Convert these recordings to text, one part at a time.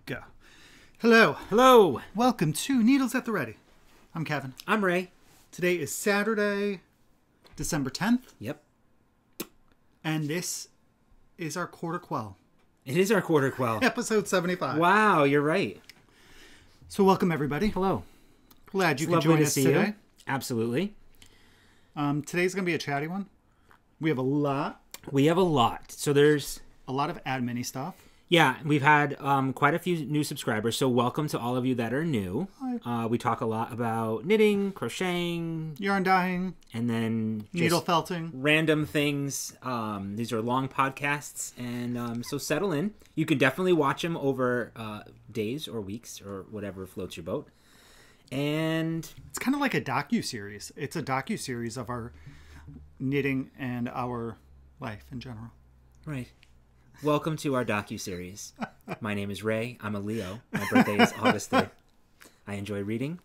Go. Hello. Hello. Welcome to Needles at the Ready. I'm Kevin. I'm Ray. Today is Saturday, December 10th. Yep. And this is our Quarter Quell. It is our Quarter Quell. Episode 75. Wow, you're right. So welcome, everybody. Hello. Glad you It's could join lovely to us see today. you. Absolutely. Today's going to be a chatty one. We have a lot So there's... of admin-y stuff. Yeah, we've had quite a few new subscribers, so welcome to all of you that are new. Hi. We talk a lot about knitting, crocheting, Yarn dyeing, and then just needle felting. random things. These are long podcasts, and so settle in. You can definitely watch them over days or weeks or whatever floats your boat. And It's kind of like a docu-series. It's a docu-series of our knitting and our life in general. right. Welcome to our docu-series. My name is Ray. I'm a Leo. My birthday is August 3rd. I enjoy reading.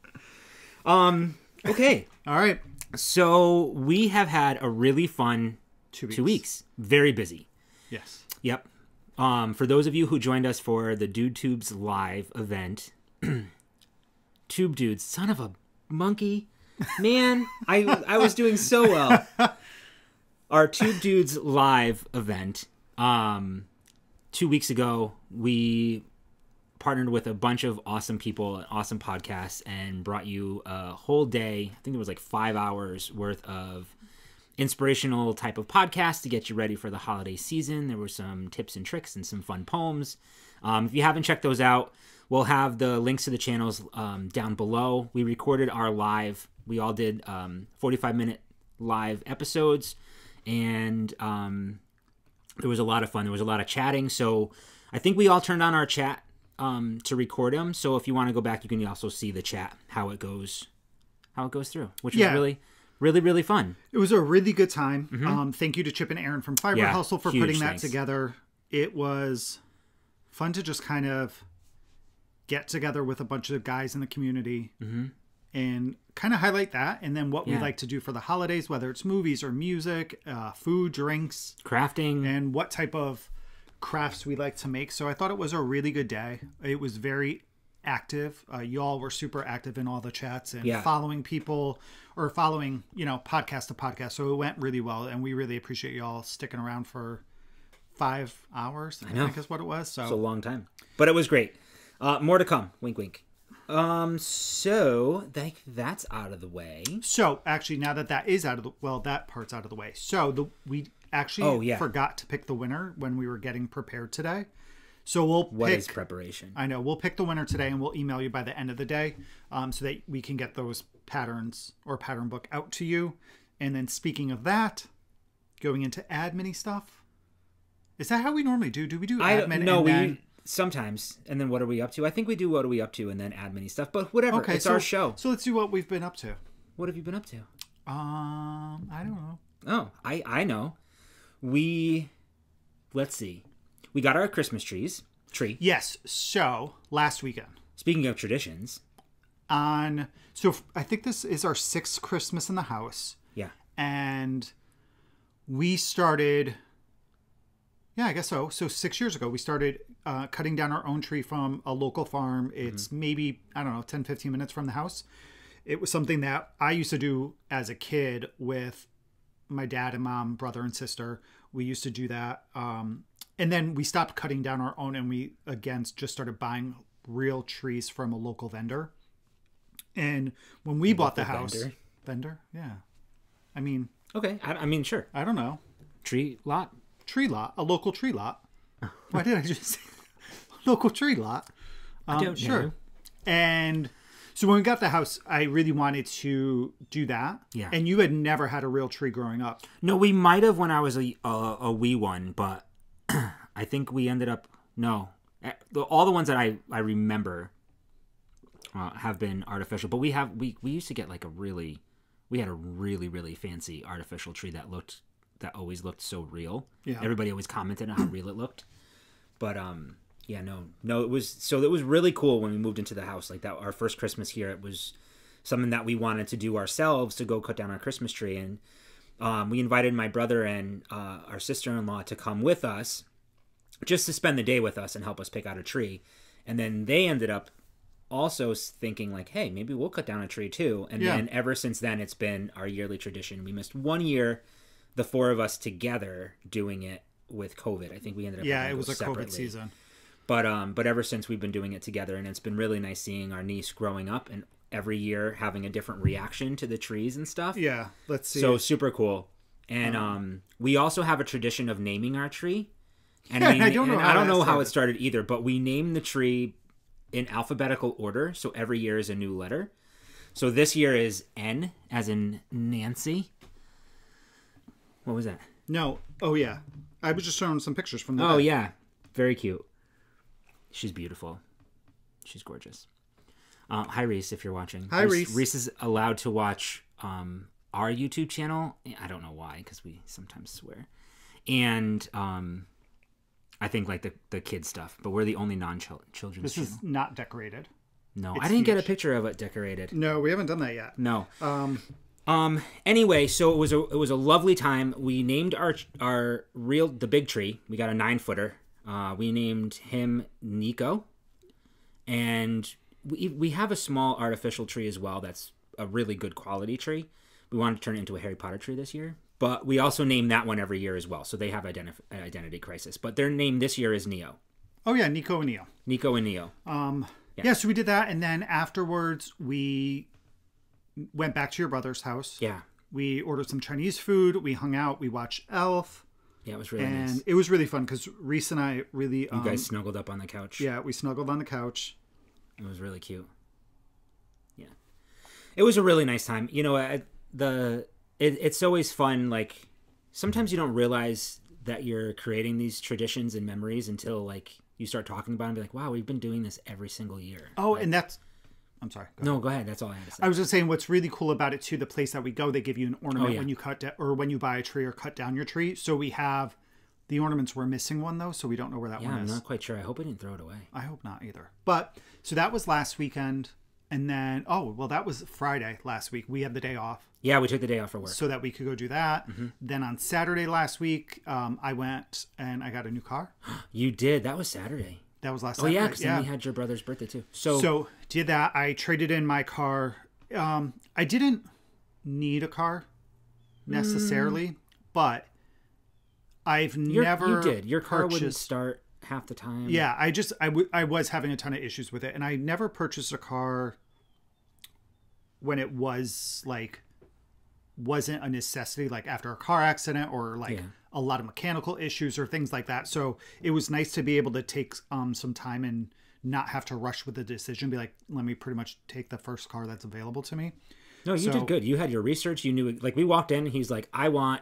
Okay. All right. So we have had a really fun 2 2 weeks. Very busy. Yes. Yep. For those of you who joined us for the Dude Tubes live event, Tube Dudes, son of a monkey. Man, I was doing so well. Our Tube Dudes live event, 2 weeks ago, we partnered with a bunch of awesome people, awesome podcasts, and brought you a whole day. I think it was like 5 hours worth of inspirational type of podcast to get you ready for the holiday season. There were some tips and tricks and some fun poems. If you haven't checked those out, we'll have the links to the channels down below. We recorded our live. We all did 45-minute live episodes, and there was a lot of fun. There was a lot of chatting. So I think we all turned on our chat to record them. So if you want to go back, you can also see the chat, how it goes through, which was really, really, really fun. It was a really good time. Thank you to Chip and Aaron from Fiber Hustle for putting that together. It was fun to just kind of get together with a bunch of guys in the community and kind of highlight that. And then what we like to do for the holidays, whether it's movies or music, food, drinks, crafting, and what type of crafts we like to make. So I thought it was a really good day. It was very active. Y'all were super active in all the chats and following people or following, podcast to podcast. So it went really well. And we really appreciate y'all sticking around for 5 hours. I think is what it was. So it's a long time, but it was great. More to come. Wink, wink. So that's out of the way. So actually, now that is out of that part's out of the way. So we actually forgot to pick the winner when we were getting prepared today. So what is preparation? I know we'll pick the winner today, and we'll email you by the end of the day, so that we can get those patterns or pattern book out to you. And then speaking of that, going into admin-y stuff. Is that how we normally do? Do we do admin? No, sometimes. And then what are we up to? I think we do what are we up to and then admin-y stuff. But whatever. Okay, it's our show. So let's do what we've been up to. What have you been up to? I don't know. Oh, I know. Let's see. We got our Christmas tree. Yes. So last weekend. Speaking of traditions. So I think this is our 6th Christmas in the house. Yeah. And we started... Yeah, I guess so. So 6 years ago, we started cutting down our own tree from a local farm. It's maybe, 10, 15 minutes from the house. It was something that I used to do as a kid with my dad and mom, brother and sister. We used to do that. And then we stopped cutting down our own, and we, again, just started buying real trees from a local vendor. And when we bought the house... Vendor? Yeah. I mean... Okay. I mean, sure. I don't know. Tree lot? Tree lot, a local tree lot. Why did I just say local tree lot? I don't know. And so when we got the house, I really wanted to do that. Yeah. And you had never had a real tree growing up. No, we might have when I was a wee one, but I think we ended up all the ones that I remember have been artificial. But we used to get we had a really, really fancy artificial tree that always looked so real. Yeah. Everybody always commented on how real it looked. But it was really cool when we moved into the house. Like that, our first Christmas here, it was something that we wanted to do ourselves, to go cut down our Christmas tree. And we invited my brother and our sister-in-law to come with us just to spend the day with us and help us pick out a tree. And then they ended up also thinking like, hey, maybe we'll cut down a tree too. And then ever since then, it's been our yearly tradition. We missed 1 year, the 4 of us together doing it with COVID. I think we ended up it was a separately. COVID season. But ever since we've been doing it together, and it's been really nice seeing our niece growing up and every year having a different reaction to the trees and stuff. Yeah, let's see. So super cool. And we also have a tradition of naming our tree. And I don't know how it started either, but we name the tree in alphabetical order, so every year is a new letter. So this year is N, as in Nancy. What was that? No. Oh, yeah. I was just showing some pictures from the Oh, yeah. Very cute. She's beautiful. She's gorgeous. Hi, Reese, if you're watching. Hi, Reese. Reese is allowed to watch our YouTube channel. I don't know why, because we sometimes swear. And I think like the kid stuff, but we're the only non-children's channel. This is not decorated. No, it's I didn't huge. get a picture of it decorated. No, we haven't done that yet. No. Anyway, so it was a lovely time. We named the big tree. We got a 9-footer. We named him Nico, and we have a small artificial tree as well. That's a really good quality tree. We wanted to turn it into a Harry Potter tree this year. But we also name that one every year as well. So they have identity crisis. But their name this year is Neo. Oh, yeah. Nico and Neo. Nico and Neo. Yeah, so we did that. And then afterwards, we went back to your brother's house. Yeah. We ordered some Chinese food. We hung out. We watched Elf. Yeah, it was really nice. And it was really fun because Reese and I really... You guys snuggled up on the couch. Yeah, we snuggled on the couch. It was really cute. Yeah. It was a really nice time. You know, it's always fun. Like, sometimes you don't realize that you're creating these traditions and memories until, like, you start talking about it and be like, wow, we've been doing this every single year. Oh, like, and that's... I'm sorry. Go ahead. That's all I had to say. I was just saying what's really cool about it, too, the place that we go, they give you an ornament when you or when you buy a tree or cut down your tree. So we have the ornaments. We're missing one, though, so we don't know where that one is. I'm not quite sure. I hope I didn't throw it away. I hope not either. But, so that was last weekend. And then, that was Friday last week. We had the day off. Yeah, we took the day off for work. So that we could go do that. Mm-hmm. Then on Saturday last week, I went and I got a new car. You did? That was Saturday. That was last Saturday. Oh, yeah, because then we had your brother's birthday, too. So did that. I traded in my car. I didn't need a car necessarily, but I've never You did. Your car wouldn't purchased... start half the time. Yeah, I was having a ton of issues with it, and I never purchased a car when it was like wasn't a necessity, like after a car accident or like a lot of mechanical issues or things like that. So it was nice to be able to take some time and not have to rush with the decision. Be like, let me pretty much take the first car that's available to me. No, you did good. You had your research. You knew, like, we walked in and he's like, I want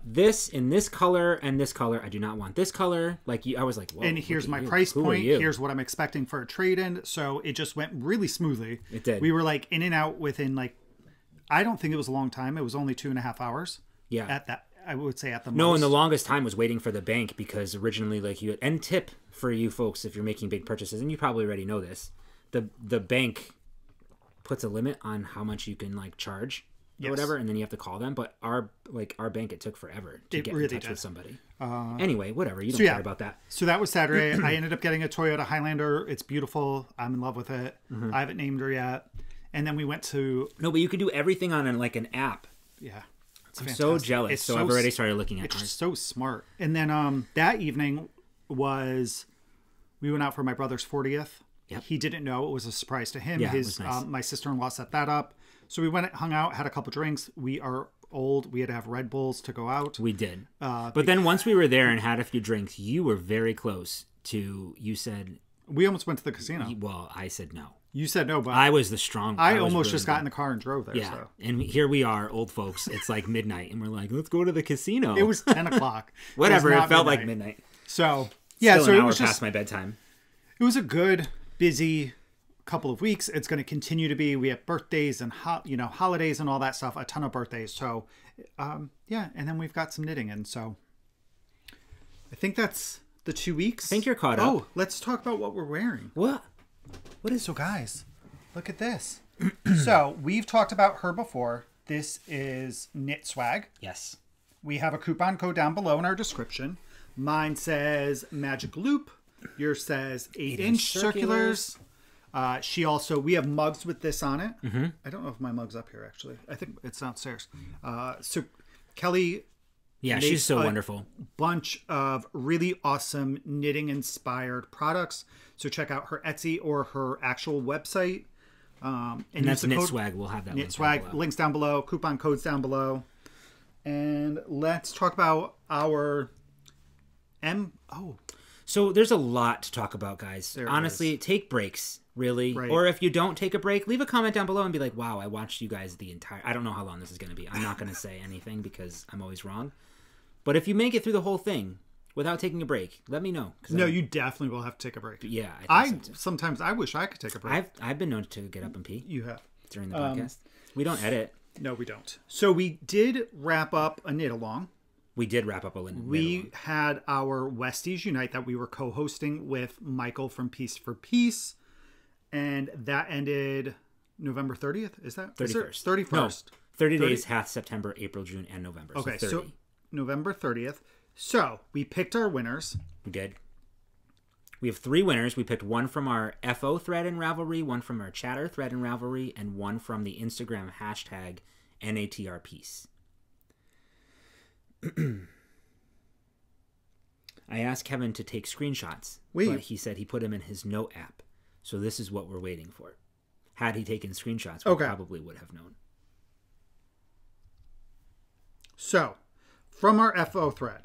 this in this color and this color. I do not want this color. Like, I was like, whoa. And here's my price point. Here's what I'm expecting for a trade-in. So it just went really smoothly. It did. We were like in and out within like, I don't think it was a long time. It was only 2.5 hours. Yeah. At that, I would say at the most. No, and the longest time was waiting for the bank because originally, like, and tip for you folks if you're making big purchases, and you probably already know this, the bank puts a limit on how much you can like charge or whatever, and then you have to call them. But our bank, it took forever to get in touch with somebody. Anyway, whatever. You don't care about that. So that was Saturday. I ended up getting a Toyota Highlander. It's beautiful. I'm in love with it. Mm-hmm. I haven't named her yet. And then we went to... No, but you can do everything on an app. Yeah. I'm so jealous. So I've already started looking at it. It's so smart. And then that evening we went out for my brother's 40th. Yep. He didn't know. It was a surprise to him. Yeah, it was nice. My sister-in-law set that up. So we went, hung out, had a couple drinks. We are old. We had to have Red Bulls to go out. We did. But then once we were there and had a few drinks, you were very close to, you said... We almost went to the casino. Well, I said no. You said no, but... I was the strong... I almost just got in the car and drove there. Yeah, so. And here we are, old folks. It's like midnight, and we're like, let's go to the casino. It was 10 o'clock. Whatever, it felt like midnight. So, yeah. Still so an it hour was past my bedtime. It was a good, busy couple of weeks. It's going to continue to be. We have birthdays and holidays and all that stuff. A ton of birthdays. So, yeah. And then we've got some knitting in. So, I think that's the 2 weeks. I think you're caught up. Oh, let's talk about what we're wearing. What is... So, guys, look at this. So, we've talked about her before. This is Knit Swag. Yes. We have a coupon code down below in our description. Mine says Magic Loop. Yours says 8-inch circulars. We have mugs with this on it. Mm-hmm. I don't know if my mug's up here, actually. I think it's downstairs. So Kelly... Yeah, she's so wonderful. Bunch of really awesome knitting-inspired products. So check out her Etsy or her actual website. And that's KnitSwag. We'll have that. KnitSwag. Links down below. Coupon codes down below. And let's talk about our So there's a lot to talk about, guys. Honestly, take breaks, really. Right. Or if you don't take a break, leave a comment down below and be like, wow, I watched you guys the entire... I don't know how long this is going to be. I'm not going to say anything because I'm always wrong. But if you make it through the whole thing without taking a break, let me know. No, you definitely will have to take a break. Yeah, sometimes I wish I could take a break. I've been known to get up and pee. You have during the podcast. We don't edit. No, we don't. So we did wrap up a knit along. We did wrap up a knit along. We had our Westies Unite that we were co-hosting with Michael from Piece for Peace, and that ended November 30th. Is that 31st? 31st. No, 30 days, half September, April, June, and November. Okay, so 30. So November 30th. So we picked our winners. We did. We have 3 winners. We picked one from our FO thread in Ravelry, one from our chatter thread in Ravelry, and one from the Instagram hashtag #NATRPiece. I asked Kevin to take screenshots, but he said he put them in his note app. So this is what we're waiting for. Had he taken screenshots, we probably would have known. So, from our FO thread,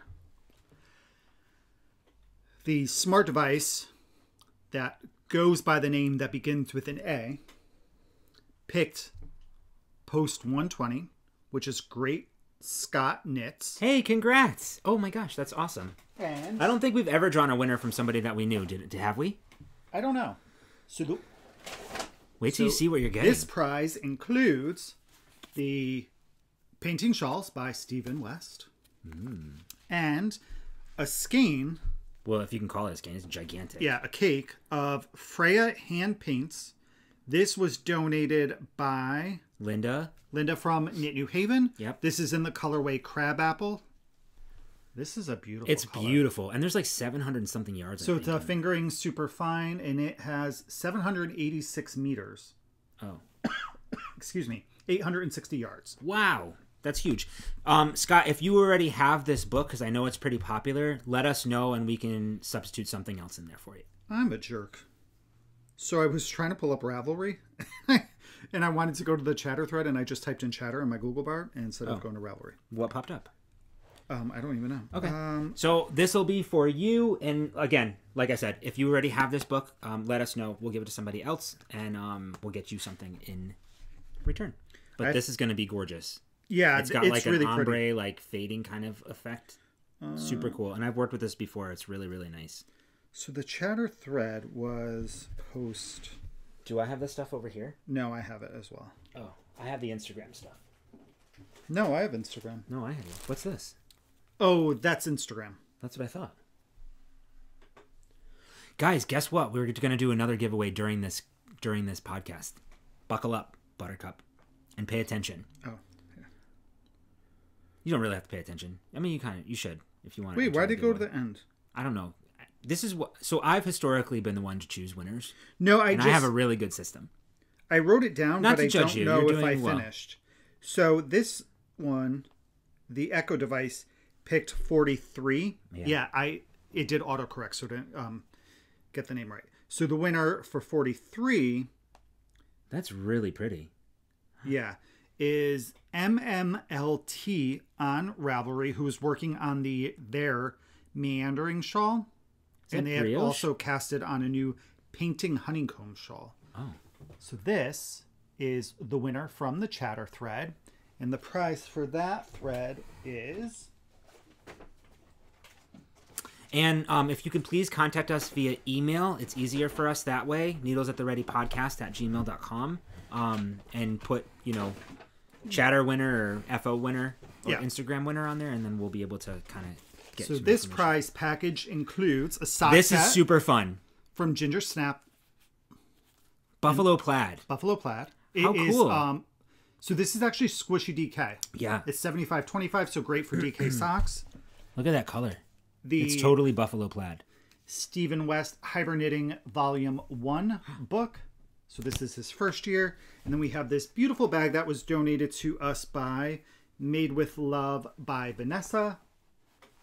the smart device that goes by the name that begins with an A picked Post 120, which is Great Scott Knits. Hey, congrats! Oh my gosh, that's awesome. And I don't think we've ever drawn a winner from somebody that we knew. Have we? I don't know. So wait till you see what you're getting. This prize includes the Painting Shawls by Stephen West. And a skein. Well, if you can call it a skein, it's gigantic. Yeah, a cake of Freya hand paints. This was donated by Linda from Knit New Haven. Yep. This is in the colorway Crabapple. This is a beautiful It's color. Beautiful. And there's like 700 and something yards. So it's a fingering super fine, and it has 786 meters. Oh. Excuse me. 860 yards. Wow. That's huge. Scott, if you already have this book, because I know it's pretty popular, let us know and we can substitute something else in there for you. I'm a jerk. So I was trying to pull up Ravelry, and I wanted to go to the chatter thread, and I just typed in chatter in my Google bar instead of going to Ravelry. What popped up? I don't even know. Okay. So this will be for you. And again, like I said, if you already have this book, let us know. We'll give it to somebody else, and we'll get you something in return. But this is going to be gorgeous. Yeah, it's got like really an ombre, pretty. like fading kind of effect. Super cool. And I've worked with this before. It's really, really nice. So the chatter thread was post. Do I have this stuff over here? No, I have it as well. Oh, I have the Instagram stuff. No, I have Instagram. No, I have it. What's this? Oh, that's Instagram. That's what I thought. Guys, guess what? We're going to do another giveaway during this podcast. Buckle up, Buttercup, and pay attention. Oh. You don't really have to pay attention. I mean, you should if you want. Wait, why did it go to the end? I don't know. This is what. So I've historically been the one to choose winners. No, I have a really good system. I wrote it down, Not but to I judge don't you. know You're if I doing well. finished. So this one, the Echo device, picked 43. Yeah, it did autocorrect, so to get the name right. So the winner for 43. That's really pretty. Yeah. Is MMLT on Ravelry, who is working on their meandering shawl. And they have also casted on a new painting honeycomb shawl. Oh. So this is the winner from the chatter thread. And the prize for that thread is... And if you could please contact us via email, it's easier for us that way. needlesatthereadypodcast@gmail.com. And put, chatter winner or FO winner or Instagram winner on there, and then we'll be able to kind of get So this prize package includes a sock This set is super fun. from Ginger Snap. Buffalo plaid. Buffalo plaid. How cool. So this is actually squishy DK. Yeah. It's 75-25, so great for DK socks. Look at that color. It's totally buffalo plaid. Stephen West Hibernating Volume 1 book. So this is his first year. And then we have this beautiful bag that was donated to us by Made with Love by Vanessa.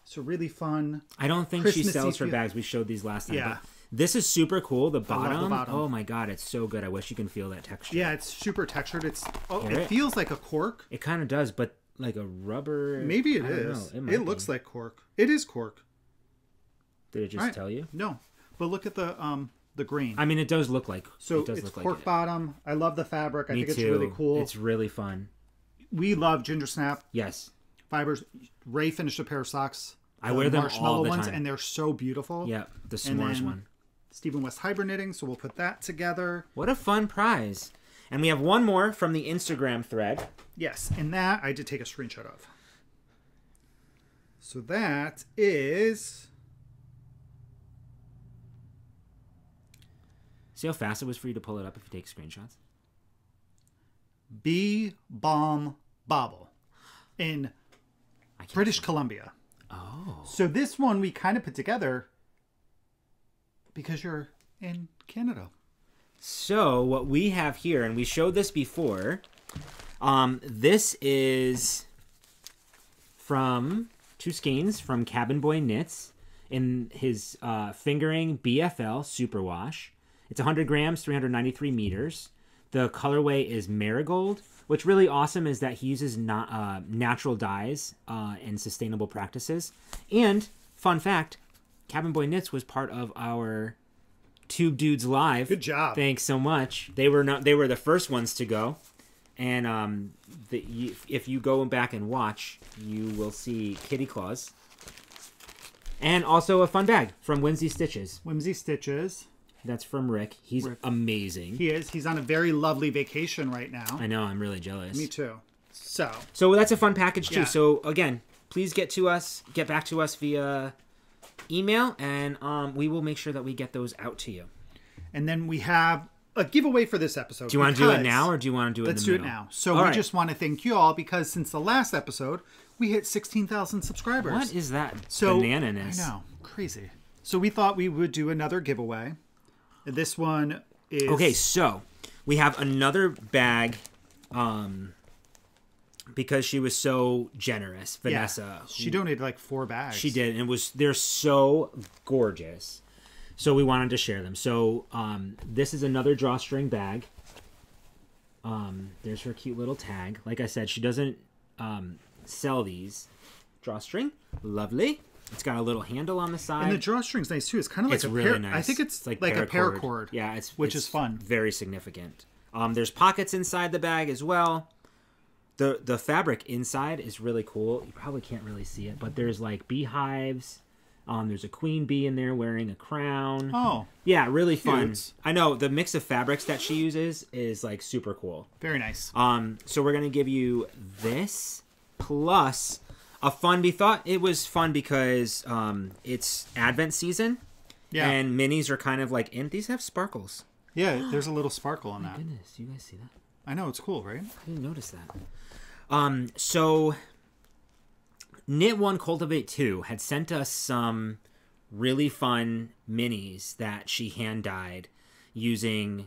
So really fun. I don't think she sells her bags. We showed these last time. Yeah. But this is super cool. The bottom. I love the bottom. Oh my god, it's so good. I wish you can feel that texture. Yeah, it's super textured. It feels like a cork. It kind of does, but like a rubber. Maybe it is. It looks like cork. It is cork. Did it just tell you? No, but look at the green. I mean, it does look like. So it's cork bottom. I love the fabric. I think it's really cool. It's really fun. We love Ginger Snap. Yes. Fibers. Ray finished a pair of socks. I wear them all the ones, time. And they're so beautiful. Yeah, the s'mores one. Stephen West Hibernating, so we'll put that together. What a fun prize. And we have one more from the Instagram thread. Yes, and that I did take a screenshot of. So that is... See how fast it was for you to pull it up if you take screenshots? Bee Balm Bobble in British Columbia. Oh. So this one we kind of put together because you're in Canada. So what we have here, and we showed this before, this is from two skeins from Cabin Boy Knits in his Fingering BFL Superwash. It's 100 grams, 393 meters. The colorway is Marigold. What's really awesome is that he uses natural dyes and sustainable practices. And, fun fact, Cabin Boy Knits was part of our Tube Dudes Live. Good job. Thanks so much. They were the first ones to go. And if you go back and watch, you will see kitty claws. And also a fun bag from Whimsy Stitches. Whimsy Stitches. That's from Rick. He's amazing. He is. He's on a very lovely vacation right now. I know. I'm really jealous. Me too. So that's a fun package too. Yeah. So again, please get back to us via email, and we will make sure that we get those out to you. And then we have a giveaway for this episode. Do you want to do it now, or do you want to do it in the middle? Let's do it now. So we just want to thank you all because since the last episode, we hit 16,000 subscribers. What is that banana-ness? I know. Crazy. So we thought we would do another giveaway. This one is... Okay, so we have another bag because she was so generous, Vanessa. Yeah, she donated like 4 bags. She did, and they're so gorgeous. So we wanted to share them. So this is another drawstring bag. There's her cute little tag. Like I said, she doesn't sell these. Drawstring, lovely. It's got a little handle on the side. And the drawstring's nice too. It's kind of like really nice. I think it's like a paracord. Yeah, which is fun. Very significant. There's pockets inside the bag as well. The fabric inside is really cool. You probably can't really see it, but there's like beehives. There's a queen bee in there wearing a crown. Oh. Yeah, really fun. Cute. I know the mix of fabrics that she uses is like super cool. Very nice. So we're going to give you this plus a fun. We thought it was fun because it's Advent season. Yeah. And minis are kind of like, and these have sparkles. Yeah, there's a little sparkle on that. Oh my goodness, you guys see that? I know, it's cool, right? I didn't notice that. So Knit 1 Cultivate 2 had sent us some really fun minis that she hand dyed using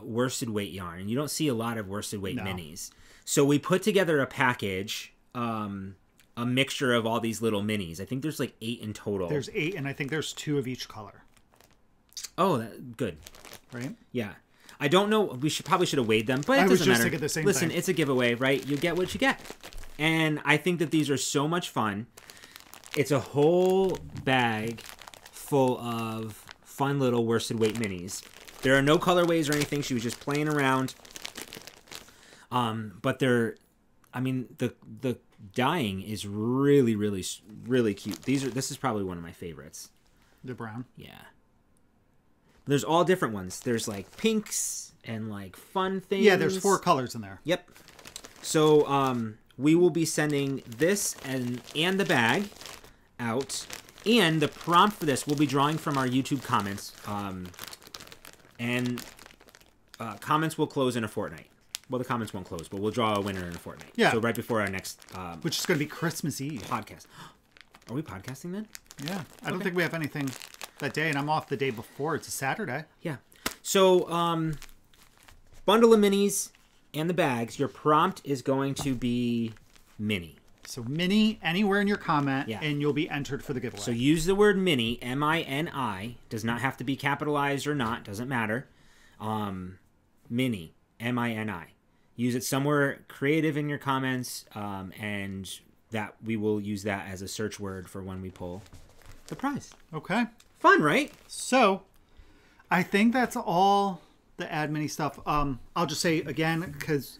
worsted weight yarn. You don't see a lot of worsted weight minis. So we put together a package, a mixture of all these little minis. I think there's like 8 in total. There's 8, and I think there's 2 of each color. Oh, good. Right? Yeah. I don't know. We probably should have weighed them, but it doesn't matter. I was just thinking the same thing. Listen, it's a giveaway, right? You get what you get. And I think that these are so much fun. It's a whole bag full of fun little worsted weight minis. There are no colorways or anything. She was just playing around. But they're, I mean, the dyeing is really, really, really cute. This is probably one of my favorites. The brown? Yeah. There's all different ones. There's like pinks and like fun things. Yeah, there's 4 colors in there. Yep. So we will be sending this and the bag out. And the prompt for this, we'll be drawing from our YouTube comments. Comments will close in a fortnight. Well, the comments won't close, but we'll draw a winner in a fortnight. Yeah. So right before our next... which is going to be Christmas Eve. Podcast. Are we podcasting then? Yeah. I don't think we have anything... that day, and I'm off the day before. It's a Saturday. Yeah. So, bundle of minis and the bags. Your prompt is going to be mini. So mini anywhere in your comment, Yeah. and you'll be entered for the giveaway. So use the word mini, M-I-N-I. Does not have to be capitalized or not. Doesn't matter. Mini, M-I-N-I. Use it somewhere creative in your comments, and that we will use that as a search word for when we pull the prize. Okay. Fun, right? So I think that's all the add mini stuff. I'll just say again, because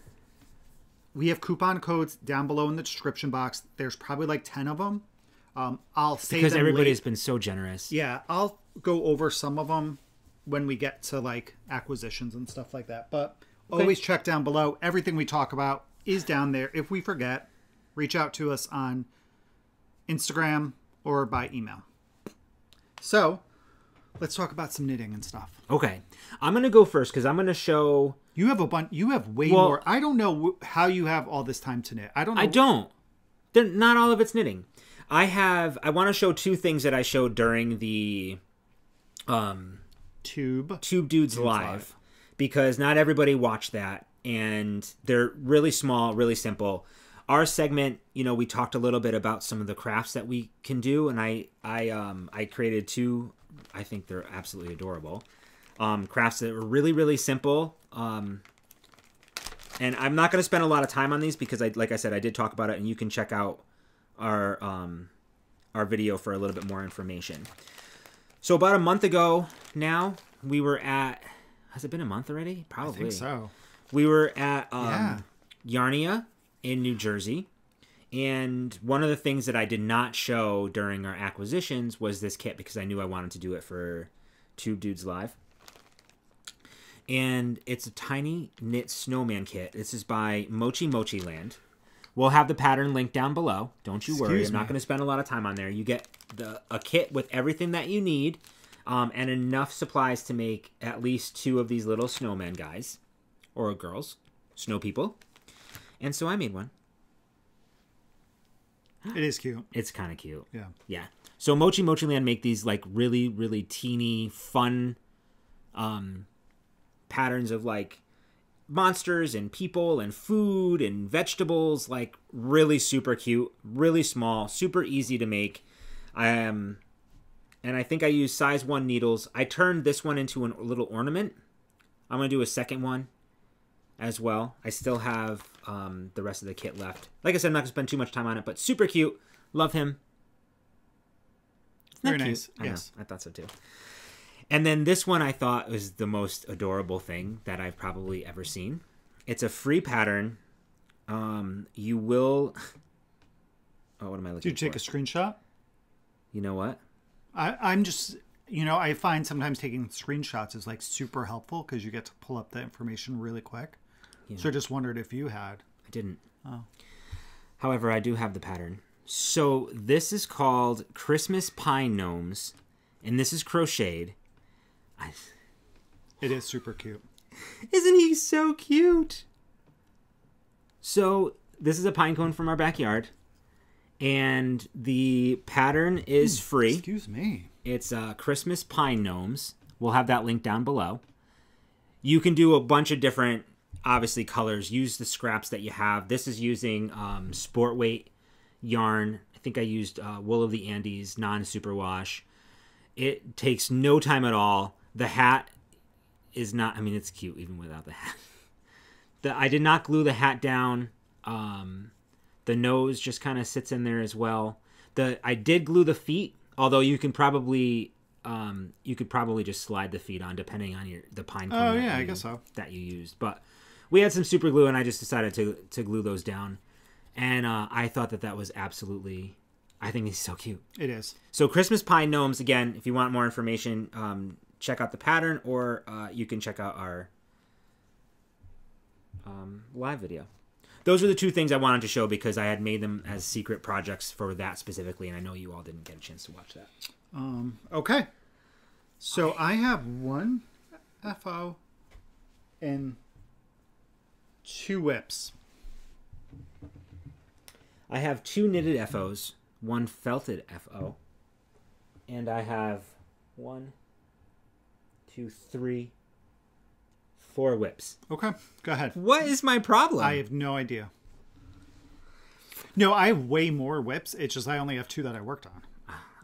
we have coupon codes down below in the description box. There's probably like 10 of them. I'll say because them everybody's late. been so generous. Yeah, I'll go over some of them when we get to like acquisitions and stuff like that. But always check down below. Everything we talk about is down there. If we forget, reach out to us on Instagram or by email. So let's talk about some knitting and stuff. Okay, I'm gonna go first because I'm gonna show. You have a bunch. You have way more. I don't know how you have all this time to knit. I don't know. I don't. Not all of it's knitting. I want to show two things that I showed during the Tube Dudes Live, because not everybody watched that, and they're really small, really simple. Our segment, we talked a little bit about some of the crafts that we can do, and I created two. I think they're absolutely adorable. Crafts that are really, really simple. And I'm not going to spend a lot of time on these because, like I said, I did talk about it, and you can check out our video for a little bit more information. So about a month ago now, we were at... Has it been a month already? Probably. I think so. We were at Yarnia in New Jersey. And one of the things that I did not show during our acquisitions was this kit, because I knew I wanted to do it for Tube Dudes Live. And it's a tiny knit snowman kit. This is by Mochi Land. We'll have the pattern linked down below. Don't you worry. I'm not going to spend a lot of time on there. You get a kit with everything that you need, and enough supplies to make at least 2 of these little snowman guys, or girls, snow people. And so I made one. It is cute. It's kind of cute. Yeah. Yeah. So Mochi Land make these like really, really teeny, fun patterns of like monsters and people and food and vegetables, like really super cute, really small, super easy to make. And I think I used size 1 needles. I turned this one into a little ornament. I'm going to do a second one as well. I still have the rest of the kit left. Like I said, I'm not going to spend too much time on it, but super cute. Love him. Very nice. Yes. I thought so too. And then this one I thought was the most adorable thing that I've probably ever seen. It's a free pattern. You will... Oh, what am I looking for? Did you take a screenshot? You know what? I'm just... I find sometimes taking screenshots is like super helpful because you get to pull up the information really quick. Yeah. So I just wondered if you had. I didn't. Oh. However, I do have the pattern. So this is called Christmas Pine Gnomes, and this is crocheted. It is super cute. Isn't he so cute? So this is a pine cone from our backyard, and the pattern is free. Excuse me. It's Christmas Pine Gnomes. We'll have that link down below. You can do a bunch of different, obviously, colors. Use the scraps that you have. This is using sport weight yarn. I think I used Wool of the Andes, non-superwash. It takes no time at all. The hat is not... I mean, it's cute even without the hat. I did not glue the hat down. The nose just kind of sits in there as well. I did glue the feet, although you can probably just slide the feet on depending on the pine cone. Oh yeah, I guess so. That you used, but we had some super glue, and I just decided to glue those down, and I thought that was absolutely. I think he's so cute. It is. So Christmas Pine Gnomes, again, if you want more information, check out the pattern, or you can check out our live video. Those are the 2 things I wanted to show because I had made them as secret projects for that specifically, and I know you all didn't get a chance to watch that. Okay. So I have 1 FO and 2 whips. I have 2 knitted FOs, 1 felted FO, and I have 1, 2, 3, 4 whips. Okay, go ahead. What is my problem? I have no idea. No, I have way more whips. It's just I only have 2 that I worked on.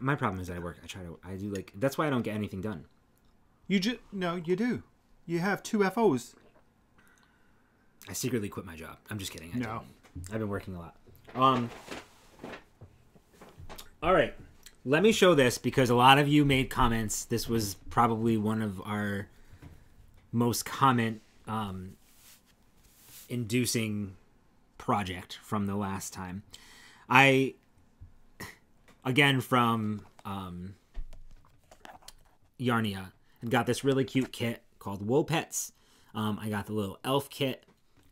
My problem is I do like, that's why I don't get anything done. No, you do. You have 2 FOs. I secretly quit my job. I'm just kidding. No. I've been working a lot. All right. Let me show this because a lot of you made comments. This was probably one of our most comment inducing project from the last time. Again from Yarnia, and got this really cute kit called Wool Pets. I got the little elf kit,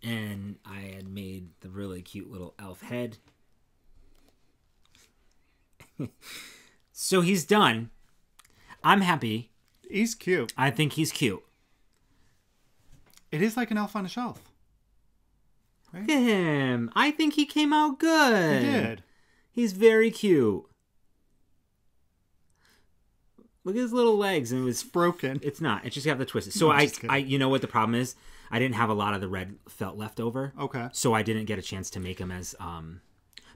and I had made the really cute little elf head. So he's done. I'm happy. He's cute. I think he's cute. It is like an elf on a shelf. Right? Look at him. I think he came out good. He did. He's very cute. Look at his little legs, and It's broken. It's not. It's just got the twisted. So I, you know what the problem is? I didn't have a lot of the red felt left over. Okay. So I didn't get a chance to make him as.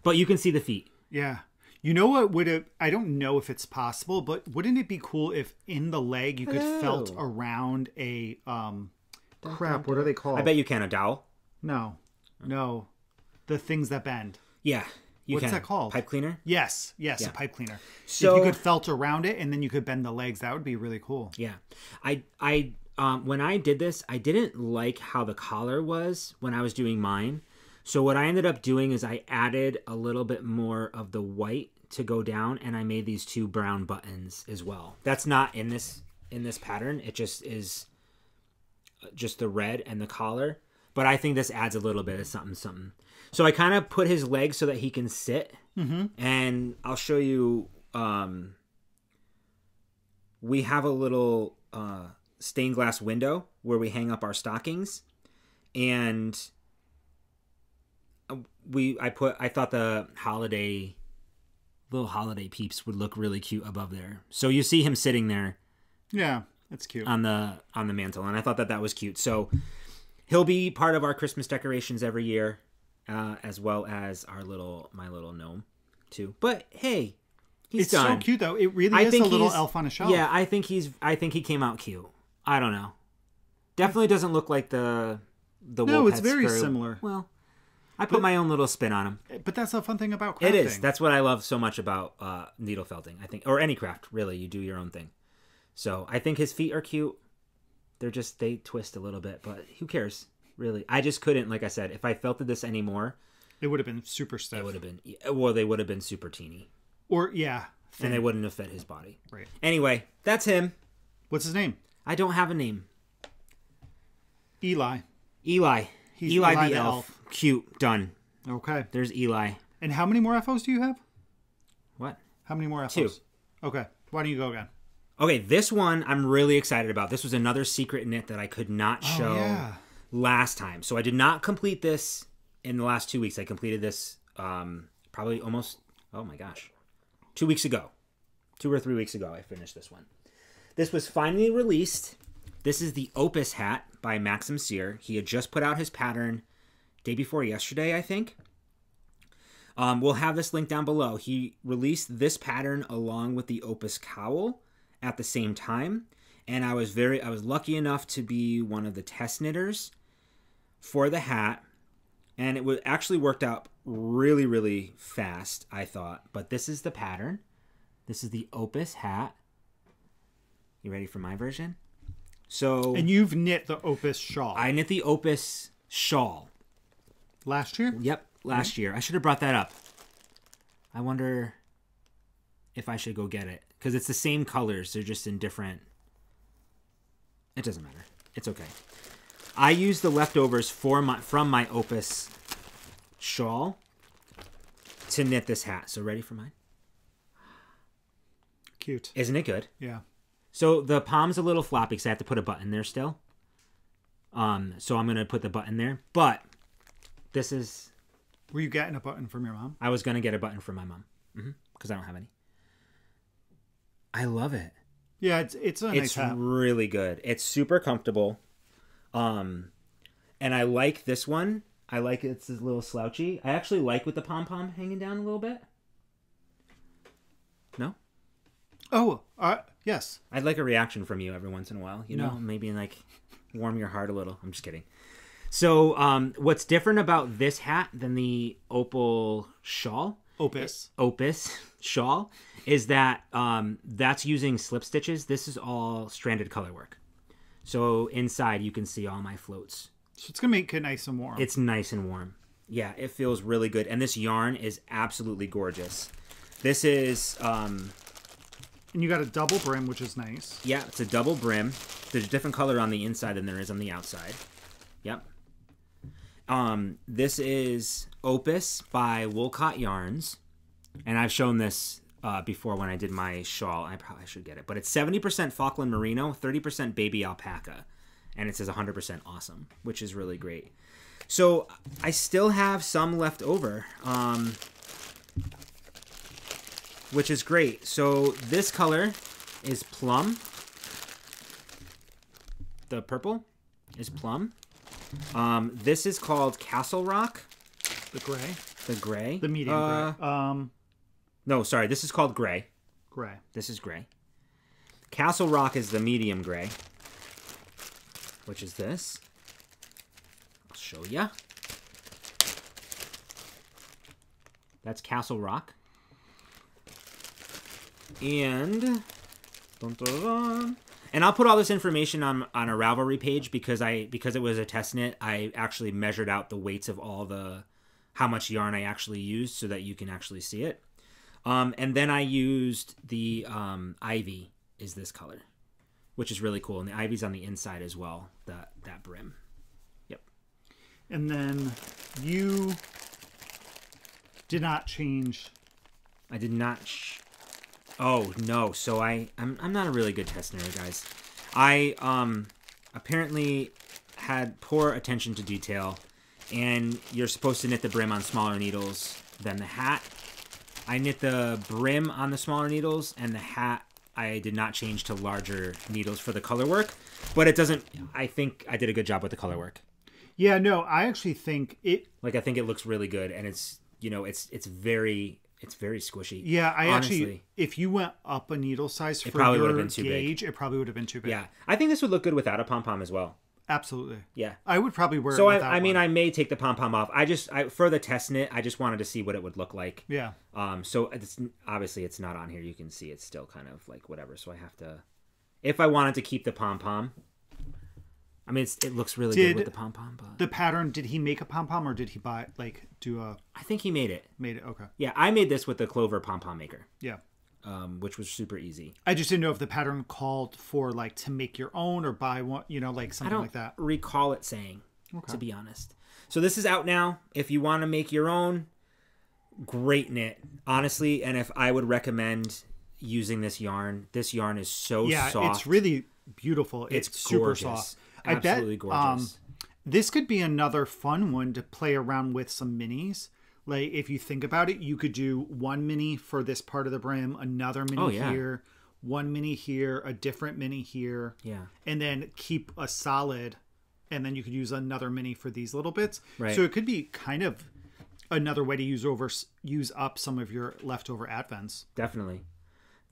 But you can see the feet. Yeah. You know what would have? I don't know if it's possible, but wouldn't it be cool if in the leg you could felt around a crap? What are they called? I bet you can. A dowel. No, the things that bend. Yeah. What's that called? Pipe cleaner? Yes, Yeah. a pipe cleaner. So if you could felt around it and then you could bend the legs, that would be really cool. Yeah. When I did this, I didn't like how the collar was when I was doing mine. So what I ended up doing is I added a little bit more of the white to go down, and I made these 2 brown buttons as well. That's not in this pattern. It just is just the red and the collar. But I think this adds a little bit of something. So I kind of put his legs so that he can sit. Mm-hmm. And I'll show you. We have a little stained glass window where we hang up our stockings. And I thought the little holiday peeps would look really cute above there. So you see him sitting there. Yeah, that's cute. On the mantle. And I thought that was cute. So he'll be part of our Christmas decorations every year, as well as my little gnome, too. But hey, he's done. It's so cute, though. It really is a little elf on a shelf. Yeah, I think he came out cute. I don't know. Definitely doesn't look like the No, it's very similar. Well, I put my own little spin on him. But that's the fun thing about crafting. It is. That's what I love so much about needle felting, I think, or any craft. Really, you do your own thing. So I think his feet are cute. They twist a little bit, but who cares, really? I just couldn't, like I said, if I felted this anymore, it would have been super stiff. It would have been, well, they would have been super teeny. Or, yeah. Thin. And they wouldn't have fit his body. Right. Anyway, that's him. What's his name? I don't have a name. Eli. He's Eli the elf. Cute. Done. Okay. There's Eli. And how many more FOs do you have? What? How many more FOs? 2. Okay. Why don't you go again? Okay, this one I'm really excited about. This was another secret knit that I could not show last time. So I did not complete this in the last 2 weeks. I completed this probably almost, 2 weeks ago. 2 or 3 weeks ago I finished this one. This was finally released. This is the Opus hat by Maxim Sear. He had just put out his pattern day before yesterday, I think. We'll have this link down below. He released this pattern along with the Opus cowl at the same time, and I was lucky enough to be one of the test knitters for the hat, and it actually worked out really, really fast, I thought. But this is the pattern. This is the Opus hat. You ready for my version? And you've knit the Opus shawl. I knit the Opus shawl. Last year? Yep, last year. I should have brought that up. I wonder if I should go get it. Because it's the same colors. They're just in different... It doesn't matter. It's okay. I used the leftovers from my Opus shawl to knit this hat. So ready for mine? Cute. Isn't it good? Yeah. So the palm's a little floppy because I have to put a button there still. So I'm going to put the button there. But this is... Were you getting a button from your mom? I was going to get a button from my mom. Because I don't have any. I love it. Yeah, it's a nice hat. It's really good. It's super comfortable. And I like this one. I like it's a little slouchy. I actually like with the pom-pom hanging down a little bit. No? Oh, yes. I'd like a reaction from you every once in a while. You know, maybe like warm your heart a little. I'm just kidding. So what's different about this hat than the opal shawl? Opus shawl is that that's using slip stitches. This is all stranded color work. So inside you can see all my floats. So it's going to make it nice and warm. It's nice and warm. Yeah, it feels really good. And this yarn is absolutely gorgeous. This is... and you got a double brim, which is nice. Yeah, it's a double brim. There's a different color on the inside than there is on the outside. Yep. This is Opus by Woolcott Yarns. And I've shown this before when I did my shawl. I probably should get it. But it's 70% Falkland Merino, 30% Baby Alpaca. And it says 100% awesome, which is really great. So I still have some left over, which is great. So this color is plum. The purple is plum. This is called Castle Rock. The gray. The gray. The medium gray. No, sorry. This is called gray. Gray. This is gray. Castle Rock is the medium gray, which is this. I'll show ya. That's Castle Rock. And I'll put all this information on a Ravelry page because it was a test knit. I actually measured out the weights of how much yarn I actually used so that you can actually see it. And then I used the ivy is this color, which is really cool. And the ivy's on the inside as well, that brim. Yep. And then you did not change. I did not. Oh no! So I'm not a really good test knitter, guys. I apparently had poor attention to detail, and you're supposed to knit the brim on smaller needles than the hat. I knit the brim on the smaller needles, and the hat I did not change to larger needles for the color work. But it doesn't. I think I did a good job with the color work. Yeah, no, I actually think it. Like I think it looks really good, and it's very squishy. Yeah, honestly. Actually, if you went up a needle size for probably would your have been too gauge, big. it probably would have been too big. Yeah, I think this would look good without a pom pom as well. Absolutely. Yeah, I would probably wear. So it without I mean, one. I may take the pom pom off. I for the test knit, I just wanted to see what it would look like. Yeah. So obviously it's not on here. You can see it's still kind of like whatever. So I have to, if I wanted to keep the pom pom. I mean, it looks really good with the pom pom. But the pattern, did he make a pom pom or did he do a? I think he made it. Made it. Okay. Yeah, I made this with the Clover pom pom maker. Yeah. Which was super easy. I just didn't know if the pattern called for like to make your own or buy one, like something like that. I don't recall it saying, to be honest. So this is out now. If you want to make your own, great knit, honestly. And if I would recommend using this yarn is so soft. Yeah, it's really beautiful. It's super soft. Absolutely gorgeous. This could be another fun one to play around with some minis. Like, if you think about it, you could do one mini for this part of the brim, another mini here, one mini here, a different mini here. Yeah. And then keep a solid, and then you could use another mini for these little bits. Right. So it could be kind of another way to use up some of your leftover advents. Definitely.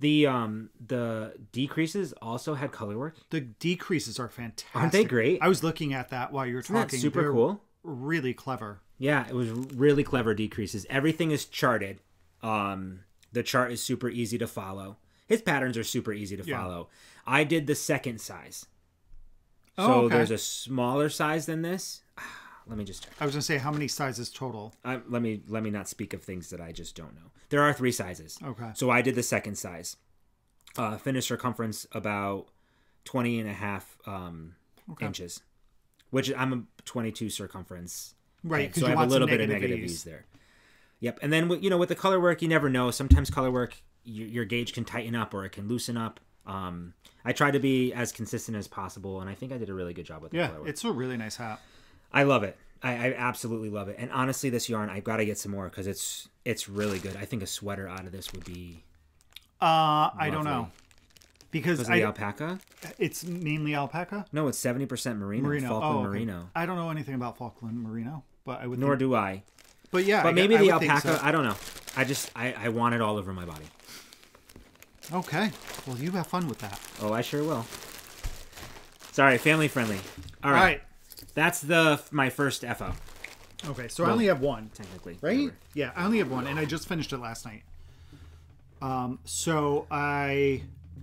The decreases also had color work. The decreases are fantastic. Aren't they great? I was looking at that while you were talking. Isn't that super cool? Really clever. Yeah, it was really clever decreases. Everything is charted. The chart is super easy to follow. His patterns are super easy to follow. I did the second size. So there's a smaller size than this. Let me just check. I was going to say, how many sizes total? Let me not speak of things that I just don't know. There are 3 sizes. Okay. So I did the second size. Finished circumference about 20 and a half inches, which I'm a 22 circumference. Right. So I have a little bit of negative E's there. Yep. And then, with the color work, you never know. Sometimes color work, your gauge can tighten up or it can loosen up. I tried to be as consistent as possible, and I think I did a really good job with the color work. Yeah, it's a really nice hat. I love it. I absolutely love it. And honestly, this yarn, I've got to get some more because it's really good. I think a sweater out of this would be I don't know. because the alpaca? It's mainly alpaca. No, it's 70% merino. Falkland merino. I don't know anything about Falkland merino, but I would. Nor do I. But yeah, but maybe the alpaca. So. I don't know. I want it all over my body. Okay, well you have fun with that. Oh, I sure will. Sorry, family friendly. All right. That's my first FO. Okay, so I only have one. Technically. Right? Whatever. Yeah, I only have one, and I just finished it last night.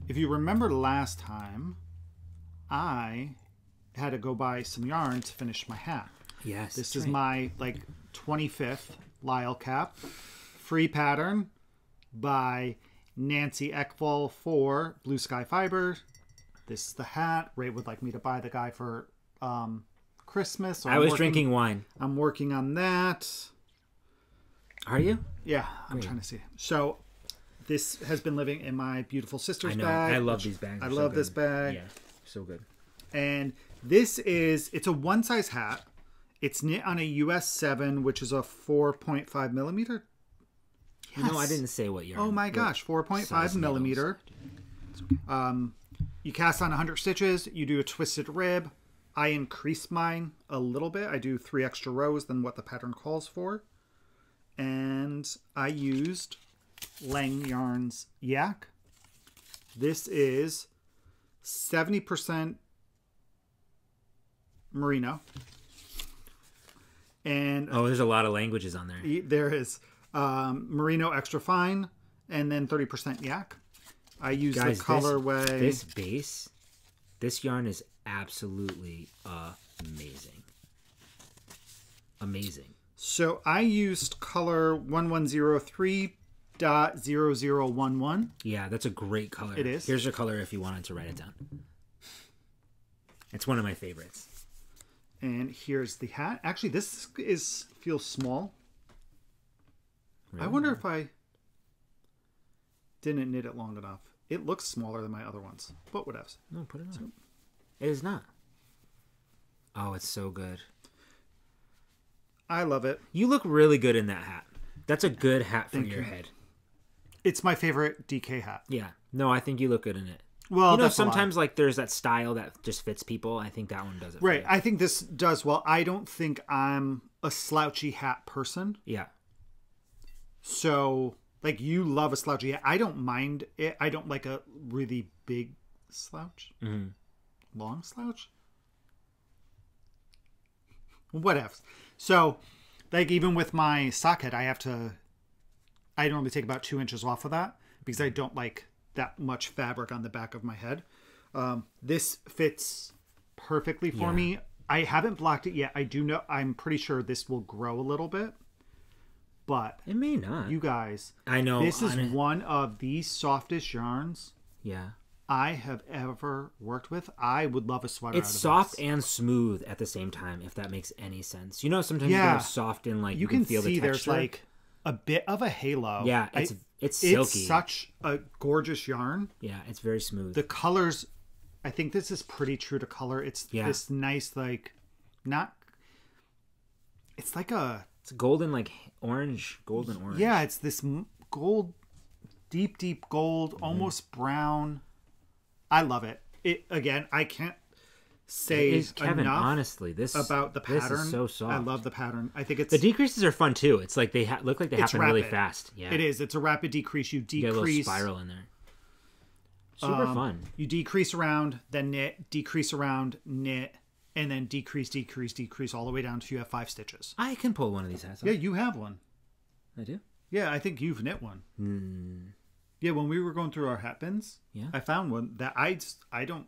If you remember last time, I had to go buy some yarn to finish my hat. Yes. This is my 25th Lyle cap. Free pattern by Nancy Eckfall for Blue Sky Fiber. This is the hat. Ray would like me to buy the guy for Christmas. So I was drinking wine. I'm working on that. Are you? Yeah, I'm trying to see. So this has been living in my beautiful sister's bag. I love these bags. I love this bag. Yeah, so good. And it's a one size hat. It's knit on a US 7, which is a 4.5 millimeter. Yes. No, I didn't say what yarn. Oh my gosh, 4.5 millimeter. Okay. You cast on 100 stitches. You do a twisted rib. I increase mine a little bit. I do 3 extra rows than what the pattern calls for. And I used Lang Yarns Yak. This is 70% merino. And there's a lot of languages on there. There is merino extra fine, and then 30% yak. I use the colorway. This yarn is absolutely amazing. Amazing. So I used color 1103.0011. Yeah, that's a great color. It is. Here's your color if you wanted to write it down. It's one of my favorites. And here's the hat. Actually, this feels small. Really? I wonder if I didn't knit it long enough. It looks smaller than my other ones, but whatever. No, put it on. It is not. Oh, it's so good. I love it. You look really good in that hat. That's a good hat for your head. It's my favorite DK hat. Yeah. No, I think you look good in it. Well, sometimes there's that style that just fits people. I think that one does it. Right. I think this does well. I don't think I'm a slouchy hat person. Yeah. So, you love a slouchy hat. I don't mind it. I don't like a really big slouch. Mm-hmm. Long slouch? Whatever. So, even with my socket, I normally take about 2 inches off of that because I don't like that much fabric on the back of my head. This fits perfectly for me. I haven't blocked it yet. I'm pretty sure this will grow a little bit, but it may not. You guys, I know this is one of the softest yarns. Yeah. I have ever worked with. I would love a sweater. It's soft and smooth at the same time, if that makes any sense. Sometimes you can have soft and you can feel see the texture. There's a bit of a halo. Yeah, it's silky. It's such a gorgeous yarn. Yeah, it's very smooth. The colors, I think this is pretty true to color. It's this nice it's it's golden orange, golden orange. Yeah, it's this gold, deep gold, almost brown. I love it. I can't say Kevin, enough honestly, about the pattern. This is so soft. I love the pattern. I think the decreases are fun too. It's like they look like they happen rapid. really fast. Yeah, it is. It's a rapid decrease. You decrease. You get a little spiral in there. Super fun. You decrease around, then knit, decrease around, knit, and then decrease all the way down to you have 5 stitches. I can pull one of these hats off. Yeah, you have one. I do? Yeah, I think you've knit one. Yeah, when we were going through our hat bins, I found one that I don't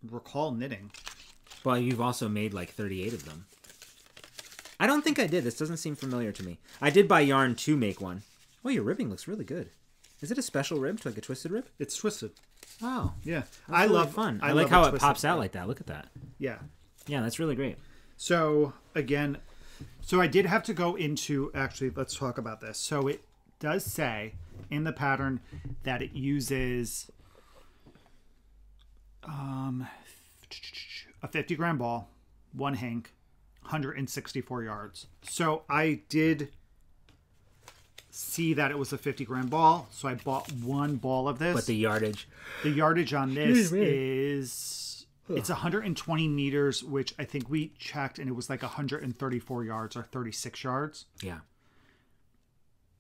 recall knitting. Well, you've also made 38 of them. I don't think I did. This doesn't seem familiar to me. I did buy yarn to make one. Oh, your ribbing looks really good. Is it a special rib, like a twisted rib? It's twisted. Oh. Yeah. I love fun. I like how it pops out like that. Look at that. Yeah. Yeah, that's really great. So, again, I did have to go into, actually, let's talk about this. So it does say in the pattern that it uses a 50-gram ball, 1 hank, 164 yards. So I did see that it was a 50-gram ball, so I bought one ball of this. But the yardage on this is it's 120 meters, which I think we checked, and it was like 134 yards or 36 yards. Yeah.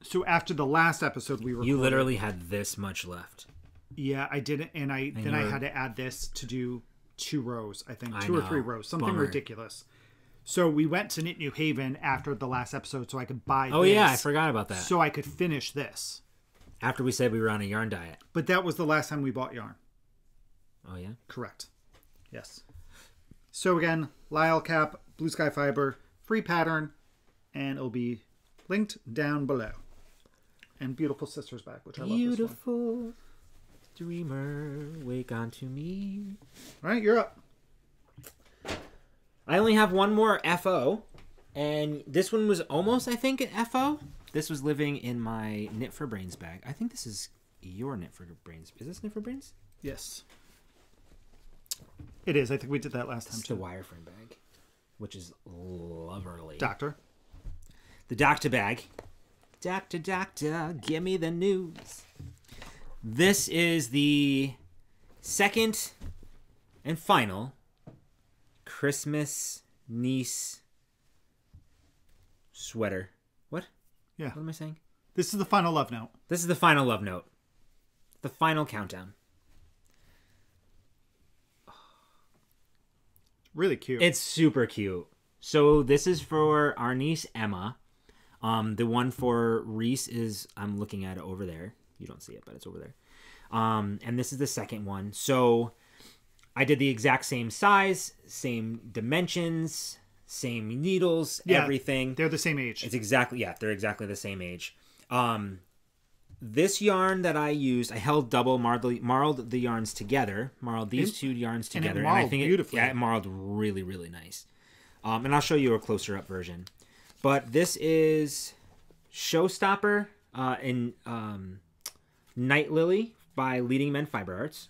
So after the last episode we recorded, you literally had this much left. Yeah, I didn't, and I had to add this to do 2 rows. I think 2 or 3 rows, something ridiculous. So we went to Knit New Haven after the last episode so I could buy this. Oh, yeah, I forgot about that. So I could finish this. After we said we were on a yarn diet. But that was the last time we bought yarn. Oh, yeah? Correct. Yes. So again, Lisle cap, Blue Sky Fiber, free pattern, and it'll be linked down below. And Beautiful Sisters bag, which I love this one. Beautiful dreamer, wake unto me. All right, you're up. I only have one more FO, and this one was almost, I think, an FO. This was living in my Knit for Brains bag. I think this is your Knit for Brains. Is this Knit for Brains? Yes. It is. I think we did that last time, too. The wireframe bag, which is lovely. Doctor. The Doctor bag. Doctor, give me the news. This is the second and final Christmas niece sweater. What? Yeah. What am I saying? This is the final love note. This is the final love note. The final countdown. Really cute. It's super cute. So this is for our niece Emma. The one for Reese is, I'm looking at it over there. You don't see it, but it's over there. And this is the second one. So I did the exact same size, same dimensions, same needles, everything. They're the same age. It's exactly, they're exactly the same age. This yarn that I used, I held double, marled the yarns together, marled these 2 yarns together. And it marled I think beautifully. It marled really, really nice. And I'll show you a closer up version. But this is Showstopper in Night Lily by Leading Men Fiber Arts.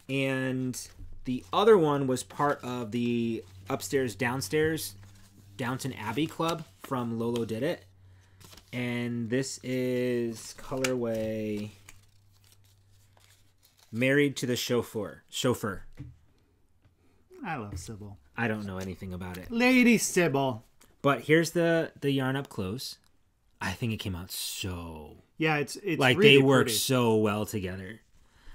And the other one was part of the Upstairs Downstairs Downton Abbey Club from Lolo Did It. And this is colorway Married to the Chauffeur. I love Sybil. I don't know anything about it. Lady Sybil. But here's the yarn up close. I think it came out so... Yeah, it's like really they work pretty. so well together.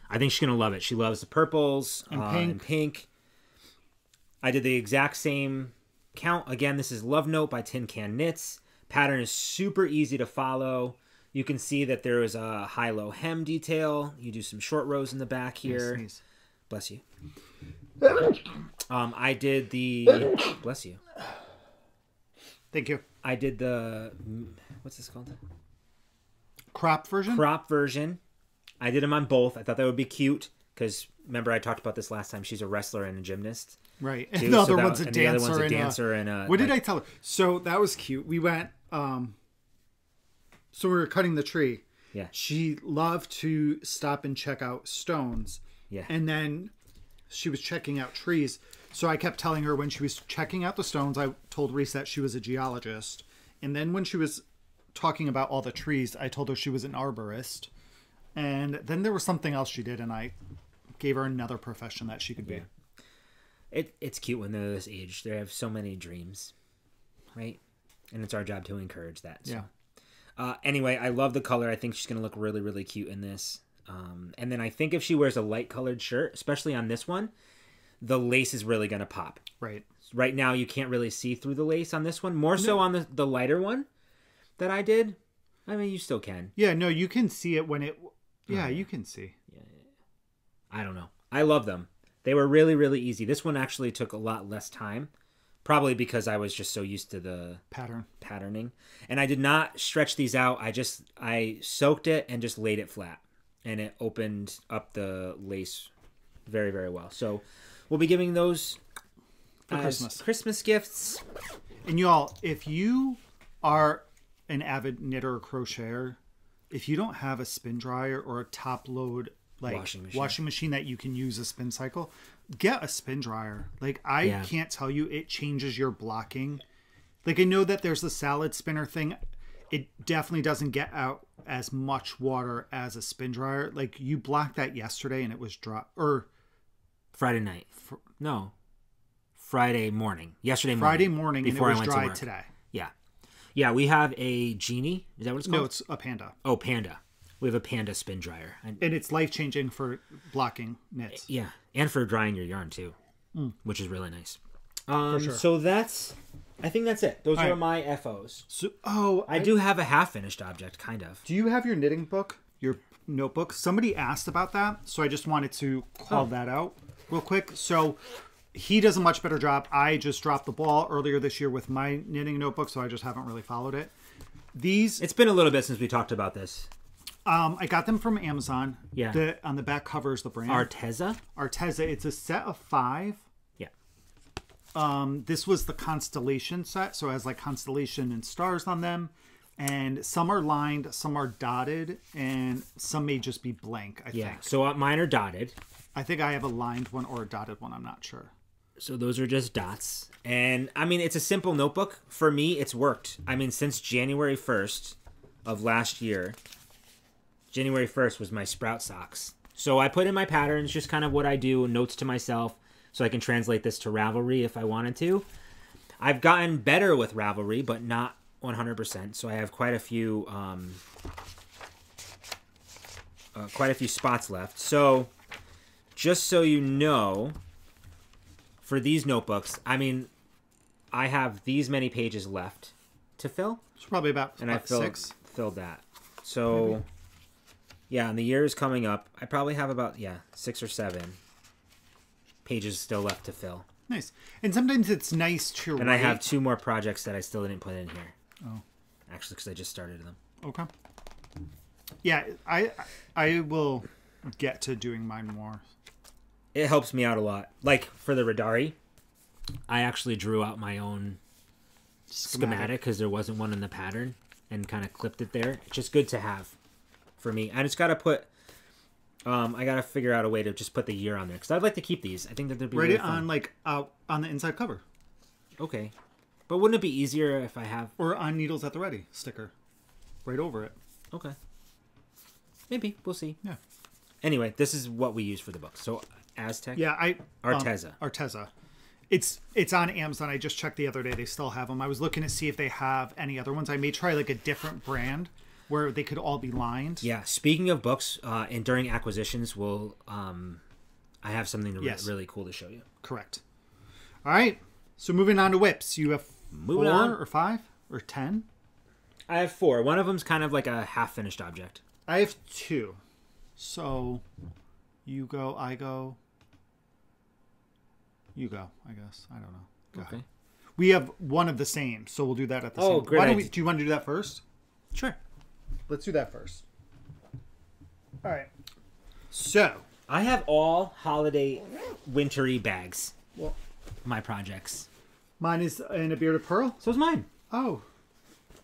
I think she's going to love it. She loves the purples and pink. I did the exact same count. Again, this is Love Note by Tin Can Knits. Pattern is super easy to follow. You can see that there is a high-low hem detail. You do some short rows in the back here. Nice. Bless you. I did the... Bless you. Thank you. I did the... What's this called? Crop version? Crop version. I did them on both. I thought that would be cute because remember I talked about this last time. She's a wrestler and a gymnast. Right. Too, And the other so one's a dancer. The other one's a dancer and a... What did I tell her? So that was cute. We went... So we were cutting the tree. Yeah. She loved to stop and check out stones. Yeah. And then she was checking out trees. So I kept telling her when she was checking out the stones, I told Reese that she was a geologist. And then when she was talking about all the trees, I told her she was an arborist. And then there was something else she did, and I gave her another profession that she could be. It's cute when they're this age. They have so many dreams, right? And it's our job to encourage that. So. Yeah. Anyway, I love the color. I think she's going to look really, really cute in this. And then I think if she wears a light colored shirt, especially on this one, the lace is really going to pop. Right. Right now, you can't really see through the lace on this one. More so on the lighter one that I did. I mean, you still can. Yeah, no, you can see it when it... Yeah, you can see. Yeah. I don't know. I love them. They were really, really easy. This one actually took a lot less time. Probably because I was just so used to the patterning. And I did not stretch these out. I soaked it and just laid it flat. And it opened up the lace very, very well. So we'll be giving those for as Christmas gifts. And y'all, if you are an avid knitter or crocheter, if you don't have a spin dryer or a top load washing machine that you can use a spin cycle, get a spin dryer. Like I can't tell you, it changes your blocking. Like I know that there's the salad spinner thing. it definitely doesn't get out as much water as a spin dryer. Like you blacked that yesterday and it was dry, or Friday night. No. Friday morning. Yesterday morning. Friday morning before and it was I went to dry work. today. Yeah. Yeah, we have a Genie. Is that what it's called? No, it's a Panda. Oh, Panda. We have a Panda spin dryer. And it's life-changing for blocking knits. Yeah, and for drying your yarn too, which is really nice. sure. So I think that's it. Those All are right. my FOs. So, I do have a half-finished object, kind of. do you have your knitting book, your notebook? Somebody asked about that, so I just wanted to call that out real quick. So he does a much better job. I just dropped the ball earlier this year with my knitting notebook, so I just haven't really followed it. It's been a little bit since we talked about this. I got them from Amazon. Yeah. On the back cover is the brand. Arteza? Arteza. It's a set of 5. Yeah. This was the constellation set, so it has like constellation and stars on them. And some are lined, some are dotted, and some may just be blank, I think. So mine are dotted. I think I have a lined one or a dotted one. I'm not sure. So those are just dots. And, I mean, it's a simple notebook. For me, it's worked. I mean, since January 1st of last year, January 1st was my Sprout socks. So I put in my patterns, just kind of what I do, notes to myself, so I can translate this to Ravelry if I wanted to. I've gotten better with Ravelry, but not 100%. So I have quite a few spots left. So just so you know, for these notebooks, I mean, I have these many pages left to fill. It's probably about And I 6. filled that. So, Maybe. Yeah, and the year is coming up. I probably have about, 6 or 7 pages still left to fill. Nice. And sometimes it's nice to And write. I have 2 more projects that I still didn't put in here. Oh. Actually, because I just started them. Okay. Yeah, I will get to doing mine more. It helps me out a lot. Like, for the Radari, I actually drew out my own schematic because there wasn't one in the pattern and kind of clipped it there. It's just good to have for me. I just got to put... I got to figure out a way to just put the year on there because I'd like to keep these. I think that they'd be Write really it fun. on like on the inside cover. Okay. But wouldn't it be easier if I have... Or on Needles at the Ready sticker. Right over it. Okay. Maybe. We'll see. Yeah. Anyway, this is what we use for the book. So, Aztec? Yeah, Arteza. Arteza. It's on Amazon. I just checked the other day. They still have them. I was looking to see if they have any other ones. I may try like a different brand where they could all be lined. Yeah. Speaking of books, and during acquisitions, we'll... I have something really cool to show you. Correct. All right. So moving on to whips. You have Moving 4 on. or 5 or 10? I have 4. One of them's kind of like a half-finished object. I have 2. So you go, I go. You go, I guess. I don't know. Go Okay. ahead. We have one of the same, so we'll do that at the same time. great idea. Do you want to do that first? Sure. Let's do that first. All right. So, I have all holiday wintry bags. well, My projects. mine is in a bearded pearl. So is mine. Oh,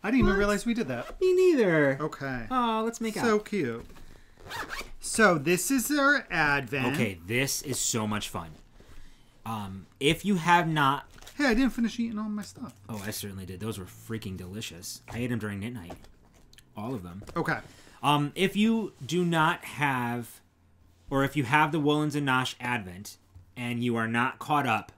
I didn't even What? realize we did that. Me neither. Okay. Oh, let's make So out. cute. So this is our advent. Okay, this is so much fun. If you have not... Hey, I didn't finish eating all my stuff. Oh, I certainly did. Those were freaking delicious. I ate them during knit night. All of them. Okay. If you do not have, or if you have the Woodlands and Nash Advent, and you are not caught up,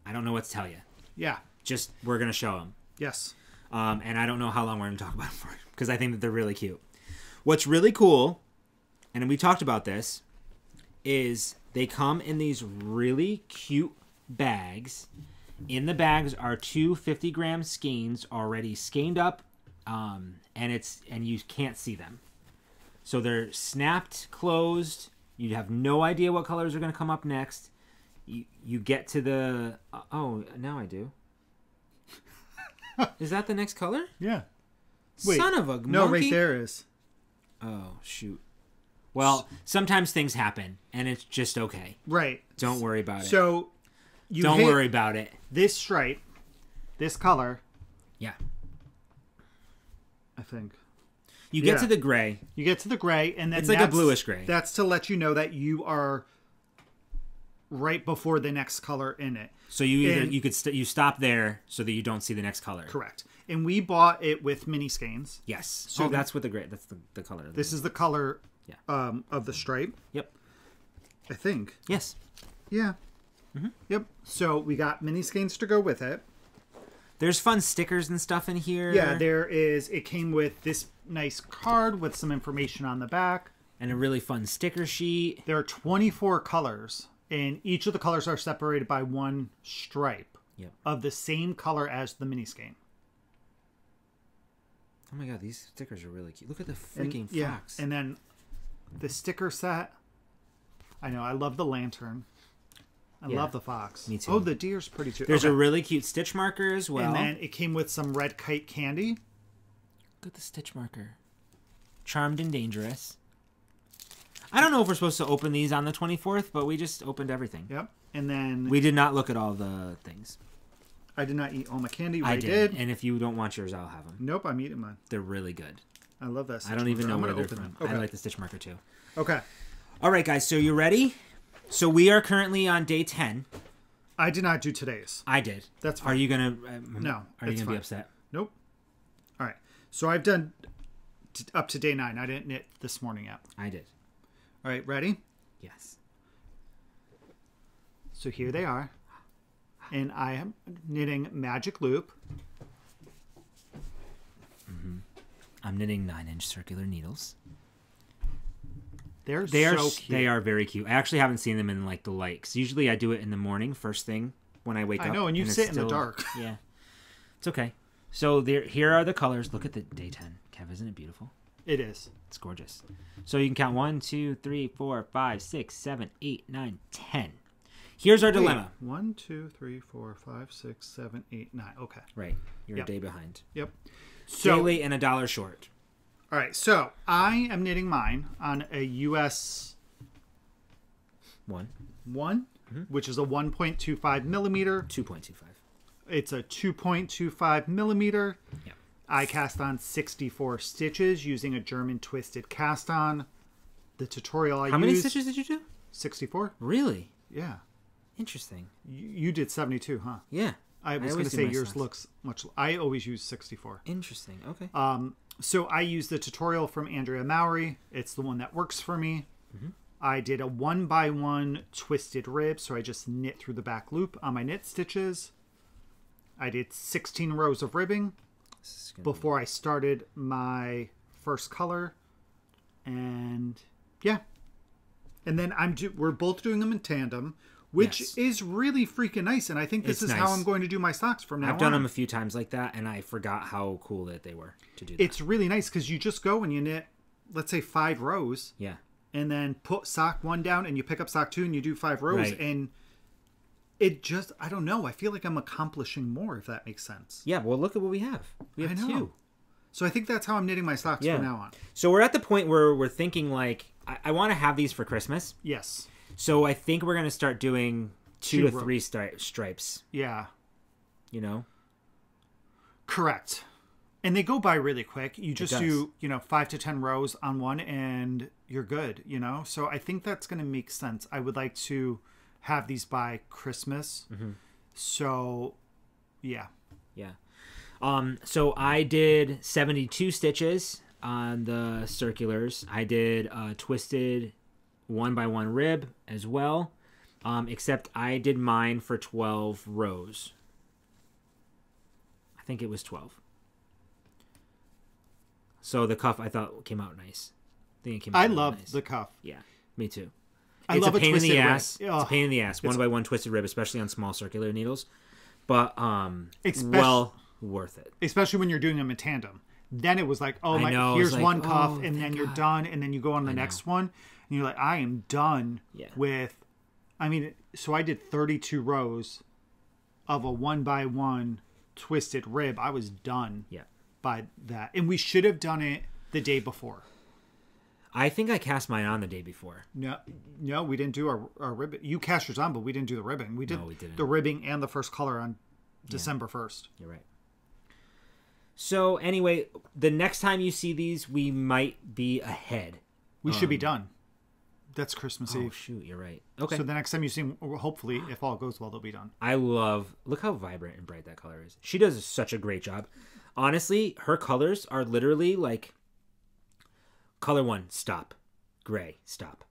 I don't know what to tell you. Yeah. Just, we're going to show them. Yes. And I don't know how long we're going to talk about them for, because I think that they're really cute. What's really cool, and we talked about this, is they come in these really cute bags. In the bags are 2 50-gram skeins already skeined up, and you can't see them. So they're snapped closed. You have no idea what colors are going to come up next. You get to the... oh, now I do. Is that the next color? Yeah. Son of a monkey. No, right there is. Oh, shoot. Well, sometimes things happen, and it's just okay. Right. Don't worry about it. So you Don't hit worry about it. this stripe, this color, Yeah. I think. You get Yeah. to the gray. You get to the gray, and then It's like a that's- bluish gray. That's to let you know that you are right before the next color in it. So you stop there so that you don't see the next color. Correct. And we bought it with mini skeins. Yes. So that's what that's the color. This is the color of the stripe. Yep. I think. Yes. Yeah. Yep. So we got mini skeins to go with it. There's fun stickers and stuff in here. Yeah, there is. It came with this nice card with some information on the back. And a really fun sticker sheet. There are 24 colors, and each of the colors are separated by one stripe of the same color as the mini skein. Oh my god, these stickers are really cute. Look at the freaking fox. And then the sticker set. I know, I love the lantern. I love the fox. Me too. Oh, the deer's pretty too. There's a really cute stitch marker as well. And then it came with some red kite candy. Look at the stitch marker. Charmed and dangerous. I don't know if we're supposed to open these on the 24th, but we just opened everything. Yep. And then we did not look at all the things. I did not eat all my candy. I did. And if you don't want yours, I'll have them. Nope, I'm eating mine. They're really good. I love that stitch I don't even know marker. where they're from. Okay. I like the stitch marker too. Okay. All right, guys. So you ready? So we are currently on day 10. I did not do today's. I did. That's fine. Are you going to... No. Are you going to be upset? Nope. All right. So I've done up to day 9. I didn't knit this morning yet. I did. All right. Ready? Yes. So here they are. And I am knitting magic loop. I'm knitting 9-inch circular needles. They are so cute. They are very cute. I actually haven't seen them in like the light. 'Cause usually I do it in the morning, first thing when I wake up. I know, and you sit in the dark. Yeah, it's okay. So here are the colors. Look at the day 10, Kev. Isn't it beautiful? It is. It's gorgeous. So you can count 1, 2, 3, 4, 5, 6, 7, 8, 9, 10. Here's our dilemma. 1, 2, 3, 4, 5, 6, 7, 8, 9. Okay. Right. You're a day behind. Yep. So, day late and $1 short. All right, so I am knitting mine on a US 1, which is a 1.25 millimeter. 2.25. It's a 2.25 millimeter. Yeah. I cast on 64 stitches using a German twisted cast on. The tutorial I used... How many stitches did you do? 64. Really? Yeah. Interesting. You did 72, huh? Yeah. I was going to say yours looks much... I always use 64. Interesting. Okay. So I used the tutorial from Andrea Mowry. It's the one that works for me. I did a 1x1 twisted rib, so I just knit through the back loop on my knit stitches. I did 16 rows of ribbing before I started my first color. And yeah. And then we're both doing them in tandem, which is really freaking nice. And I think this is how I'm going to do my socks from now on. I've done them a few times like that, and I forgot how cool that they were to do that. It's really nice because you just go and you knit, let's say 5 rows. Yeah. And then put sock 1 down and you pick up sock 2 and you do 5 rows. Right. And it just, I don't know. I feel like I'm accomplishing more, if that makes sense. Yeah. Well, look at what we have. We have 2. So I think that's how I'm knitting my socks from now on. So we're at the point where we're thinking like, I want to have these for Christmas. Yes. So I think we're going to start doing 2 to 3 stripes. Yeah. You know? Correct. And they go by really quick. You just do, 5 to 10 rows on one and you're good, So I think that's going to make sense. I would like to have these by Christmas. So, yeah. Yeah. So I did 72 stitches on the circulars. I did a twisted 1x1 rib as well. Except I did mine for 12 rows. I think it was 12. So the cuff I thought came out nice. I think it came out I really love nice. The cuff. Yeah, me too. It's a pain in the ass. It's a pain in the ass. 1x1 twisted rib, especially on small circular needles. But well worth it. Especially when you're doing them in tandem. Then it was like, here's one cuff, and then you're done, and then you go on the next one, and you're like, I am done with. So I did 32 rows of a 1x1 twisted rib. I was done by that. And we should have done it the day before. I think I cast mine on the day before. No, we didn't do our ribbing. You cast yours on, but we didn't do the ribbing. We did didn't. The ribbing and the first color on December 1st. You're right. So anyway, the next time you see these, we might be ahead. We should be done. That's Christmas Oh Eve. shoot, you're right. Okay. So the next time you see them, hopefully, if all goes well, they'll be done. Look how vibrant and bright that color is. She does such a great job. Honestly, her colors are literally like color 1, stop. Gray, stop.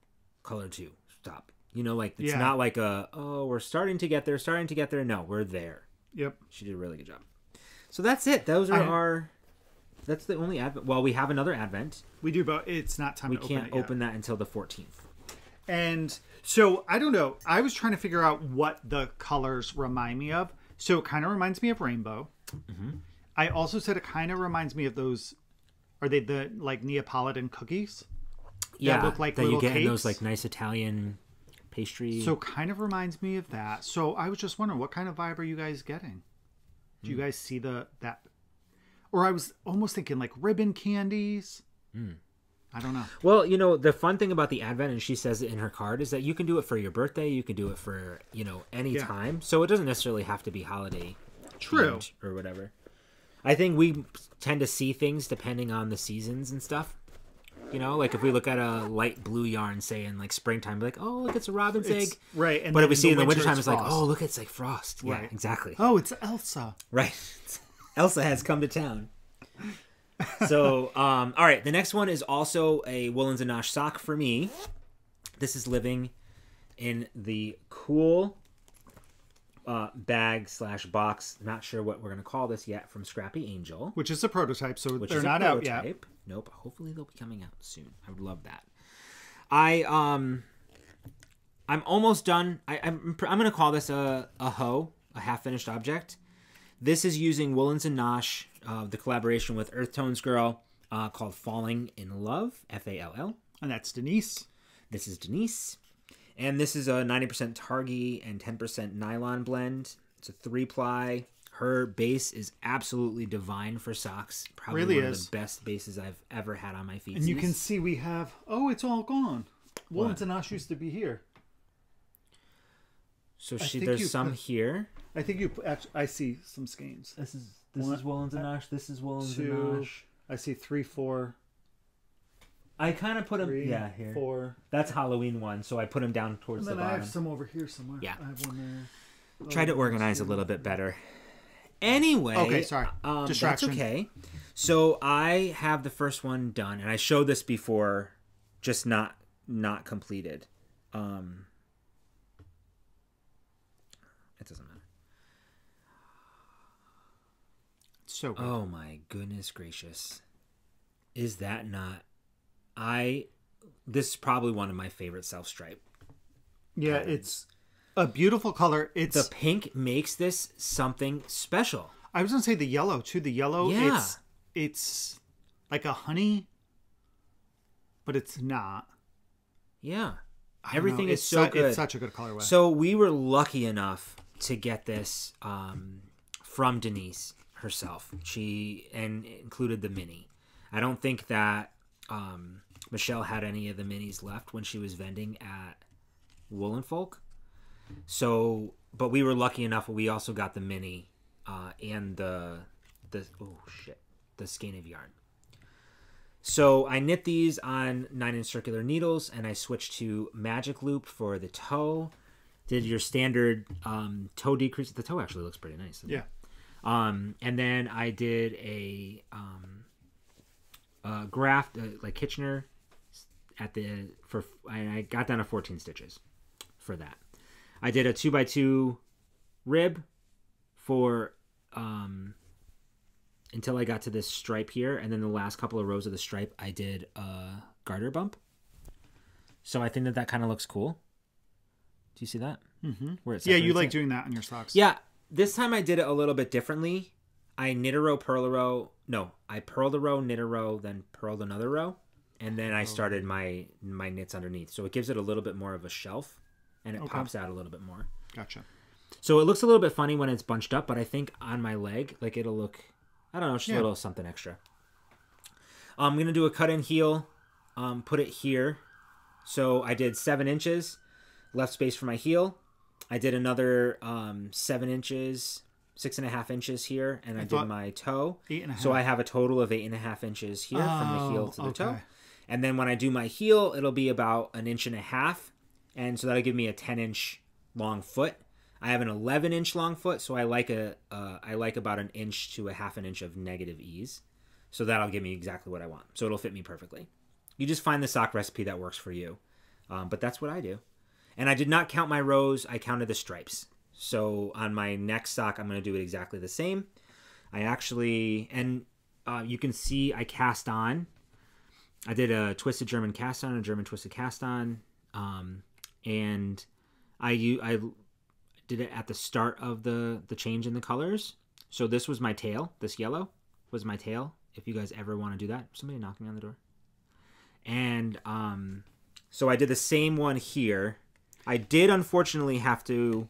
Color 2, stop. You know, like it's not like we're starting to get there. No, we're there. Yep. She did a really good job. So that's it. Those are that's the only advent. Well, we have another advent. We do, but it's not time to open it. We can't open that until the 14th. And so, I don't know. I was trying to figure out what the colors remind me of. So, it kind of reminds me of rainbow. Mm-hmm. I also said it kind of reminds me of those... Are they the, like, Neapolitan cookies? Yeah, that look like that little you get cakes? in those, like, nice Italian pastry. So, kind of reminds me of that. So, I was just wondering, what kind of vibe are you guys getting? Do you guys see that... Or I was almost thinking, like, ribbon candies. I don't know. Well, you know, the fun thing about the Advent, and she says it in her card, is that you can do it for your birthday. You can do it for, you know, any time. So it doesn't necessarily have to be holiday themed or whatever. I think we tend to see things depending on the seasons and stuff. You know, like if we look at a light blue yarn, say in like springtime, like, oh, look, it's a robin's egg. Right. And but if we see it in the winter, wintertime, it's like, oh, look, it's like frost. Yeah, right. Exactly. Oh, it's Elsa. Right. Elsa has come to town. So, all right. The next one is also a Woodlands and Nash sock for me. This is living in the cool bag / box. Not sure what we're going to call this yet, from Scrappy Angel. Which is a prototype, so they're not out yet. Nope. Hopefully they'll be coming out soon. I would love that. I'm almost done. I'm going to call this a hoe, a half-finished object. This is using Woodlands and Nash, the collaboration with Earth Tones Girl, called Falling in Love, Fall. And that's Denise. This is Denise. And this is a 90% Targhee and 10% nylon blend. It's a 3-ply. Her base is absolutely divine for socks. Probably really one is. of the best bases I've ever had on my feet. And you can see we have... Oh, it's all gone. Woodlands and Nash used to be here. So there's some here. I think you actually... I see some skeins. This is Woodlands and Nash. This is Woodlands and Nash. I see 3, 4. I kind of put them... Yeah, here. 4. That's Halloween one, so I put them down towards the bottom. And then I have some over here somewhere. Yeah. I have one there. Try to organize a little bit better. Anyway. Okay, sorry. Distraction. That's okay. So I have the first one done, and I showed this before, just not completed. It doesn't matter. So good. Oh my goodness gracious. Is that not... This is probably one of my favorite self-stripe. Yeah, it's a beautiful color. The pink makes this something special. I was going to say the yellow, too. The yellow, it's like a honey, but it's not. Yeah. Everything is so good. It's such a good colorway. So we were lucky enough to get this from Denise herself. She included the mini. I don't think that Michelle had any of the minis left when she was vending at Woolen Folk. So, but we were lucky enough. We also got the mini and the skein of yarn. So I knit these on 9-inch circular needles, and I switched to magic loop for the toe. Did your standard toe decrease. The toe actually looks pretty nice. Yeah. And then I did a graft like Kitchener and I got down to 14 stitches for that. I did a 2x2 rib for until I got to this stripe here, and then the last couple of rows of the stripe I did a garter bump. So I think that kind of looks cool. Do you see that? Mm-hmm. Where it's you like doing that on your socks. Yeah. This time I did it a little bit differently. I knit a row, purl a row. No, I purled a row, knit a row, then purled another row. And then I started my knits underneath. So it gives it a little bit more of a shelf, and it pops out a little bit more. Gotcha. So it looks a little bit funny when it's bunched up, but I think on my leg, like it'll look, I don't know, just a little something extra. I'm going to do a cut-in heel, put it here. So I did 7 inches, left space for my heel. I did another 7 inches, 6.5 inches here, and I did my toe. 8.5. So I have a total of 8.5 inches here from the heel to the toe. And then when I do my heel, it'll be about 1.5 inches. And so that'll give me a 10-inch long foot. I have an 11-inch long foot, so I like about 1 inch to 1/2 inch of negative ease. So that'll give me exactly what I want. So it'll fit me perfectly. You just find the sock recipe that works for you. But that's what I do. And I did not count my rows. I counted the stripes. So on my next sock, I'm going to do it exactly the same. I actually, and you can see I cast on. I did a twisted German cast on, a German twisted cast on. And I did it at the start of the change in the colors. So this was my tail. This yellow was my tail. If you guys ever want to do that. Somebody knocking on the door. And so I did the same one here. I did unfortunately have to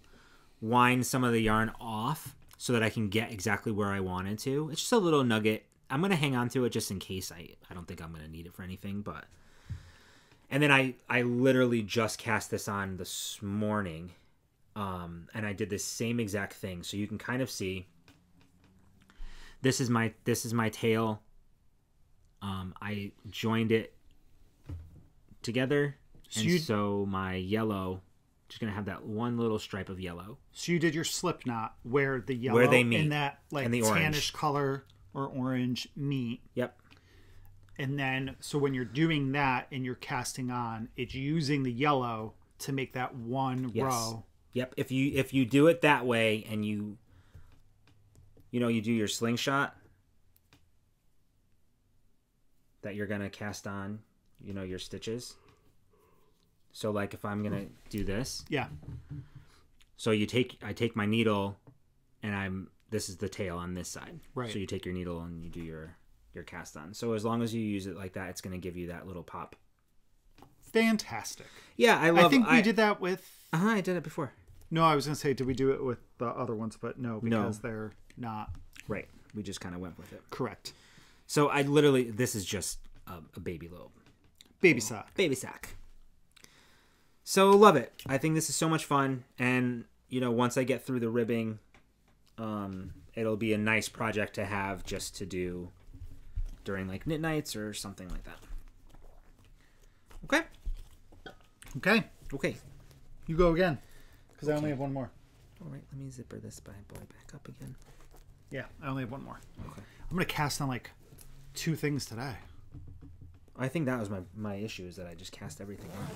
wind some of the yarn off so that I can get exactly where I wanted to. It's just a little nugget. I'm going to hang on to it just in case. I don't think I'm going to need it for anything. But and then I literally just cast this on this morning. And I did the same exact thing. So you can kind of see this is my tail. I joined it together. So my yellow, just going to have that one little stripe of yellow. So you did your slip knot where the yellow where they meet, and that like and the tannish orange color or orange meet. Yep. And then, so when you're doing that and you're casting on, it's using the yellow to make that one row. Yep. If you do it that way and you do your slingshot that you're going to cast on, your stitches. So like if I'm going to do this. Yeah. So I take my needle and this is the tail on this side. Right. So you take your needle and you do your cast on. So as long as you use it like that, it's going to give you that little pop. Fantastic. Yeah, I think we did that with... I did it before. No, I was going to say, did we do it with the other ones? But no, because they're not... Right. We just kind of went with it. Correct. So this is just a baby lobe. Baby sock. Baby sock. So love it. I think this is so much fun. And, once I get through the ribbing, it'll be a nice project to have just to do during like knit nights or something like that. Okay. You go again, because I only have one more. All right, let me zipper this bad boy back up again. Yeah, I only have one more. Okay. I'm going to cast on like 2 things today. I think that was my issue, is that I just cast everything on.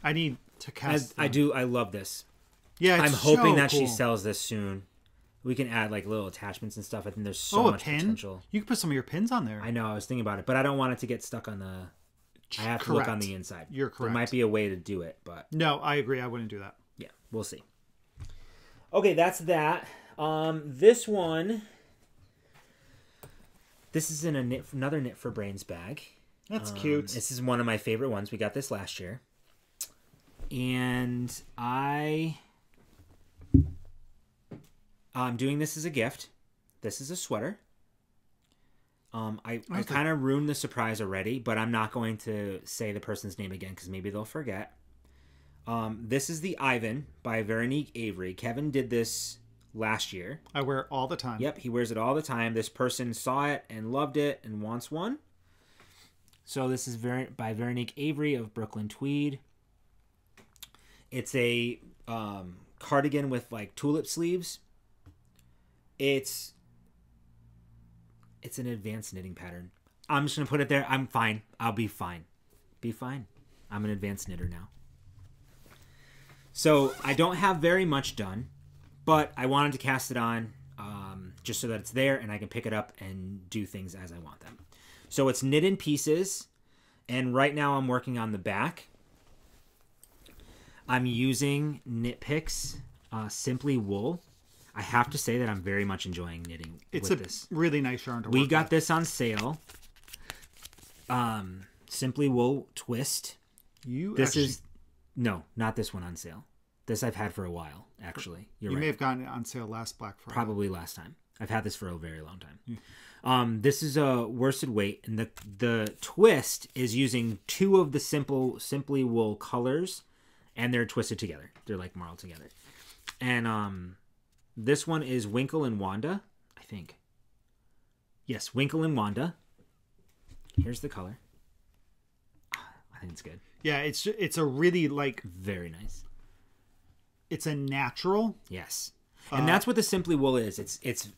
I need to cast... I love this. Yeah, I'm hoping so that cool. she sells this soon. We can add like little attachments and stuff. I think there's so much potential. You can put some of your pins on there. I know, I was thinking about it, but I don't want it to get stuck on the... I have to look on the inside. You're correct. There might be a way to do it, but... No, I agree. I wouldn't do that. Yeah, we'll see. Okay, that's that. This one... This is in another Knit for Brains bag. That's cute. This is one of my favorite ones. We got this last year. And I'm doing this as a gift. This is a sweater. I kind of ruined the surprise already, but I'm not going to say the person's name again because maybe they'll forget. This is the Ivan by Veronique Avery. Kevin did this last year. I wear it all the time. Yep, he wears it all the time. This person saw it and loved it and wants one. So this is by Veronique Avery of Brooklyn Tweed. It's a cardigan with like tulip sleeves. It's an advanced knitting pattern. I'm just going to put it there. I'm fine. I'll be fine. Be fine. I'm an advanced knitter now. So I don't have very much done, but I wanted to cast it on just so that it's there and I can pick it up and do things as I want them. So it's knit in pieces, and right now I'm working on the back. I'm using Knit Picks Simply Wool. I have to say that I'm very much enjoying knitting with this. It's a really nice yarn to work We with. got this on sale. Simply Wool Twist. No, not this one on sale. This I've had for a while, actually. You're right. You may have gotten it on sale last Black Friday. Probably last time. I've had this for a very long time. This is a worsted weight, and the twist is using 2 of the Simply Wool colors, and they're twisted together. They're like marled together. And this one is Winkle and Wanda, I think. Yes, Winkle and Wanda. Here's the color. I think it's good. Yeah, it's a really like Very nice. it's a natural. Yes. And that's what the Simply Wool is. It's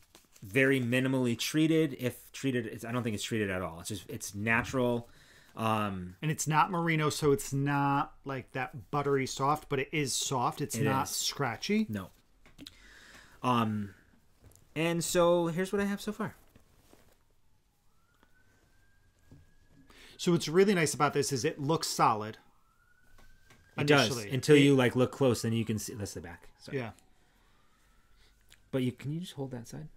very minimally treated. If treated, I don't think it's treated at all. It's natural. And it's not merino, so it's not like that buttery soft, but it is soft. It's not scratchy. No. And so here's what I have so far. So what's really nice about this is it looks solid. It does until you like look close, then you can see. That's the back. Sorry. Yeah. But can you just hold that side?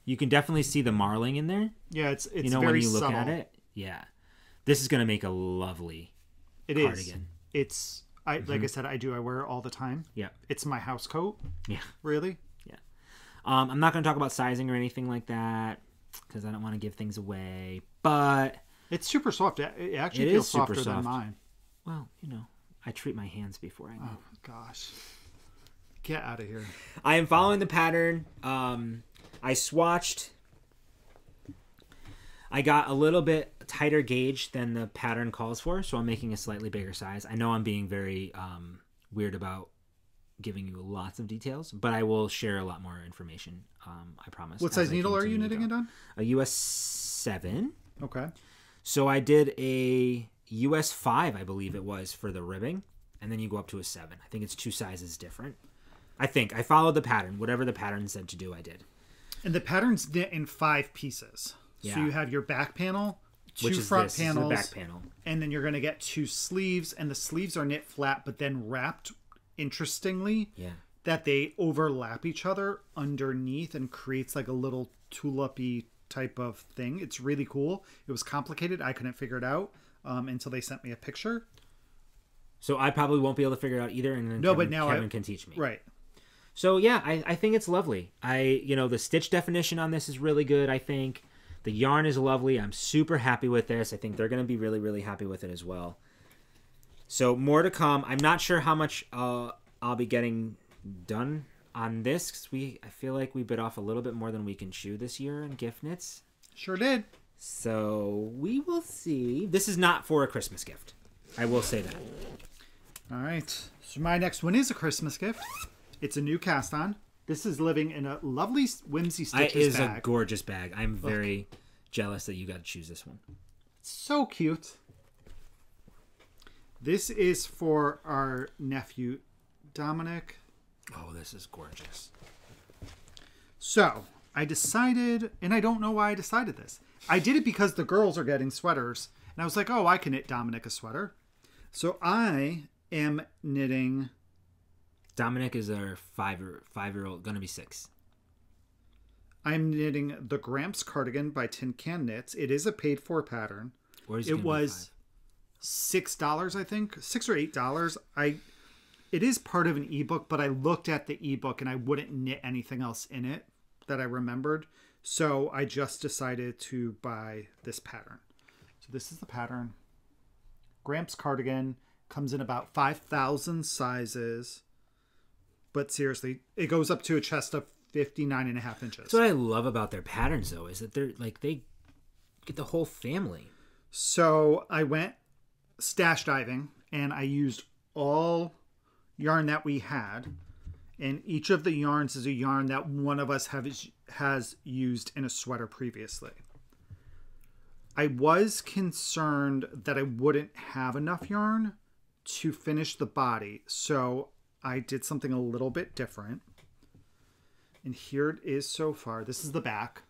You can definitely see the marling in there. Yeah, it's you know, very when you look subtle. at it. Yeah, this is gonna make a lovely cardigan. Is. It's like I said, I wear it all the time. Yeah, it's my house coat. Yeah, really. Yeah. I'm not gonna talk about sizing or anything like that because I don't want to give things away. But it's super soft. It actually feels softer than mine. Well, you know, I treat my hands before I move. Oh gosh, get out of here! I am following the pattern. I swatched. I got a little bit tighter gauge than the pattern calls for, so I'm making a slightly bigger size. I know I'm being very weird about giving you lots of details, but I will share a lot more information. I promise. What size needle are you knitting it on? A US 7. Okay. So I did a US 5, I believe it was, for the ribbing, and then you go up to a 7. I think it's 2 sizes different. I think I followed the pattern. Whatever the pattern said to do, I did. And the pattern's knit in 5 pieces. Yeah. So you have your back panel, 2 Which is front this. panels, This is the back panel, and then you're going to get 2 sleeves, and the sleeves are knit flat, but then wrapped interestingly. Yeah. That they overlap each other underneath and creates like a little tulipy type of thing. It's really cool. It was complicated. I couldn't figure it out until they sent me a picture. So I probably won't be able to figure it out either. And then Kevin can teach me. Right. So yeah, I think it's lovely. The stitch definition on this is really good. I think the yarn is lovely. I'm super happy with this. I think they're going to be really, really happy with it as well. So more to come. I'm not sure how much I'll be getting done on this because I feel like we bit off a little bit more than we can chew this year in gift knits. Sure did. So we will see. This is not for a Christmas gift. I will say that. All right. So my next one is a Christmas gift. It's a new cast on. This is living in a lovely Whimsy Stitches It is bag. a gorgeous bag. I'm very jealous that you got to choose this one. So cute. This is for our nephew, Dominic. Oh, this is gorgeous. So I decided, and I don't know why I decided this. I did it because the girls are getting sweaters. And I was like, oh, I can knit Dominic a sweater. So I am knitting... Dominic is our five-year-old, going to be 6. I'm knitting the Gramps cardigan by Tin Can Knits. It is a paid-for pattern. It was $6, I think. $6 or $8. It is part of an ebook, but I looked at the ebook and I wouldn't knit anything else in it that I remembered. So I just decided to buy this pattern. So this is the pattern. Gramps cardigan comes in about 5,000 sizes. But seriously, it goes up to a chest of 59.5 inches. That's what I love about their patterns, though, is that they get the whole family. So I went stash diving, and I used all yarn that we had. And each of the yarns is a yarn that one of us has used in a sweater previously. I was concerned that I wouldn't have enough yarn to finish the body. So I did something a little bit different. And here it is so far. This is the back.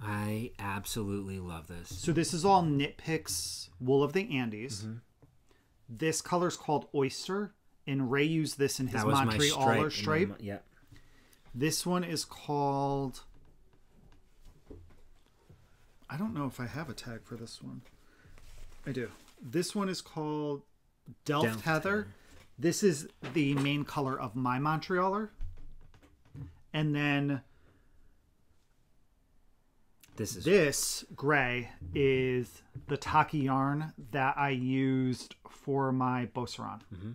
I absolutely love this. So this is all Knit Picks Wool of the Andes. Mm-hmm. This color's called Oyster. And Ray used this in his Montreal stripe. Yeah. This one is called... I don't know if I have a tag for this one. I do. This one is called Delft Heather. This is the main color of my Montrealer. And then this gray is the Taki yarn that I used for my Beauceron. Mm-hmm.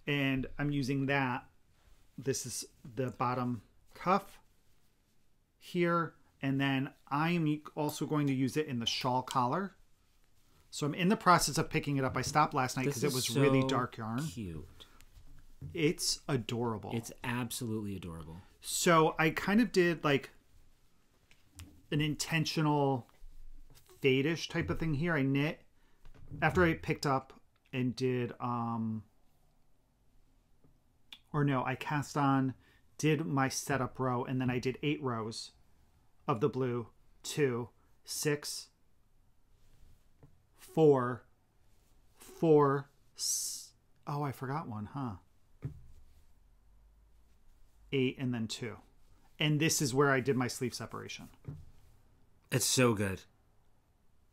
And I'm using that. This is the bottom cuff here. And then I'm also going to use it in the shawl collar. So I'm in the process of picking it up. I stopped last night because it was really dark yarn. Cute. It's adorable. It's absolutely adorable. So I kind of did like an intentional fade-ish type of thing here. I knit after I picked up and did I cast on, did my setup row, and then I did 8 rows of the blue, 2, 6, 4, 4, oh, I forgot one, huh? 8 and then 2. And this is where I did my sleeve separation. It's so good.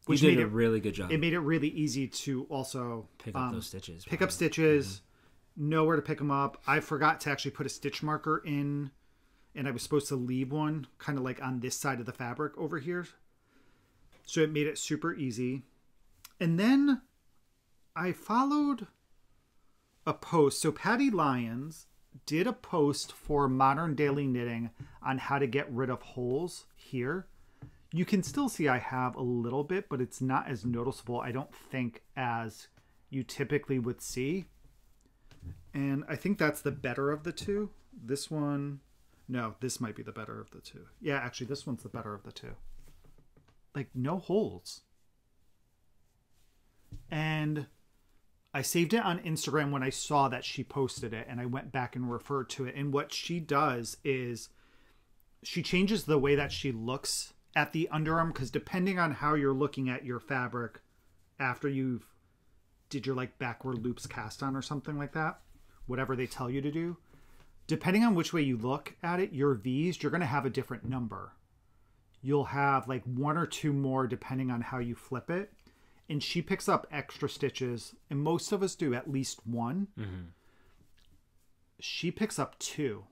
Which you did a really good job. It made it really easy to also pick up those stitches. Pick up stitches, know where to pick them up. I forgot to actually put a stitch marker in, and I was supposed to leave one kind of like on this side of the fabric over here. So it made it super easy. And then I followed a post. So Patty Lyons did a post for Modern Daily Knitting on how to get rid of holes here. You can still see I have a little bit, but it's not as noticeable, I don't think, as you typically would see. And I think that's the better of the two. This one, no, this might be the better of the two. Yeah, actually, this one's the better of the two. Like, no holes. And I saved it on Instagram when I saw that she posted it, and I went back and referred to it. And what she does is she changes the way that she looks at the underarm, because depending on how you're looking at your fabric after you've did your like backward loops cast on or something like that, whatever they tell you to do, depending on which way you look at it, your V's, you're going to have a different number. You'll have like 1 or 2 more depending on how you flip it. And she picks up extra stitches, and most of us do at least 1. Mm-hmm. She picks up 2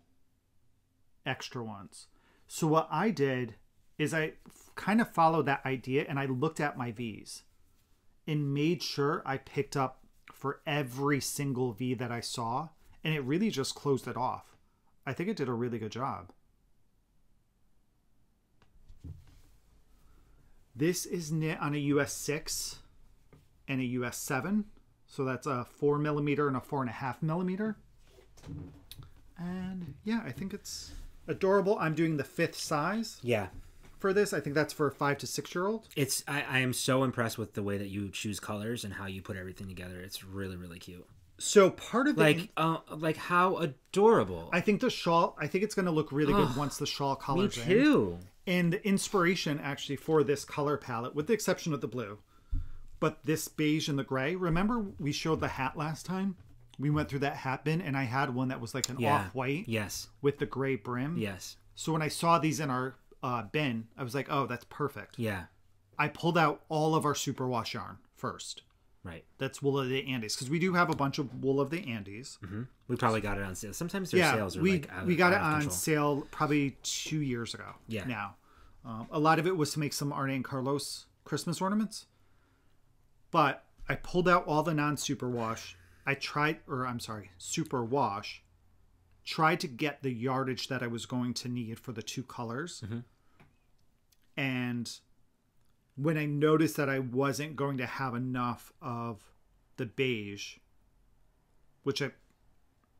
extra ones. So what I did is I kind of followed that idea, and I looked at my V's and made sure I picked up for every single V that I saw, and it really just closed it off. I think it did a really good job. This is knit on a US 6 and a US 7. So that's a 4mm and a 4.5mm. And yeah, I think it's adorable. I'm doing the 5th size. Yeah. For this, I think that's for a 5 to 6 year old. It's I am so impressed with the way that you choose colors and how you put everything together. It's really, really cute. So part of the like how adorable. I think the shawl. I think it's going to look really good once the shawl colors in. Me too. And the inspiration actually for this color palette, with the exception of the blue, but this beige and the gray. Remember we showed the hat last time? We went through that hat bin, and I had one that was like an off-white. Yes. With the gray brim. Yes. So when I saw these in our bin, I was like, oh, that's perfect. Yeah. I pulled out all of our superwash yarn first. Right. That's wool of the Andes, because we do have a bunch of wool of the Andes. Mm-hmm. We probably got it on sale. Sometimes their sales are we got it on sale probably 2 years ago. Yeah. Now, a lot of it was to make some Arne and Carlos Christmas ornaments, but I pulled out all the non-superwash. Superwash. Tried to get the yardage that I was going to need for the 2 colors. Mm-hmm. And when I noticed that I wasn't going to have enough of the beige, which I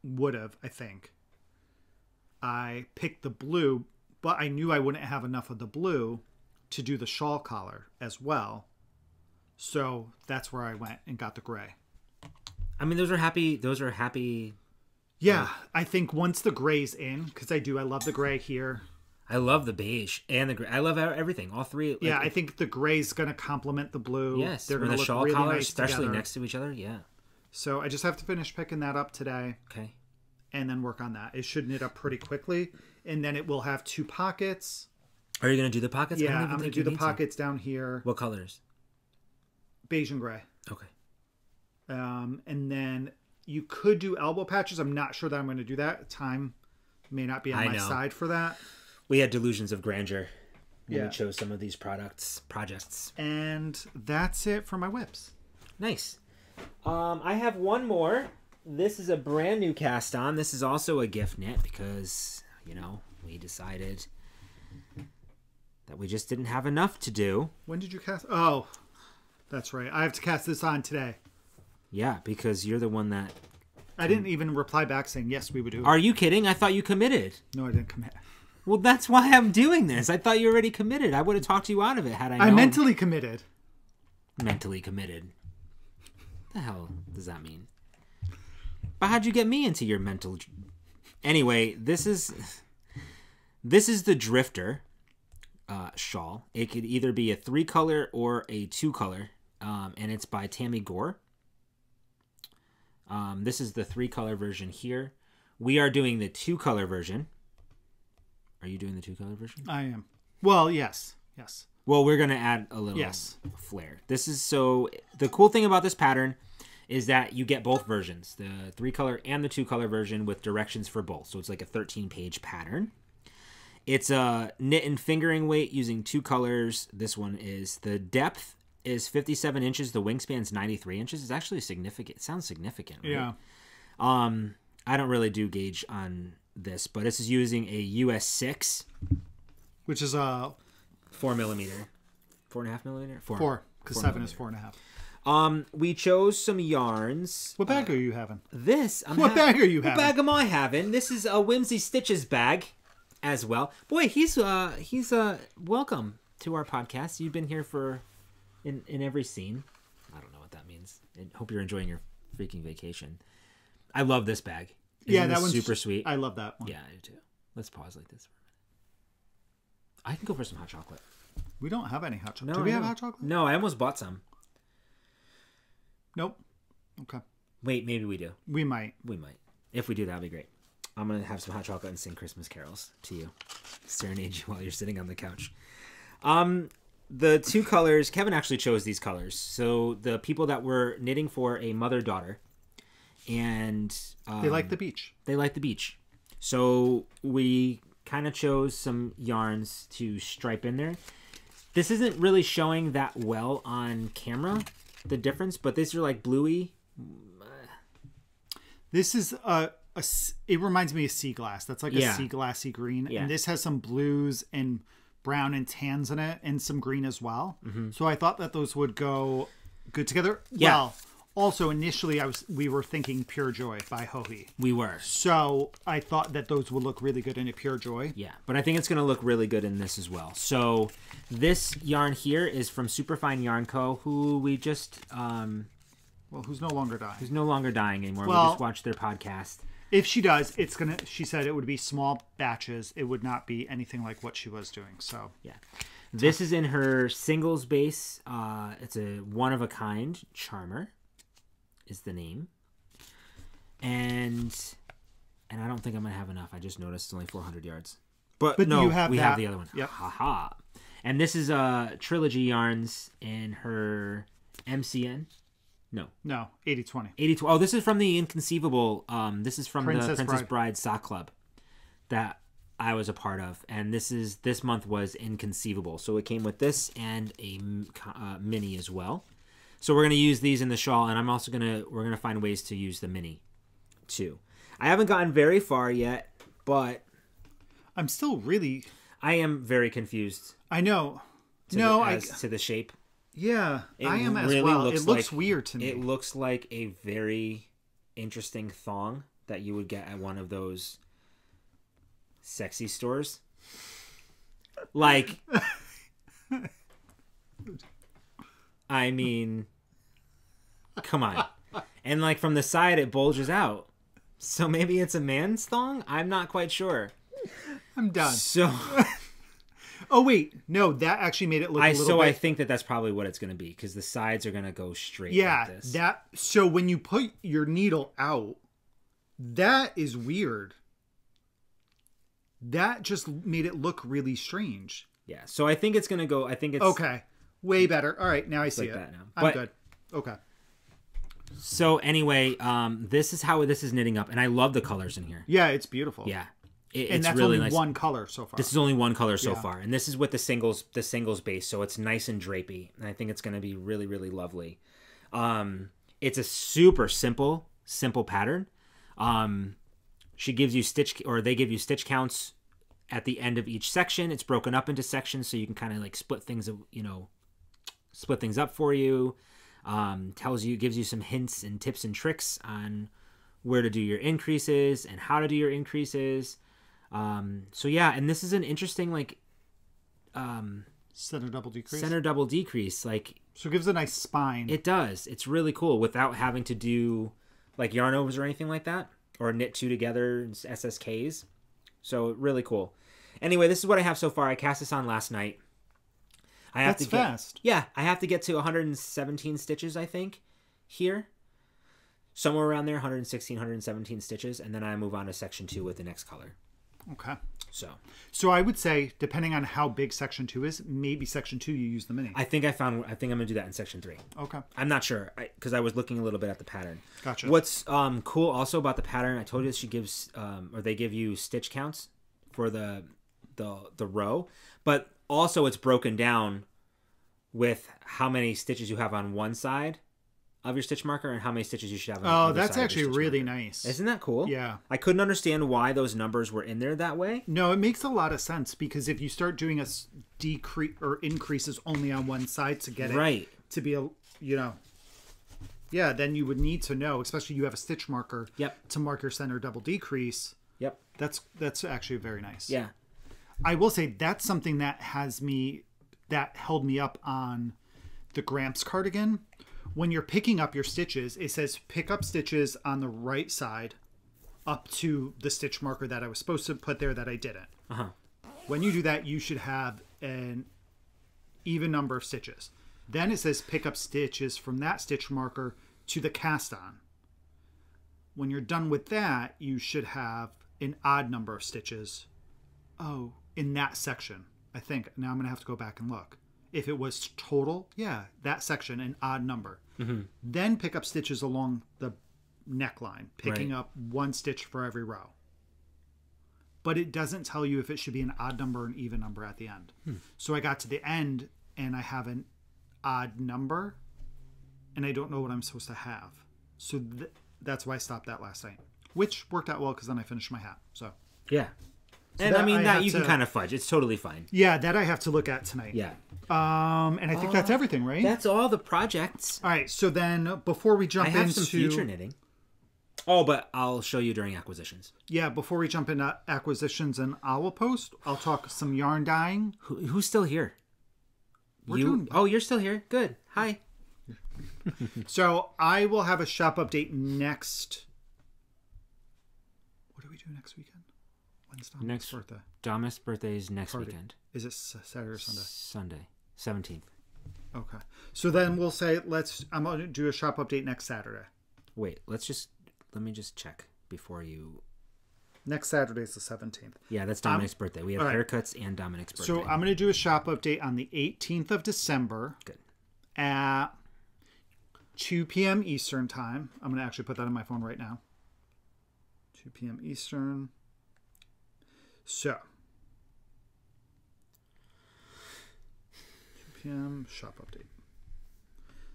would have, I think, I picked the blue, but I knew I wouldn't have enough of the blue to do the shawl collar as well. So that's where I went and got the gray. I mean, those are happy. Yeah, I think once the gray's in, because I love the gray here. I love the beige and the gray. I love everything, all 3. Yeah, I think the gray's going to complement the blue. Yes, they're going to look shawl really collars, nice especially together. next to each other. Yeah. So I just have to finish picking that up today. Okay. And then work on that. It should knit up pretty quickly, and then it will have 2 pockets. Are you going to do the pockets? Yeah, I'm going to do the pockets down here. What colors? Beige and gray. Okay. And then you could do elbow patches. I'm not sure that I'm going to do that. Time may not be on my side for that. We had delusions of grandeur when we chose some of these projects. And that's it for my whips. Nice. I have one more. This is a brand new cast on. This is also a gift knit because, we decided that we just didn't have enough to do. When did you cast? Oh, That's right. I have to cast this on today. Yeah, because you're the one that... I didn't even reply back saying, yes, we would do it. Are you kidding? I thought you committed. No, I didn't commit. Well, that's why I'm doing this. I thought you already committed. I would have talked you out of it had I known. I mentally committed. Mentally committed. The hell does that mean? But how'd you get me into your mental... Anyway, this is the Drifter shawl. It could either be a 3-color or a 2-color, and it's by Tammy Gore. This is the 3-color version here. We are doing the 2-color version. Are you doing the 2-color version? I am. Well, yes. Yes. Well, we're going to add a little flair. This is the cool thing about this pattern is that you get both versions, the 3-color and the 2-color version with directions for both. So it's like a 13-page pattern. It's a knit and fingering weight using 2 colors. This one is the depth is 57 inches. The wingspan's 93 inches. It's actually significant. It sounds significant, right? Yeah. I don't really do gauge on this, but this is using a US 6, which is a 4 millimeter, 4.5 millimeter, 4, because 7 is 4.5. We chose some yarns. What bag are you having? What bag are you having? What bag am I having? This is a Whimsy Stitches bag, as well. Boy, he's welcome to our podcast. You've been here for in every scene. I don't know what that means. I hope you're enjoying your freaking vacation. I love this bag. Isn't that one's super sweet. I love that one. Yeah, I do too. Let's pause like this for a minute. I can go for some hot chocolate. We don't have any hot chocolate. No, Do we have hot chocolate? No, I almost bought some. Nope. Okay. Wait, maybe we do. We might. If we do, that'd be great. I'm going to have some hot chocolate and sing Christmas carols to you. Serenade you while you're sitting on the couch. The 2 colors, Kevin actually chose these colors. So the people that were knitting for a mother-daughter, and they like the beach. So we kind of chose some yarns to stripe in there. This isn't really showing that well on camera, the difference, but these are like bluey. This is it reminds me of sea glass. That's like a sea glassy green. Yeah. And this has some blues and brown and tans in it, and some green as well. Mm-hmm. So I thought that those would go good together. Yeah. Well, also initially we were thinking Pure Joy by Hohi. We were. So I thought that those would look really good in a Pure Joy. Yeah, but I think it's going to look really good in this as well. So this yarn here is from Superfine Yarn Co., who we just who's no longer dying. Who's no longer dying anymore. We just watched their podcast. If she does, she said it would be small batches. It would not be anything like what she was doing. So yeah. This is in her singles base. It's a one-of-a-kind Charmer is the name. And I don't think I'm going to have enough. I just noticed it's only 400 yards. But no, we have the other one. Yep. Ha-ha. And this is Trilogy Yarns in her MCN. No, 80/20. 80/20. Oh, this is from the Inconceivable. This is from the Princess Bride Sock Club that I was a part of, and this month was Inconceivable. So it came with this and a mini as well. So we're gonna use these in the shawl, and we're gonna find ways to use the mini too. I haven't gotten very far yet, but I am very confused. I know. To the shape. Yeah, I am as well. It looks weird to me. It looks like a very interesting thong that you would get at one of those sexy stores. Like, I mean, come on. And like from the side, it bulges out. So maybe it's a man's thong? I'm not quite sure. I'm done. So... Oh, wait. No, that actually made it look a little bit... So I think that's probably what it's going to be, because the sides are going to go straight like this. So when you put your needle out, that is weird. That just made it look really strange. Yeah, so I think it's going to go... Okay, way better. All right, now I see like it. That now. I'm good. Okay. So anyway, this is how this is knitting up, and I love the colors in here. Yeah, it's beautiful. Yeah. And that's really only nice. One color so far. This is only one color so far. And this is with the singles base, so it's nice and drapey. And I think it's going to be really, really lovely. It's a super simple pattern. They give you stitch counts at the end of each section. It's broken up into sections, so you can kind of like split things, split things up for you. Gives you some hints and tips and tricks on where to do your increases and how to do your increases. So yeah, and this is an interesting center double decrease. Like, so it gives a nice spine. It does. It's really cool without having to do like yarn overs or anything like that, or knit two together SSKs. So really cool. Anyway, this is what I have so far. I cast this on last night. That's fast. Yeah, I have to get to 117 stitches, I think, here. Somewhere around there, 116, 117 stitches, and then I move on to section 2 with the next color. Okay. So I would say, depending on how big section 2 is, maybe section 2 you use the mini. I think I'm going to do that in section 3. Okay. I'm not sure, because I was looking a little bit at the pattern. Gotcha. What's cool also about the pattern, I told you she gives, or they give you stitch counts for the row, but also it's broken down with how many stitches you have on one side of your stitch marker and how many stitches you should have on the other that's side actually of your really marker. nice. Isn't that cool? Yeah. I couldn't understand why those numbers were in there that way. No, it makes a lot of sense, because if you start doing a decrease or increases only on one side to get it to be then you would need to know, especially you have a stitch marker to mark your center double decrease. Yep. That's actually very nice. Yeah. I will say that's something that held me up on the Gramps cardigan. When you're picking up your stitches, it says pick up stitches on the right side up to the stitch marker that I was supposed to put there that I didn't. Uh-huh. When you do that, you should have an even number of stitches. Then it says pick up stitches from that stitch marker to the cast on. When you're done with that, you should have an odd number of stitches. Oh, in that section, I think. Now I'm going to have to go back and look. If it was total, that section, an odd number. Mm-hmm. Then pick up stitches along the neckline, picking up one stitch for every row. But it doesn't tell you if it should be an odd number or an even number at the end. So I got to the end, and I have an odd number, and I don't know what I'm supposed to have. So that's why I stopped that last night, which worked out well because then I finished my hat. So yeah. And I mean, that you can kind of fudge. It's totally fine. Yeah, that I have to look at tonight. Yeah. And I think that's everything, right? That's all the projects. All right. So then before we jump into... I have some future knitting. Oh, but I'll show you during acquisitions. Yeah, before we jump into acquisitions and owl post, I'll talk some yarn dyeing. Who's still here? You're still here. Good. Hi. So I will have a shop update next... What do we do next weekend? When's Dominick's birthday? Dominick's birthday is next weekend. Is it Saturday or Sunday? Sunday, 17th. Okay. So then we'll say I'm going to do a shop update next Saturday. Wait, let me just check before you... Next Saturday is the 17th. Yeah, that's Dominick's birthday. We have haircuts and Dominick's birthday. So I'm going to do a shop update on the 18th of December. Good. At 2 p.m. Eastern time. I'm going to actually put that on my phone right now. 2 p.m. Eastern. So, 2 p.m. shop update.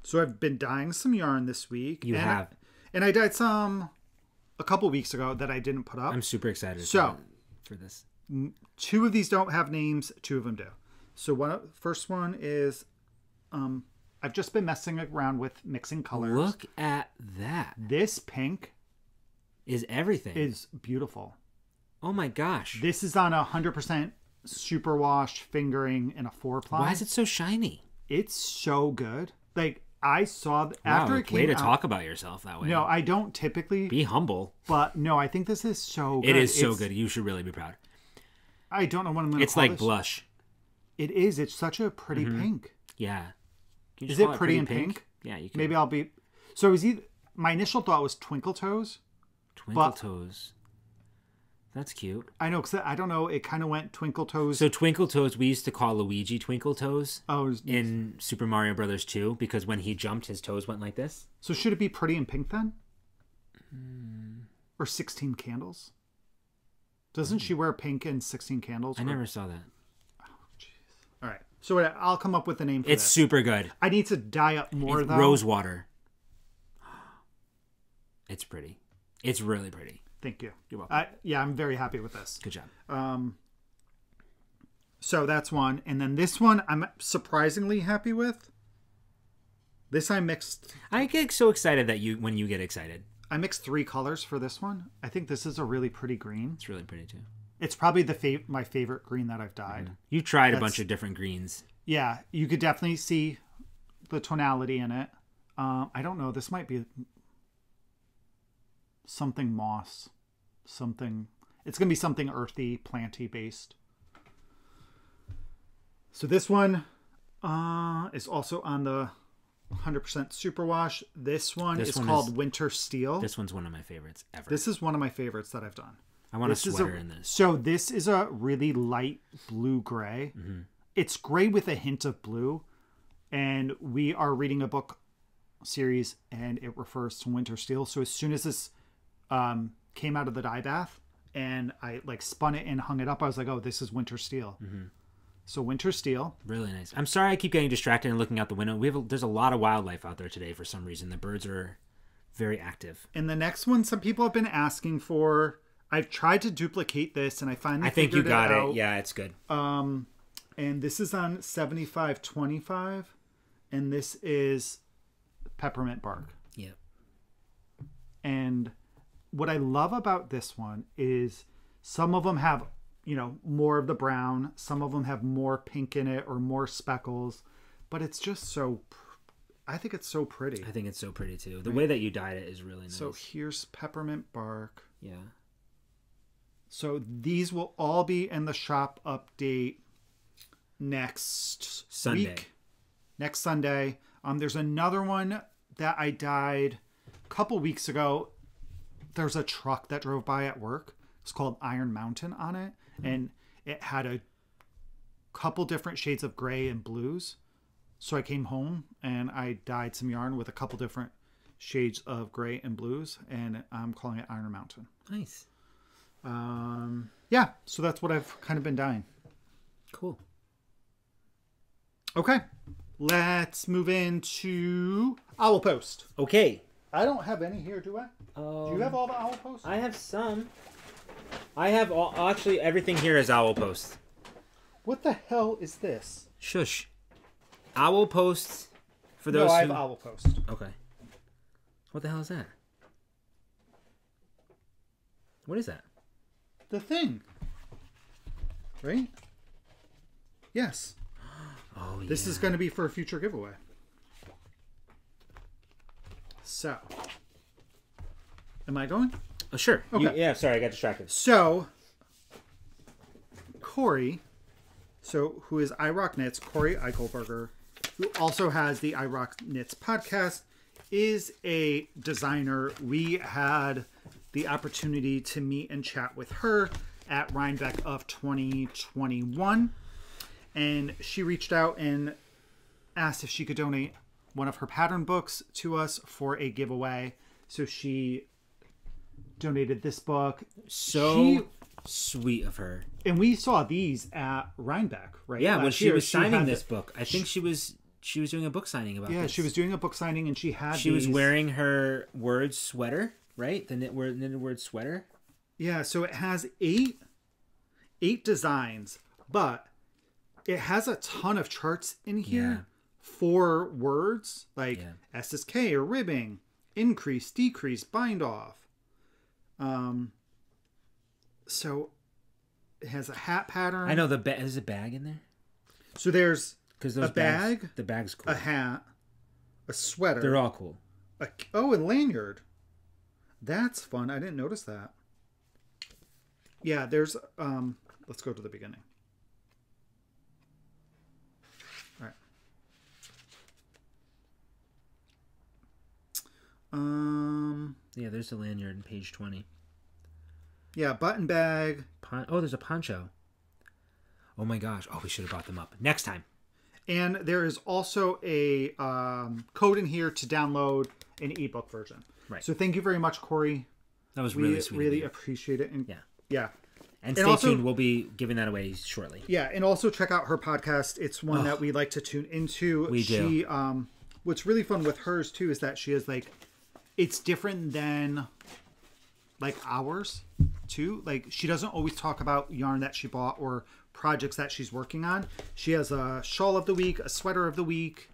So I've been dyeing some yarn this week. You have. And I dyed some a couple weeks ago that I didn't put up. I'm super excited for this. 2 of these don't have names. 2 of them do. So first one is, I've just been messing around with mixing colors. Look at that. This pink is everything. Is beautiful. Oh my gosh. This is on 100% superwash fingering in a 4-ply. Why is it so shiny? It's so good. Like, I saw after it came out. Way to talk about yourself that way. No, I don't typically. Be humble. But no, I think this is so good. It is so good. You should really be proud. I don't know what I'm going to call this. It's like blush. It is. It's such a pretty pink. Yeah. Is it pretty in pink? Yeah, you can. Maybe I'll be. So my initial thought was Twinkle Toes. Twinkle Toes. That's cute. I know, because I don't know, it kind of went Twinkle Toes. So Twinkle Toes, we used to call Luigi Twinkle Toes in nice. Super Mario Brothers 2, because when he jumped, his toes went like this. So should it be Pretty in Pink then? Or 16 Candles? Doesn't she wear pink in 16 Candles? I never saw that. Oh, jeez. All right. So I'll come up with a name for It's super good. I need to dye up more, though. Rosewater. It's pretty. It's really pretty. Thank you. You're welcome. I'm very happy with this. Good job. So that's one. And then this one I'm surprisingly happy with. This I mixed. I get so excited that when you get excited. I mixed 3 colors for this one. I think this is a really pretty green. It's really pretty too. It's probably my favorite green that I've dyed. You tried a bunch of different greens. Yeah, you could definitely see the tonality in it. I don't know. This might be something moss. Something. It's going to be something earthy, planty based. So this one is also on the 100% superwash. This one is called Wintersteel. This one's one of my favorites ever. This is one of my favorites that I've done. I want a sweater in this. So this is a really light blue-gray. Mm-hmm. It's gray with a hint of blue. And we are reading a book series, and it refers to Wintersteel. So as soon as this came out of the dye bath, and I like spun it and hung it up, I was like, oh, this is Wintersteel. Mm-hmm. So Wintersteel. Really nice. I'm sorry I keep getting distracted and looking out the window. There's a lot of wildlife out there today for some reason. The birds are very active. And the next one, some people have been asking for. I've tried to duplicate this, and I finally think you got it. Yeah, it's good. And this is on 7525, and this is peppermint bark. Yeah. And what I love about this one is some of them have, more of the brown. Some of them have more pink in it or more speckles, but it's just so. I think it's so pretty. I think it's so pretty too. The way that you dyed it is really nice. So here's peppermint bark. Yeah. So these will all be in the shop update next Sunday. Week. Next Sunday. There's another one that I dyed a couple weeks ago. There's a truck that drove by at work. It's called Iron Mountain on it. And it had a couple different shades of gray and blues. So I came home and I dyed some yarn with a couple different shades of gray and blues. And I'm calling it Iron Mountain. Nice. Yeah, so that's what I've kind of been dyeing. Cool. Okay, let's move into Owl Post. Okay. I don't have any here, do I? Do you have all the Owl Posts? I have some. I have all. Actually, everything here is Owl Post. What the hell is this? Shush. Owl Post. For those. No, I have Owl Post. Okay. What the hell is that? What is that? The thing. Right? Yes. Oh, yeah. This is going to be for a future giveaway. So. Am I going? Oh, sure. Okay. Yeah, sorry, I got distracted. So, Corey, who is iRock Knits, Corey Eichelberger, who also has the iRock Knits podcast, is a designer. We had the opportunity to meet and chat with her at Rhinebeck of 2021. And she reached out and asked if she could donate one of her pattern books to us for a giveaway. So she donated this book. So sweet of her. And we saw these at Rhinebeck, right? Yeah, when she was signing this book. I think she was doing a book signing about this. Yeah, she was doing a book signing, and she was wearing her word sweater, right? The knitted word sweater. Yeah, so it has eight designs, but it has a ton of charts in here for words like SSK or ribbing, increase, decrease, bind off. So it has a hat pattern. I know there's a bag in there. So there's a bag. The bag's cool. A hat, a sweater. They're all cool. A lanyard. That's fun. I didn't notice that. Yeah, there's let's go to the beginning. All right. Yeah, there's the lanyard in page 20. Yeah, button bag. There's a poncho. Oh my gosh. Oh, we should have brought them up. Next time. And there is also a code in here to download an ebook version. Right. So thank you very much, Corey. That was really sweet. Really appreciate it. And yeah. And stay tuned. We'll be giving that away shortly. Yeah, and also check out her podcast. It's one that we like to tune into. We do. What's really fun with hers too is that she is it's different than ours too. She doesn't always talk about yarn that she bought or projects that she's working on. She has a shawl of the week, a sweater of the week,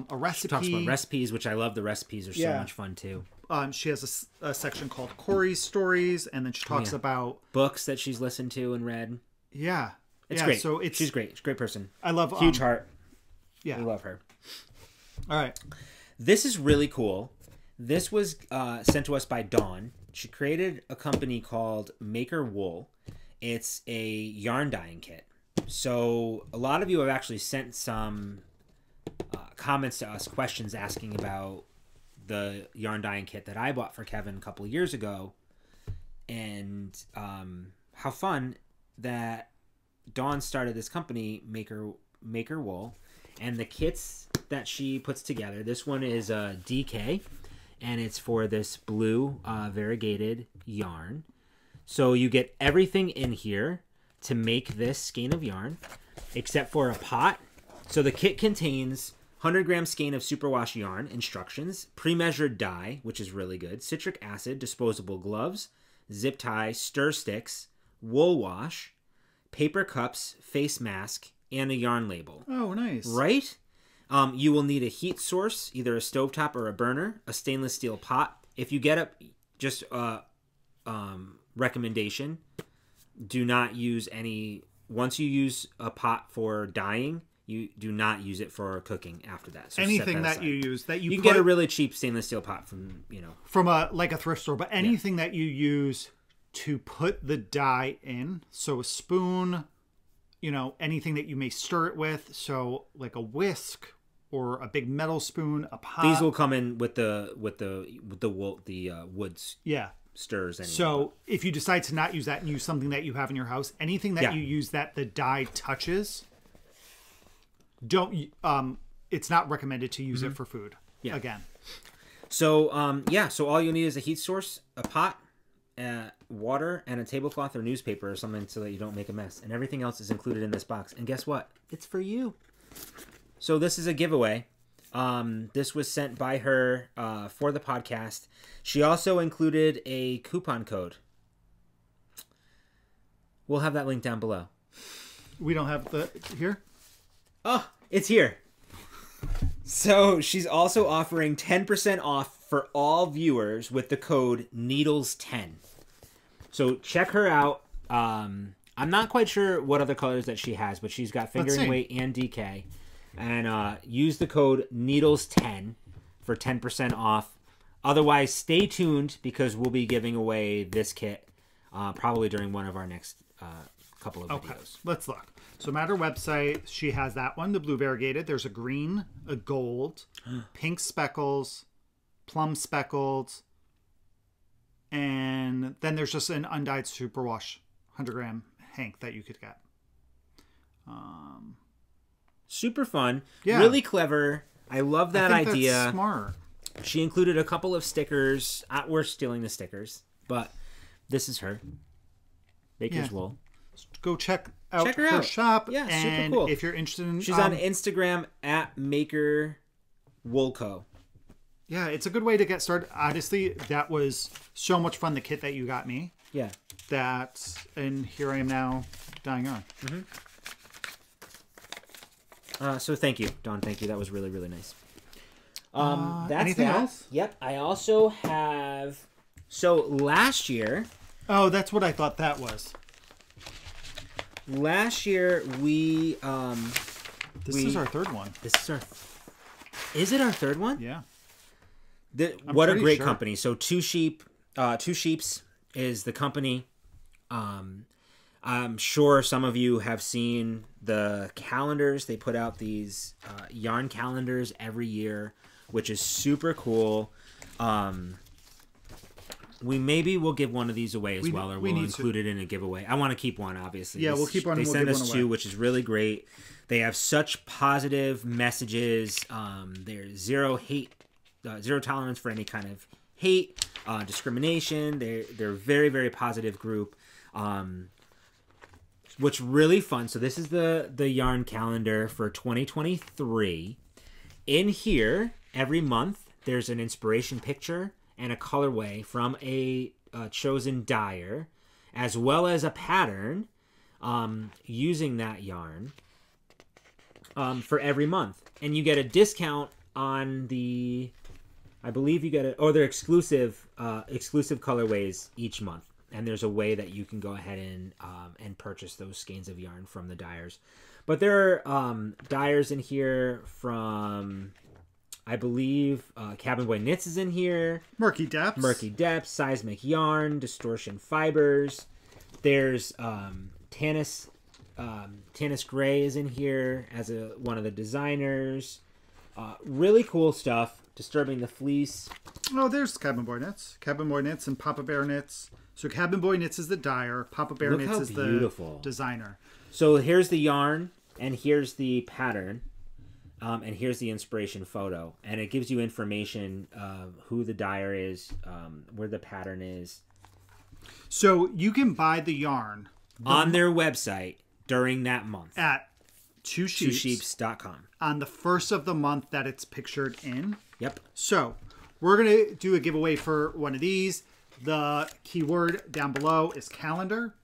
a recipe. She talks about recipes, which I love. The recipes are so much fun too. She has a section called Corey's Stories, and then she talks about books that she's listened to and read. Yeah. It's great. So she's great. She's a great person. I love huge heart. Yeah. We love her. All right. This is really cool. This was sent to us by Dawn. She created a company called Maker Wool. It's a yarn dyeing kit. So a lot of you have actually sent some comments to us, questions asking about the yarn dyeing kit that I bought for Kevin a couple of years ago. And how fun that Dawn started this company, Maker Wool. And the kits that she puts together, this one is DK, and it's for this blue variegated yarn. So you get everything in here to make this skein of yarn, except for a pot. So the kit contains 100-gram skein of superwash yarn, instructions, pre-measured dye, which is really good, citric acid, disposable gloves, zip tie, stir sticks, wool wash, paper cups, face mask, and a yarn label. Oh, nice. Right? You will need a heat source, either a stovetop or a burner, a stainless steel pot. If you get a just recommendation, do not use any. Once you use a pot for dyeing, you do not use it for cooking after that. So anything that you use that you can get a really cheap stainless steel pot from a thrift store, but anything that you use to put the dye in, so a spoon, anything that you may stir it with, so like a whisk or a big metal spoon, a pot. These will come in with the wool, the woods. Yeah. Stirs anyway. So if you decide to not use that and use something that you have in your house, anything that you use that the dye touches, don't. It's not recommended to use it for food. Yeah. Again. So so all you need is a heat source, a pot, water, and a tablecloth or newspaper or something so that you don't make a mess. And everything else is included in this box. And guess what? It's for you. So this is a giveaway. This was sent by her for the podcast. She also included a coupon code. We'll have that link down below. We don't have the here? Oh, it's here. So she's also offering 10% off for all viewers with the code Needles10. So check her out. I'm not quite sure what other colors that she has, but she's got fingering weight and DK. And use the code Needles10 for 10% off. Otherwise, stay tuned because we'll be giving away this kit probably during one of our next couple of videos. Let's look. So at her website, she has that one, the blue variegated. There's a green, a gold, pink speckles, plum speckled, and then there's just an undyed superwash 100-gram hank that you could get. Super fun. Yeah. Really clever. I love that idea. That's smart. She included a couple of stickers. We're stealing the stickers, but this is her. Baker's Wool. Go check her shop. Yeah, and super cool. If you're interested in... She's on Instagram at Maker Wool Co. Yeah, it's a good way to get started. Honestly, that was so much fun, the kit that you got me. Yeah. And here I am now dyeing yarn. So thank you, Dawn. Thank you. That was really, really nice. That's anything else? Yep. I also have... So last year... Oh, that's what I thought that was. Last year, we... This is our third one. This is our... Is it our third one? Yeah. What a great company. So Two Sheeps is the company. I'm sure some of you have seen the calendars. They put out these yarn calendars every year, which is super cool. We will give one of these away as well, or we'll include it in a giveaway. I want to keep one, obviously. Yeah, we'll keep one. They send us two, which is really great. They have such positive messages. There's zero hate, zero tolerance for any kind of hate, discrimination. They're a very, very positive group. What's really fun, so this is the yarn calendar for 2023. In here, every month, there's an inspiration picture and a colorway from a chosen dyer, as well as a pattern using that yarn. for every month, and you get a discount on the. I believe you get it, or they're exclusive colorways each month, and there's a way that you can go ahead and purchase those skeins of yarn from the dyers. But there are dyers in here from, I believe, Cabin Boy Knits is in here. Murky Depths, Seismic Yarn, Distortion Fibers. There's Tanis Gray is in here as one of the designers. Really cool stuff. Disturbing the Fleece. Oh, there's Cabin Boy Knits. Cabin Boy Knits and Papa Bear Knits. So Cabin Boy Knits is the dyer. Papa Bear Knits is the designer. So here's the yarn, and here's the pattern, and here's the inspiration photo. And it gives you information of who the dyer is, where the pattern is. So you can buy the yarn on their website during that month. At twosheeps.com. On the first of the month that it's pictured in. Yep. So we're going to do a giveaway for one of these. The keyword down below is calendar.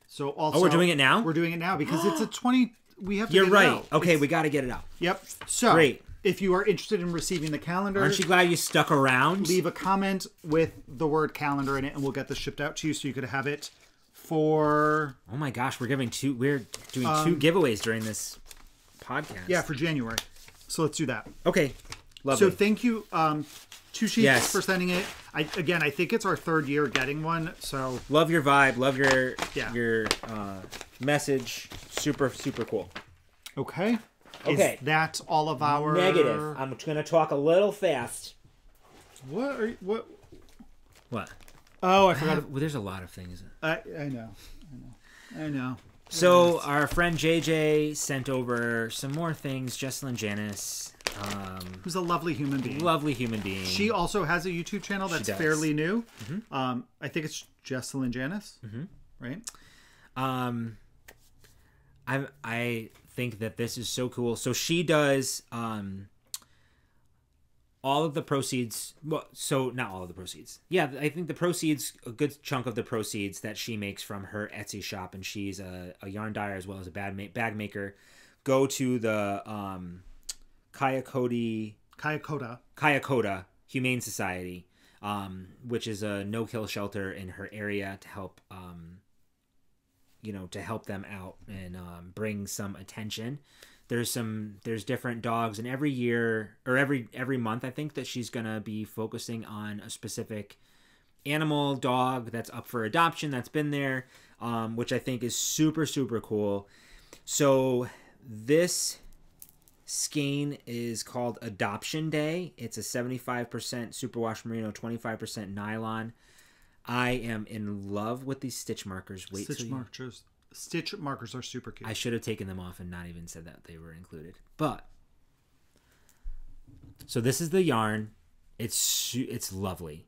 So also, we're doing it now? We're doing it now because it's a 20. We have to You're get right. it out. Okay, we got to get it out. Yep. So great. If you are interested in receiving the calendar, aren't you glad you stuck around? Leave a comment with the word calendar in it, and we'll get this shipped out to you so you could have it for. Oh my gosh, we're doing two giveaways during this podcast. Yeah, for January. So let's do that. Okay. Lovely. So thank you, Two Sheets, for sending it. I think it's our third year getting one. So love your vibe. Love your message. Super, super cool. Okay. Okay. Is that all of our negative? I'm going to talk a little fast. What? What? Oh, I forgot. Well, there's a lot of things. I know. So our friend JJ sent over some more things. Jesselyn Janice. Who's a lovely human being. She also has a YouTube channel that's fairly new. Mm-hmm. I think it's Jesselyn Janice. Mm-hmm. Right? I think that this is so cool. So she does all of the proceeds. Well, so not all of the proceeds. Yeah, I think the proceeds, a good chunk of the proceeds that she makes from her Etsy shop, and she's a yarn dyer as well as a bag maker, go to the Kayakota Humane Society, which is a no-kill shelter in her area to help, to help them out and bring some attention. There's different dogs, and every year or every month, I think that she's gonna be focusing on a specific animal dog that's up for adoption that's been there, which I think is super, super cool. So this skein is called Adoption Day. It's a 75% superwash merino, 25% nylon. I am in love with these stitch markers. Stitch markers are super cute. I should have taken them off and not even said that they were included. But so this is the yarn. It's lovely.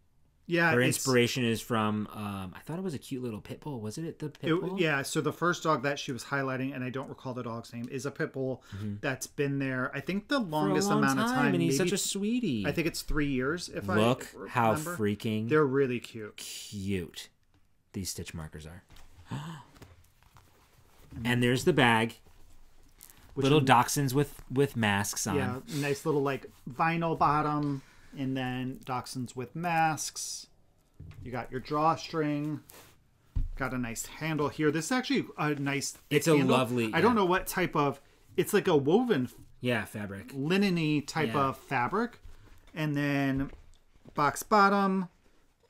Yeah, her inspiration is from. I thought it was a cute little pit bull. Was it the pit bull? Yeah. So the first dog that she was highlighting, and I don't recall the dog's name, is a pit bull that's been there. I think the longest amount of time, and he's such a sweetie. I think it's 3 years. Look how freaking they're really cute. Cute, these stitch markers are. And there's the bag. Little dachshunds with masks on. Yeah, nice little like vinyl bottom. And then dachshunds with masks. You got your drawstring. Got a nice handle here. This is actually a nice. It's handle. A lovely. I don't know what type of. It's like a woven. Fabric. Linen-y type of fabric. And then box bottom.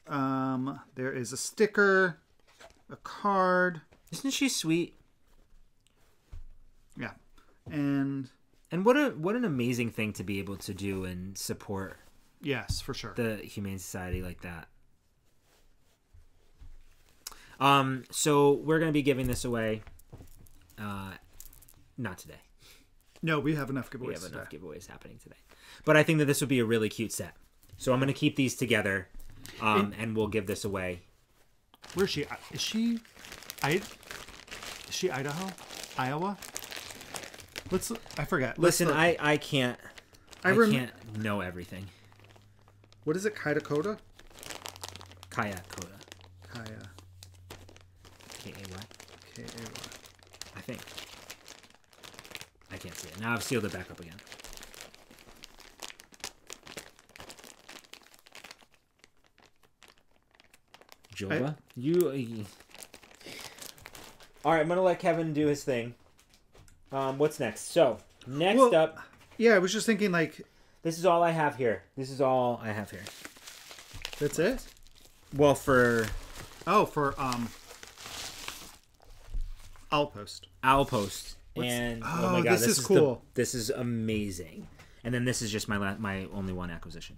There is a sticker, a card. Isn't she sweet? Yeah, and what an amazing thing to be able to do and support. Yes, for sure. The Humane Society like that. So we're going to be giving this away. Not today. No, we have enough giveaways. We have enough giveaways happening today. But I think that this would be a really cute set. So I'm going to keep these together, and we'll give this away. Where is she? Is she Idaho? Iowa? I forget. Listen, I can't. I can't know everything. What is it? Kayakota? Kaya. K-A-Y. K-A-Y. I think. I can't see it. Now I've sealed it back up again. Joba? All right, I'm going to let Kevin do his thing. What's next? So, next up... Yeah, I was just thinking, like... This is all I have here. That's it? Well, for... Oh, for, Outpost. And, oh my God, this is cool. This is amazing. And then this is just my only one acquisition.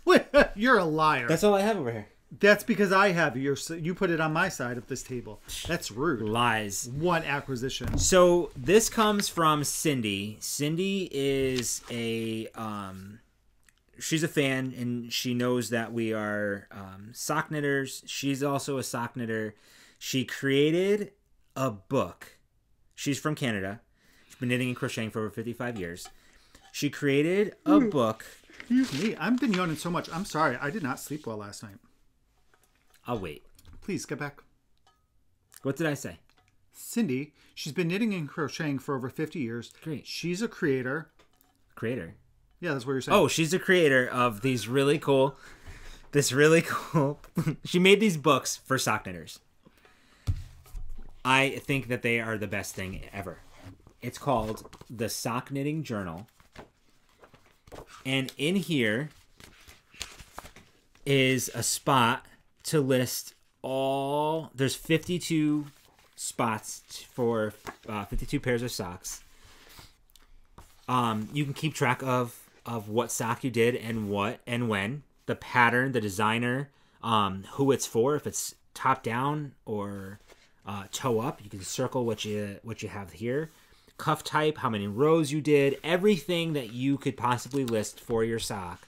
Wait, you're a liar. That's all I have over here. That's because I have you put it on my side of this table. That's rude. Lies. One acquisition. So this comes from Cindy. Cindy is she's a fan, and she knows that we are sock knitters. She's also a sock knitter. She created a book. She's from Canada. She's been knitting and crocheting for over 55 years. She created a book. Excuse me. I've been yawning so much. I'm sorry. I did not sleep well last night. I'll wait. Please, get back. What did I say? Cindy, she's been knitting and crocheting for over 50 years. Great. She's a creator. Creator? Yeah, that's what you're saying. Oh, she's a creator of these really cool... She made these books for sock knitters. I think that they are the best thing ever. It's called the Sock Knitting Journal. And in here is a spot to list there's 52 spots for 52 pairs of socks. You can keep track of what sock you did and what and when, the pattern, the designer, who it's for, if it's top down or toe up. You can circle what you have here. Cuff type, how many rows you did, everything that you could possibly list for your sock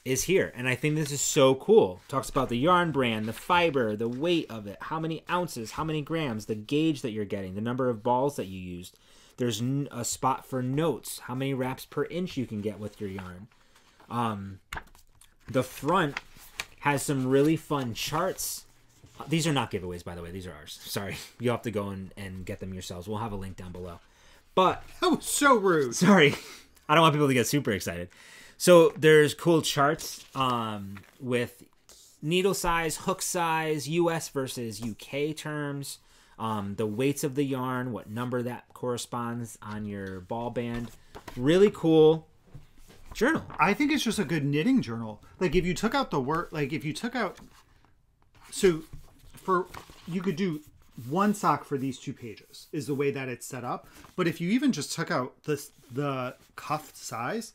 is here. And I think this is so cool. Talks about the yarn brand, the fiber, the weight of it, how many ounces, how many grams, the gauge that you're getting, the number of balls that you used. There's a spot for notes, how many wraps per inch you can get with your yarn. The front has some really fun charts. These are not giveaways, by the way. These are ours. Sorry. You'll have to go and get them yourselves. We'll have a link down below. But... That was so rude. Sorry. I don't want people to get super excited. So there's cool charts with needle size, hook size, US versus UK terms, the weights of the yarn, what number that corresponds on your ball band. Really cool journal. I think it's just a good knitting journal. Like if you took out the word, like if you took out... So... you could do one sock for these 2 pages is the way that it's set up. But if you even just took out the cuff size,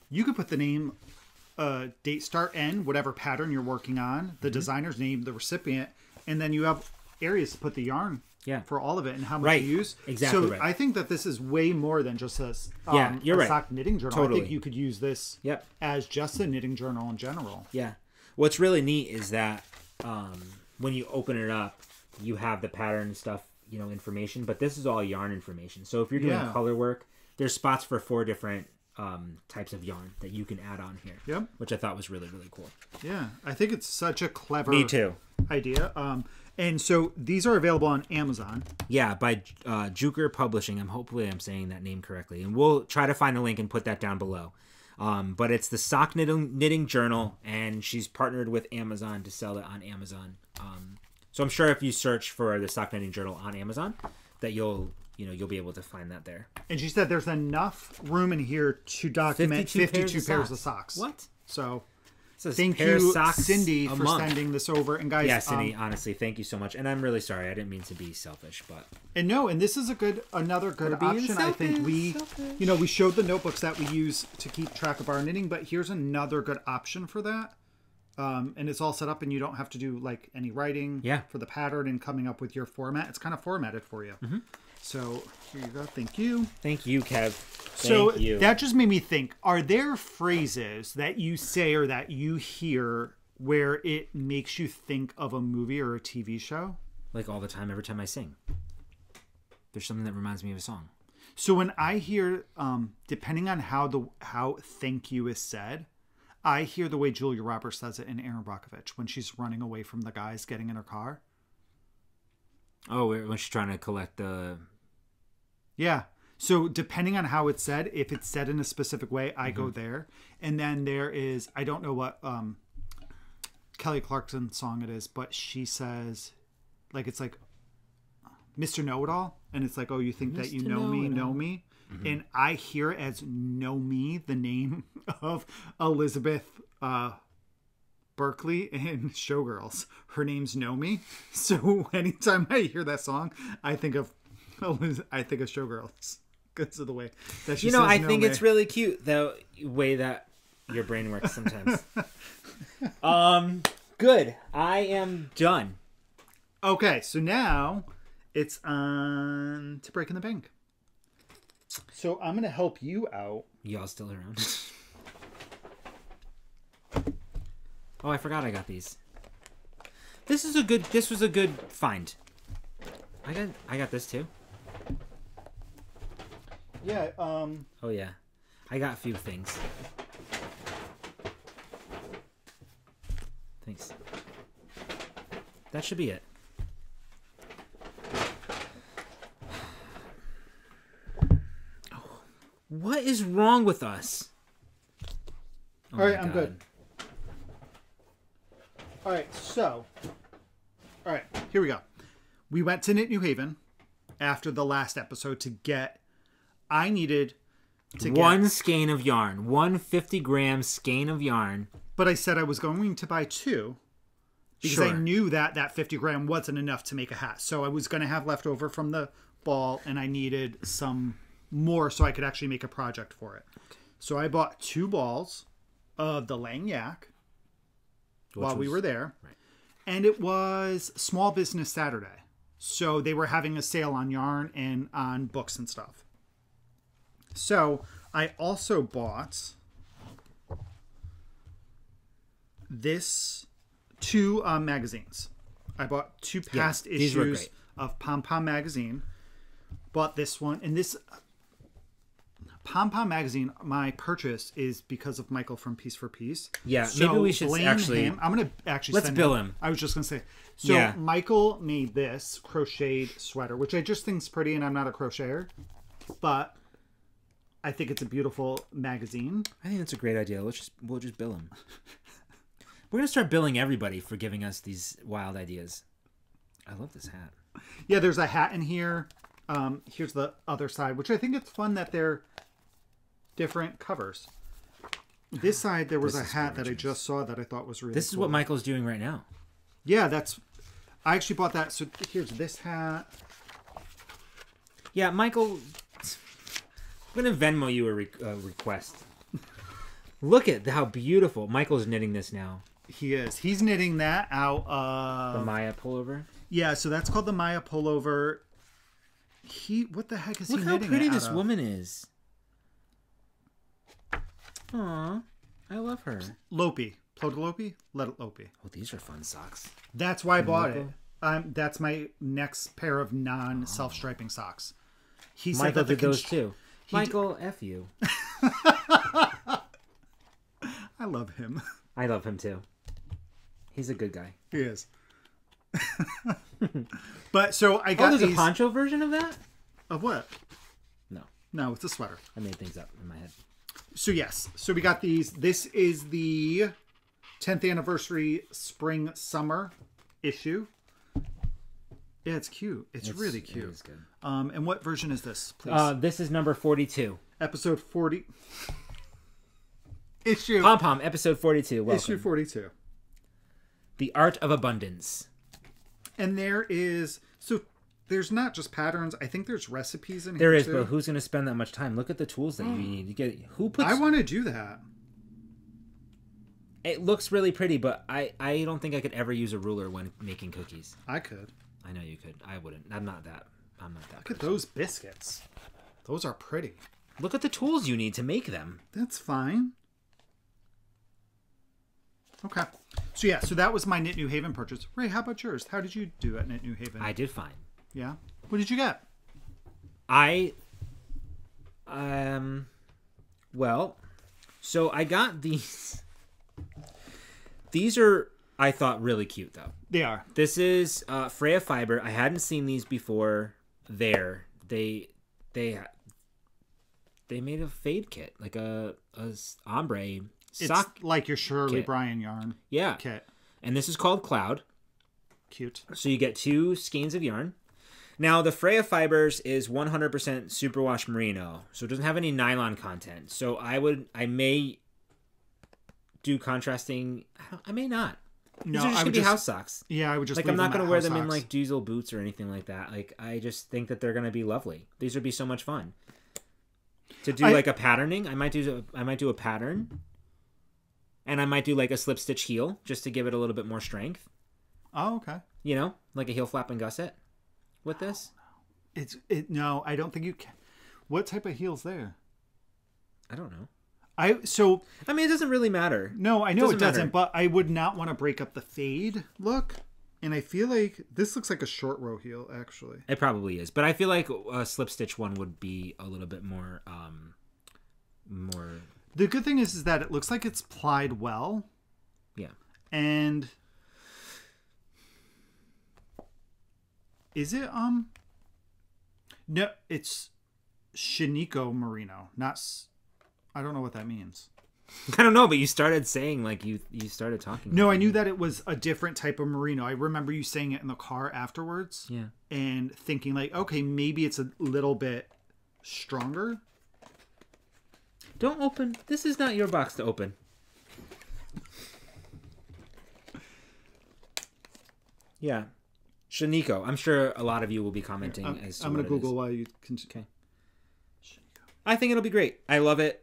you could put the name, date, start, end, whatever pattern you're working on, the designer's name, the recipient, and then you have areas to put the yarn for all of it and how much you use. Exactly. So I think that this is way more than just a sock knitting journal. Totally. I think you could use this as just a knitting journal in general. Yeah. What's really neat is that when you open it up, you have the pattern and stuff, information, but this is all yarn information. So if you're doing color work, there's spots for 4 different types of yarn that you can add on here. Yep. Which I thought was really, really cool. Yeah. I think it's such a clever idea. And so these are available on Amazon. Yeah, by Juker Publishing. Hopefully I'm saying that name correctly. And we'll try to find the link and put that down below. But it's the Sock Knitting Journal, and she's partnered with Amazon to sell it on Amazon. So I'm sure if you search for the Sock Knitting Journal on Amazon, that you'll be able to find that there. And she said there's enough room in here to document 52 pairs of socks. What? So thank you, Cindy, for month. sending this over. And guys, yeah, Cindy, honestly, thank you so much. And I'm really sorry. I didn't mean to be selfish, but and this is another good option. I think we showed the notebooks that we use to keep track of our knitting, but here's another good option for that. And it's all set up, and you don't have to do like any writing for the pattern and coming up with your format. It's kind of formatted for you. Mm-hmm. So here you go. Thank you. Thank you, Kev. Thank you. That just made me think, are there phrases that you say or that you hear where it makes you think of a movie or a TV show? Like all the time, every time I sing. There's something that reminds me of a song. So when I hear, depending on how thank you is said, I hear the way Julia Roberts says it in Erin Brockovich when she's running away from the guys getting in her car. Oh, when she's trying to collect the Yeah. So depending on how it's said, if it's said in a specific way, I go there. And then there is, I don't know what Kelly Clarkson song it is, but she says, like, it's like Mr. Know-It-All. And it's like, oh, you think that you know me, know me. And I hear it as Know Me, the name of Elizabeth Berkley in Showgirls. Her name's Know Me. So anytime I hear that song, I think of Showgirls because of the way that she says I know think me. it's really cute the way that your brain works sometimes. Good. I am done. Okay, so now it's on to Breaking the Bank. So I'm going to help you out. Y'all still around? Oh, I forgot I got these. This was a good find. I got this too. Yeah, Oh yeah. I got a few things. Thanks. That should be it. What is wrong with us? Oh all right, my I'm God. good. All right, so, all right, here we go. We went to Knit New Haven after the last episode to get, I needed to get One skein of yarn. 150-gram skein of yarn. but I said I was going to buy two because I Sure. knew that that 50 gram wasn't enough to make a hat. So I was going to have leftover from the ball and I needed some more so I could actually make a project for it. So I bought 2 balls of the Lang Yak while we were there. Right. And it was Small Business Saturday. So they were having a sale on yarn and on books and stuff. So I also bought this 2 magazines. I bought 2 past these were issues great. of Pom Pom magazine. Bought this one. And this Pom Pom magazine, my purchase is because of Michael from Piece for Piece. Yeah, So maybe we should blame actually... him. I'm going to actually Let's send bill him. I was just going to say. So Yeah. Michael made this crocheted sweater, which I just think is pretty, and I'm not a crocheter. But I think it's a beautiful magazine. I think that's a great idea. We'll just bill him. We're gonna start billing everybody for giving us these wild ideas. I love this hat. Yeah, there's a hat in here. Here's the other side, which I think it's fun that they're different covers. This side, there was This a is hat that I gorgeous. just saw that I thought was really This is cool. what Michael's doing right now. Yeah, I actually bought that. So here's this hat. Yeah, Michael, I'm gonna Venmo you a request. Look at how beautiful Michael's knitting this now. He is. He's knitting that out of... The Maya pullover. Yeah, so that's called the Maya pullover. What the heck is Look he how knitting pretty it out this of? woman is. Aw, I love her. Lopi. Plotalopi? Let it Lopi. Oh, these are fun socks. That's why I bought it. Logo? That's my next pair of non-self-striping socks. He said Michael that the did those too. Michael, F you. I love him. I love him too. He's a good guy. He is. But so I Oh, got there's these... a poncho version of that? Of what? No, No, it's a sweater. I made things up in my head. So yes, so we got these. This is the 10th anniversary spring summer issue. Yeah, it's cute. It's really cute. It is good. And what version is this, please? This is number 42. Episode 40. Issue. Pom Pom, episode 42. Welcome. Issue 42. The Art of Abundance. And there's not just patterns. I think there's recipes in There here is, too. but who's going to spend that much time? Look at the tools that you need to get. Who puts? I want to do that. It looks really pretty, but I don't think I could ever use a ruler when making cookies. I could. I know you could. I wouldn't. I'm not that. Look at those biscuits. Those are pretty. Look at the tools you need to make them. That's fine. Okay. So yeah, so that was my Knit New Haven purchase. Ray, how about yours? How did you do at Knit New Haven? I did fine. Yeah. What did you get? Well, so I got these. These are, I thought, really cute though. They are. This is Freya Fiber. I hadn't seen these before there. they made a fade kit, like a ombre It's sock. like your Shirley kit. Bryan yarn Yeah. kit. And this is called Cloud. Cute. So you get 2 skeins of yarn. Now, the Freya Fibers is 100% superwash merino, so it doesn't have any nylon content. So I may do contrasting. I may not. No, These are just I gonna would be just house socks. Yeah, I would just Like, leave I'm not them going at to wear house them in socks. like diesel boots or anything like that. Like, I just think that they're going to be lovely. These would be so much fun. To do like a patterning, I might do a pattern, and I might do like a slip stitch heel just to give it a little bit more strength. Oh, okay. You know, like a heel flap and gusset with this. No, I don't think you can. What type of heel's there? I don't know. I mean, it doesn't really matter. No, I know it doesn't, matter. but I would not want to break up the fade look. And I feel like this looks like a short row heel, actually. It probably is, but I feel like a slip stitch one would be a little bit more. The good thing is that it looks like it's plied well. Yeah. And is it no, it's Shiniko merino, not. I don't know what that means. I don't know, but you started saying like you started talking. No, I knew that it was a different type of merino. I remember you saying it in the car afterwards. Yeah. And thinking like, okay, maybe it's a little bit stronger. Don't open. This is not your box to open. Yeah. Shiniko. I'm sure a lot of you will be commenting as to I'm going what to it Google is. why you can. Okay. I think it'll be great. I love it.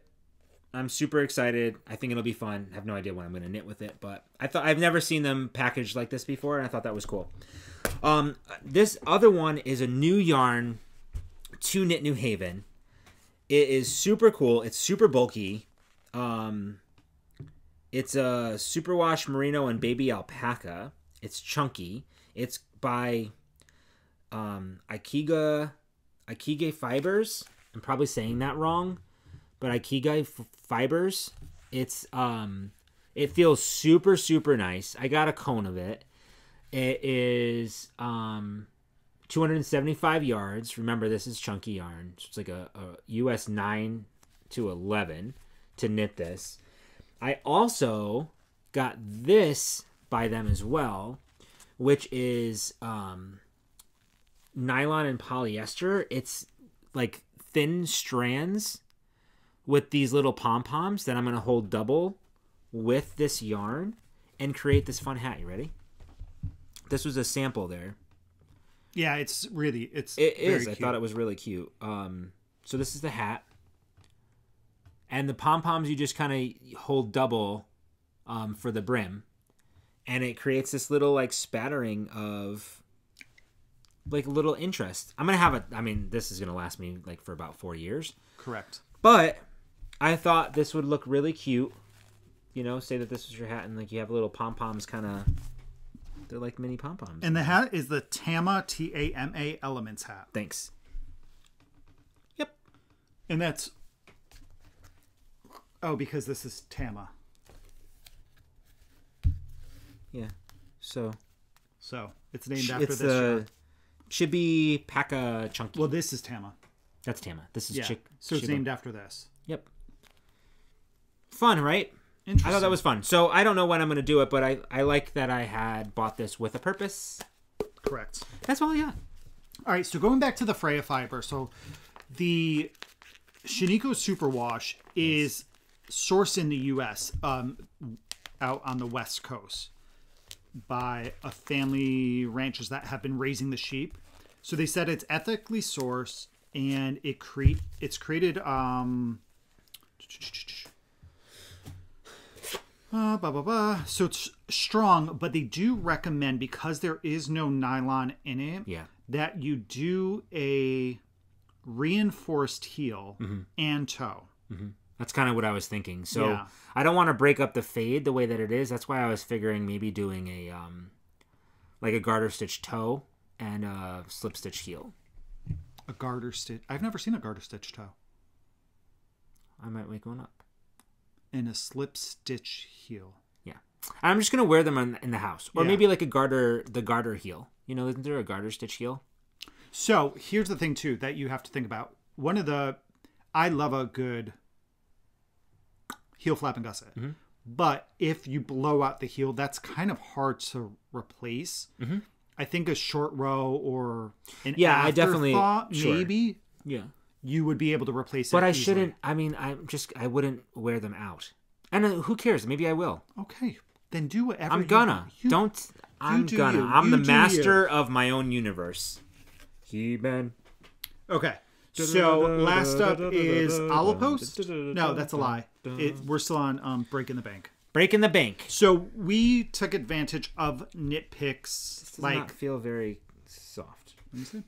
I'm super excited. I think it'll be fun. I have no idea what I'm going to knit with it, but I've never seen them packaged like this before, and I thought that was cool. This other one is a new yarn to Knit New Haven. It is super cool. It's super bulky. It's a superwash merino and baby alpaca. It's chunky. It's by Aikige Fibers. I'm probably saying that wrong, but Aikige Fibers. It's it feels super, super nice. I got a cone of it. It is 275 yards. Remember, this is chunky yarn. So it's like a US 9 to 11 to knit this. I also got this by them as well, which is nylon and polyester. It's like thin strands with these little pom-poms that I'm going to hold double with this yarn and create this fun hat. You ready? This was a sample there. Yeah, it is. Very I cute. thought it was really cute. So this is the hat. And the pom-poms you just kind of hold double for the brim. And it creates this little like spattering of like little interest. I'm going to have this is going to last me like for about 4 years. Correct. But I thought this would look really cute. You know, say that this was your hat and like you have little pom-poms kind of, they're like mini pom-poms. And the hat is the Tama, Tama Elements hat. Thanks. Yep. And that's... Oh, because this is Tama. Yeah. So it's named after this yarn. Chibi Paka Chunky. Well, this is Tama. That's Tama. This is So it's named after this. Yep. Fun, right? Interesting. I thought that was fun. So I don't know when I'm going to do it, but I like that I had bought this with a purpose. Correct. That's all I got. All right, so going back to the Freya fiber. So the Shiniko Superwash is sourced in the U.S. Out on the West Coast by a family ranchers that have been raising the sheep. So they said it's ethically sourced and it's created so it's strong, but they do recommend, because there is no nylon in it, that you do a reinforced heel and toe. Mm-hmm. That's kind of what I was thinking. So I don't want to break up the fade the way that it is. That's why I was figuring maybe doing a like a garter stitch toe and a slip stitch heel. A garter stitch. I've never seen a garter stitch toe. I might make one up. And a slip stitch heel. Yeah. I'm just going to wear them in the house. Or maybe like the garter heel. You know, isn't there a garter stitch heel? So here's the thing too that you have to think about. I love a good heel flap and gusset. Mm-hmm. But if you blow out the heel, that's kind of hard to replace. Mm-hmm. I think a short row or an I definitely maybe you would be able to replace it. But I easily. shouldn't. I mean, I wouldn't wear them out. And who cares? Maybe I will. Okay, then do whatever. I'm gonna. I'm the master of my own universe. He-Man. Okay. So last up is Owlpost. No, that's a lie. We're still on Breaking the Bank. Breaking the Bank. So we took advantage of nitpicks. This does not feel very soft. Let me see.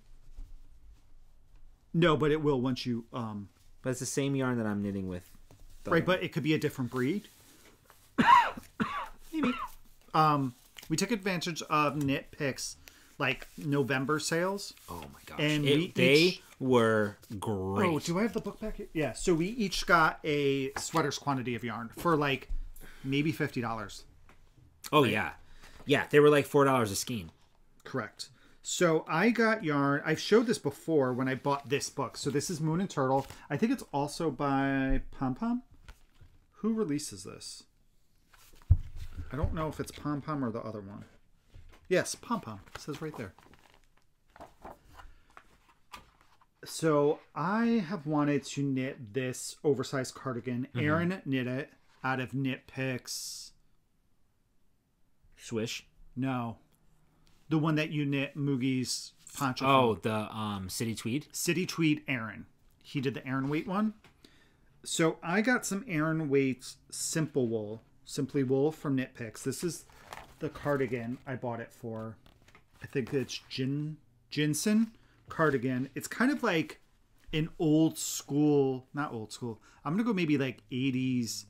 No, but it will once you. But it's the same yarn that I'm knitting with. Right, but it could be a different breed. Maybe. We took advantage of nitpicks like November sales. Oh my gosh! And they were great. Oh, do I have the book back here? Yeah. So we each got a sweater's quantity of yarn for like maybe $50. Oh right? Yeah. They were like $4 a skein. Correct. So I got yarn. I've showed this before when I bought this book. So this is Moon and Turtle. I think it's also by Pom Pom. Who releases this? I don't know if it's Pom Pom or the other one. Yes, Pom Pom. It says right there. So I have wanted to knit this oversized cardigan. Mm-hmm. Erin knit it out of Knit Picks. Swish? No. The one that you knit Moogie's poncho. Oh, the City Tweed? City Tweed Erin. He did the Erin Weight one. So I got some Erin Weight Simply Wool from Knit Picks. This is the cardigan I bought it for. I think it's Jinsen cardigan. It's kind of like an old school, not old school. I'm going to go maybe like 80s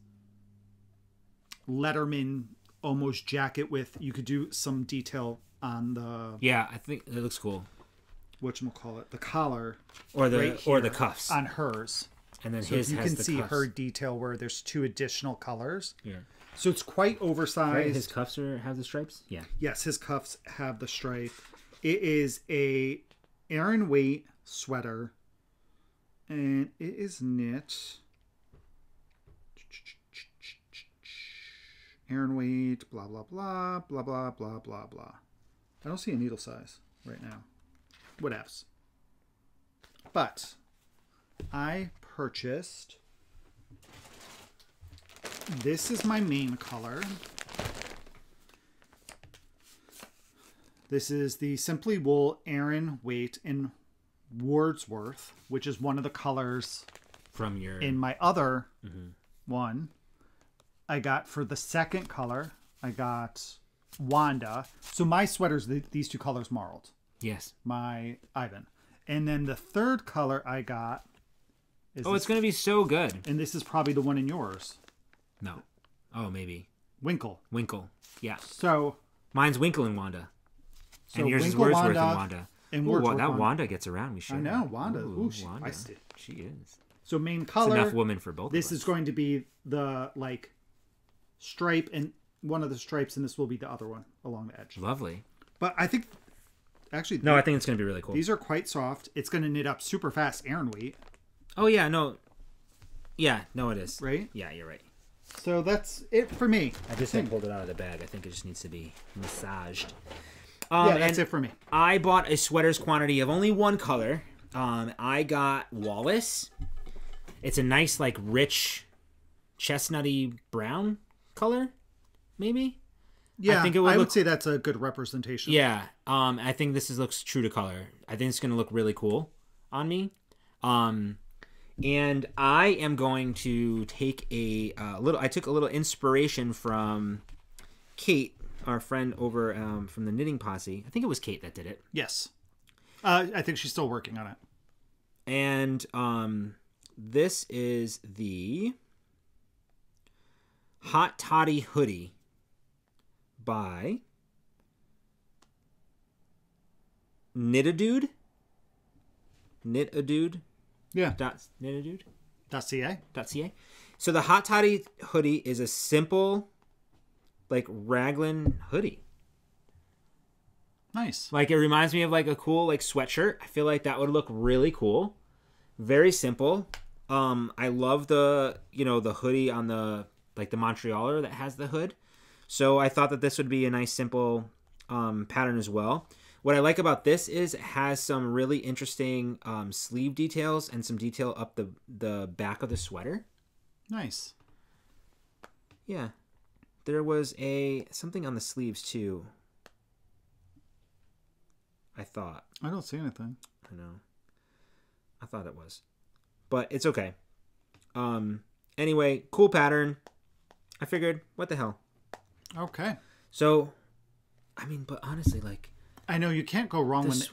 Letterman almost jacket with, you could do some detail on the... Yeah, I think it looks cool. Whatchamacallit, the collar. Or the cuffs. On hers. And then so his you has can the see cuffs. her detail where there's 2 additional colors. Yeah. So it's quite oversized. Right, his cuffs have the stripes? Yeah. Yes, his cuffs have the stripe. It is a Erin Weight sweater. And it is knit. Erin Weight, blah, blah, blah, blah, blah, blah, blah, blah. I don't see a needle size right now. Whatevs. But I purchased... This is my main color. This is the Simply Wool Erin Weight in Wordsworth, which is one of the colors from your in my other one. I got for the second color, I got Wanda. So my sweater's these 2 colors marled. Yes. My Ivan. And then the third color I got is it's going to be so good. And this is probably the one in yours. No. Oh, maybe. Winkle. Yeah. So mine's Winkle and Wanda. So and yours Winkle, is Wordsworth Wanda, and Wanda. That Wanda gets around. We should. I know. Wanda. Ooh, Wanda. She is. So main color. It's enough woman for both This of us. is going to be the stripe, and one of the stripes, and this will be the other one along the edge. Lovely. But I think actually I think it's going to be really cool. These are quite soft. It's going to knit up super fast Erin Weight. Oh yeah, no. Yeah, no it is. Right? Yeah, you're right. So that's it for me. I just pulled it out of the bag. I think it just needs to be massaged. Yeah, that's it for me. I bought a sweater's quantity of only one color. I got Wallace. It's a nice, rich, chestnutty brown color, maybe. Yeah, I would say that's a good representation. Yeah, I think this looks true to color. I think it's going to look really cool on me. And I am going to take I took a little inspiration from Kate, our friend over from the Knitting Posse. I think it was Kate that did it. Yes. I think she's still working on it. And this is the Hot Toddy Hoodie by Knit-A-Dude. Yeah. Knit-A-Dude.ca. So the Hot Toddy hoodie is a simple, raglan hoodie. Nice. It reminds me of a cool sweatshirt. I feel like that would look really cool. Very simple. I love the hoodie on the Montrealer that has the hood. So I thought that this would be a nice simple pattern as well. What I like about this is it has some really interesting sleeve details and some detail up the back of the sweater. Nice. Yeah. There was something on the sleeves too. I thought. I don't see anything. I know. I thought it was. But it's okay. Anyway, cool pattern. I figured, what the hell? Okay. So, I mean, but honestly, like, I know you can't go wrong with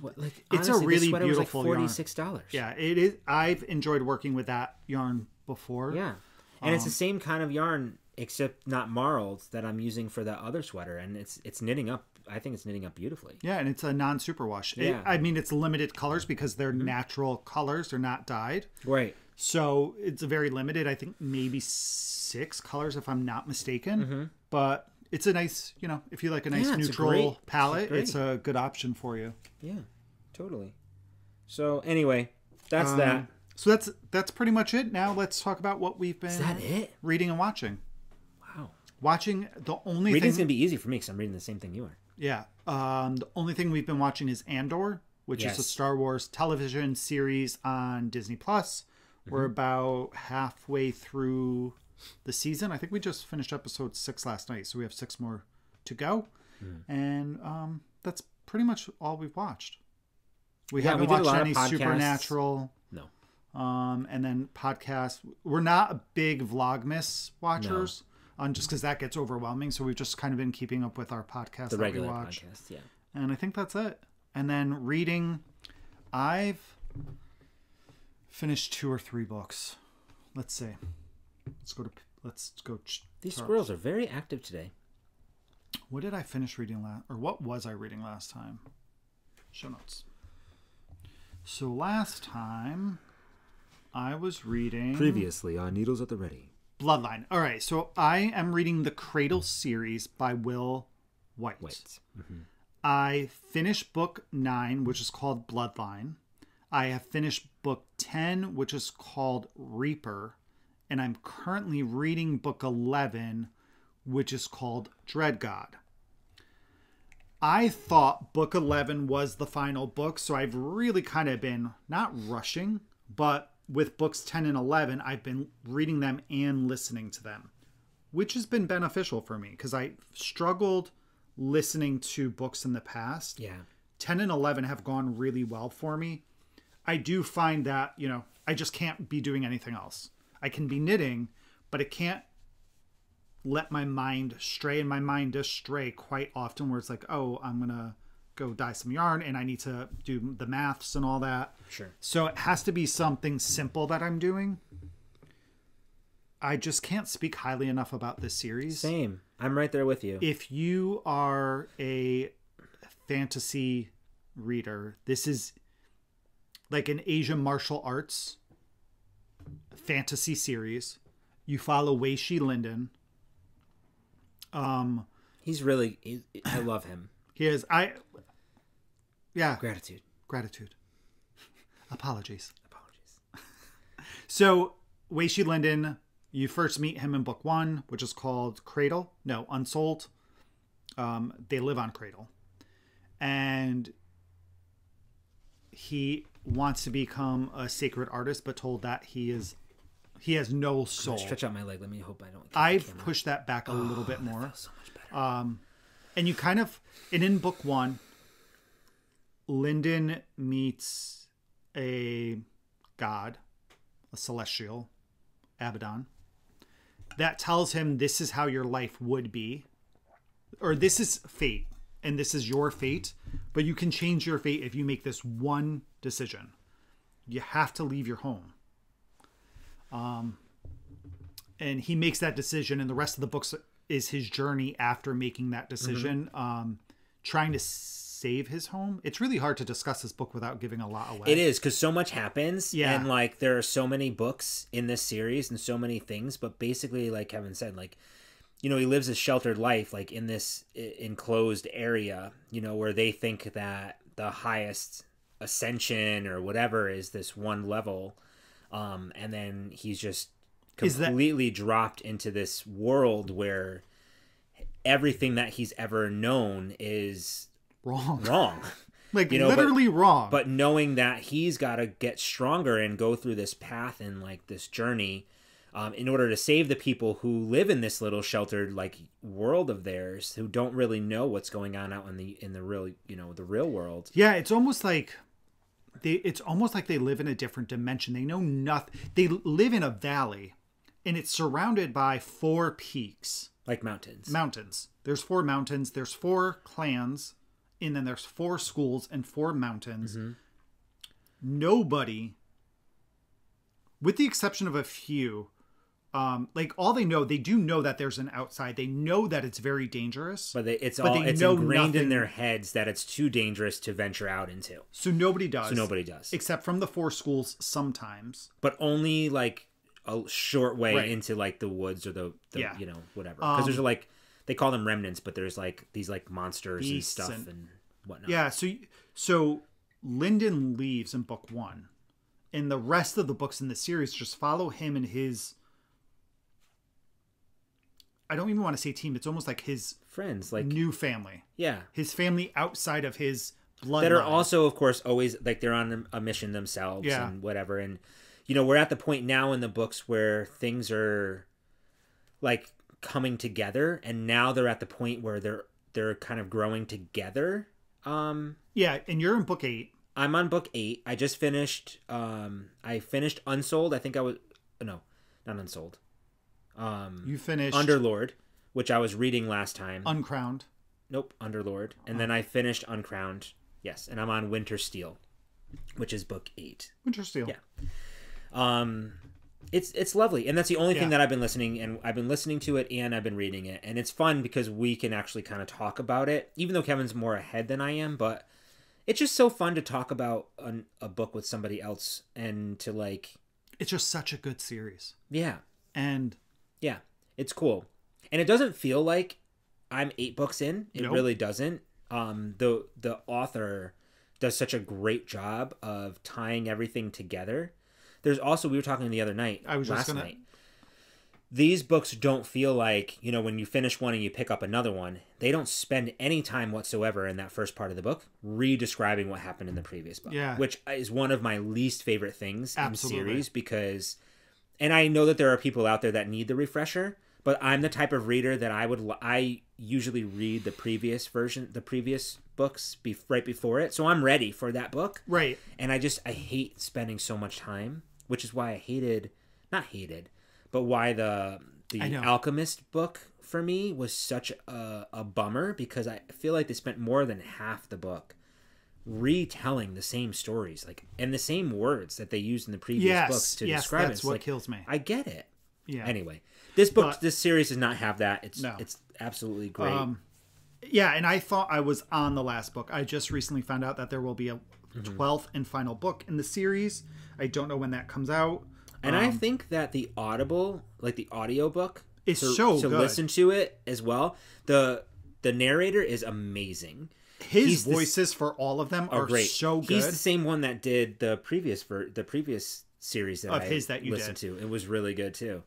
it's honestly, a really beautiful was like $46. yarn. Yeah, it is. I've enjoyed working with that yarn before. Yeah. And it's the same kind of yarn, except not marled, that I'm using for that other sweater, and it's knitting up. I think it's knitting up beautifully. Yeah, and it's a non-superwash. Yeah. I mean, it's limited colors because they're natural colors. They're not dyed. Right. So it's a very limited. I think maybe 6 colors, if I'm not mistaken. But it's a nice, if you like a nice neutral palette, it's a good option for you. Yeah, totally. So anyway, that's that. So that's pretty much it. Now let's talk about what we've been reading and watching. Wow. Watching, the only Reading's thing... going to be easy for me because I'm reading the same thing you are. Yeah. The only thing we've been watching is Andor, which is a Star Wars television series on Disney+. We're about halfway through the season. I think we just finished episode 6 last night, so we have 6 more to go. And that's pretty much all we've watched. We haven't watched any Supernatural. No. And then podcasts. We're not a big Vlogmas watchers. Just because that gets overwhelming. So we've just kind of been keeping up with our podcast the that regular we watch. podcast, yeah. And I think that's it. And then reading, I've finished 2 or 3 books. Let's see. Let's go. These squirrels are very active today. What did I finish reading last? Or what was I reading last time? Show notes. So last time I was reading... Previously on Needles at the Ready. Bloodline. All right, so I am reading the Cradle series by Will Wright. I finished book 9, which is called Bloodline. I have finished book 10, which is called Reaper. And I'm currently reading book 11, which is called Dread God. I thought book 11 was the final book, so I've really kind of been not rushing, but with books 10 and 11, I've been reading them and listening to them, which has been beneficial for me because I struggled listening to books in the past. Yeah. 10 and 11 have gone really well for me. I do find that, I just can't be doing anything else. I can be knitting, but it can't let my mind stray, and my mind does stray quite often where it's like, oh, I'm going to go dye some yarn and I need to do the maths and all that. Sure. So it has to be something simple that I'm doing. I just can't speak highly enough about this series. Same. I'm right there with you. If you are a fantasy reader, this is like an Asian martial arts fantasy series. You follow Wei Shi Linden. He's really... I love him. He is... Yeah. Gratitude. Apologies. So, Wei Shi Linden, you first meet him in book 1, which is called Cradle. No, Unsold. They live on Cradle. And he wants to become a sacred artist, but told that he has no soul. Stretch out my leg. Let me hope I don't... I've pushed that back a little bit more. That feels so much better. And you kind of... And in book 1... Linden meets a god, a celestial, Abaddon, that tells him this is how your life would be, or this is fate, and this is your fate, but you can change your fate if you make this one decision. You have to leave your home. And he makes that decision, and the rest of the books is his journey after making that decision, trying to save his home. It's really hard to discuss this book without giving a lot away. It is, because so much happens. Yeah. And like there are so many books in this series and so many things, but basically, like Kevin said, like, he lives a sheltered life, like in this enclosed area, where they think that the highest ascension or whatever is this one level. And then he's just completely dropped into this world where everything that he's ever known is wrong. Like, literally wrong. But knowing that he's got to get stronger and go through this path and like this journey in order to save the people who live in this little sheltered like world of theirs, who don't really know what's going on out in the real, the real world. Yeah, it's almost like they live in a different dimension. They know nothing. They live in a valley, and it's surrounded by 4 peaks. Like mountains. Mountains. There's 4 mountains. There's 4 clans. And then there's 4 schools and 4 mountains. Mm-hmm. Nobody, with the exception of a few, like all they do know that there's an outside. They know that it's very dangerous. But it's ingrained in their heads that it's too dangerous to venture out into. So nobody does. Except from the 4 schools sometimes. But only like a short way into like the woods or the whatever. Because there's like, they call them remnants, but there's like these like monsters and stuff and whatnot. Yeah, so Lyndon leaves in book 1, and the rest of the books in the series just follow him and his. I don't even want to say team. It's almost like his friends, like new family. Yeah, his family outside of his bloodline. That are also, of course, always like they're on a mission themselves and whatever. And we're at the point now in the books where things are like coming together, and now they're at the point where they're kind of growing together. Yeah, and you're in book 8. I'm on book 8. I just finished I finished Unsold. I think I was not Unsold. You finished Underlord, which I was reading last time. Uncrowned. Nope, Underlord. And then I finished Uncrowned. Yes, and I'm on Wintersteel, which is book 8. Wintersteel. Yeah. It's lovely, and that's the only thing that I've been listening, and I've been listening to it and I've been reading it, and it's fun because we can actually kind of talk about it, even though Kevin's more ahead than I am. But it's just so fun to talk about a book with somebody else and to like. It's just such a good series. Yeah, and yeah, it's cool, and it doesn't feel like I'm 8 books in. It really doesn't. The author does such a great job of tying everything together. There's also, we were talking the other night, last night. These books don't feel like, when you finish one and you pick up another one, they don't spend any time whatsoever in that first part of the book re-describing what happened in the previous book. Yeah. Which is one of my least favorite things in series because, and I know that there are people out there that need the refresher, but I'm the type of reader that I usually read the previous books right before it. So I'm ready for that book. Right. And I hate spending so much time, which is why why the Alchemist book for me was such a bummer, because I feel like they spent more than half the book retelling the same stories, like, and the same words that they used in the previous books to describe it. That's what kills me. I get it. Yeah. Anyway, this series does not have that. It's absolutely great. Yeah, and I thought I was on the last book. I just recently found out that there will be a 12th and final book in the series. I don't know when that comes out. And I think that the Audible, like the audiobook, is so good. To listen to it as well. The narrator is amazing. His voices for all of them are great. So good. He's the same one that did the previous series that you listened to. It was really good too.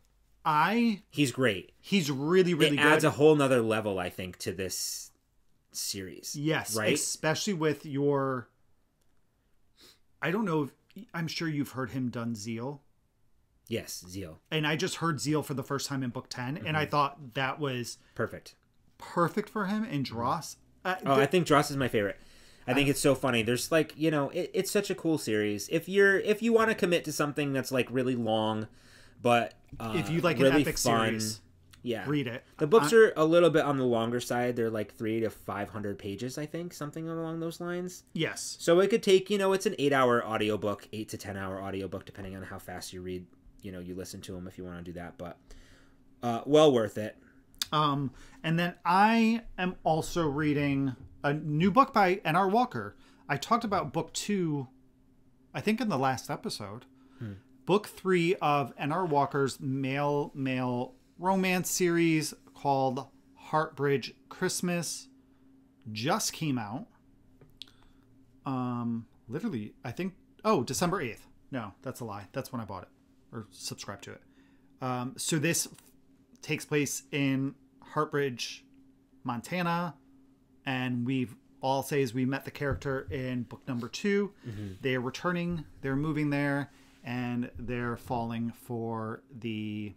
He's great. He's really, really good. It adds a whole nother level, I think, to this series. Yes, right? Especially with your. I don't know. I'm sure you've heard him done Zeal. Yes, Zeal. And I just heard Zeal for the first time in book 10, and I thought that was perfect for him. And Dross. I think Dross is my favorite. I think it's so funny. There's like, it's such a cool series. If you want to commit to something that's like really long, but if you like really an epic series, read it. The books are a little bit on the longer side. They're like 300 to 500 pages, I think, something along those lines. Yes. So it could take, it's an 8-hour audiobook, 8 to 10-hour audiobook, depending on how fast you read. You listen to them if you want to do that, but well worth it. And then I am also reading a new book by N.R. Walker. I talked about book 2, I think, in the last episode. Book 3 of N.R. Walker's male romance series called Heartbridge Christmas just came out. Literally, I think, December 8th. No, that's a lie. That's when I bought it or subscribed to it. So this takes place in Hartbridge, Montana, and all say is we met the character in book number 2. Mm-hmm. They're returning, they're moving there, and they're falling for the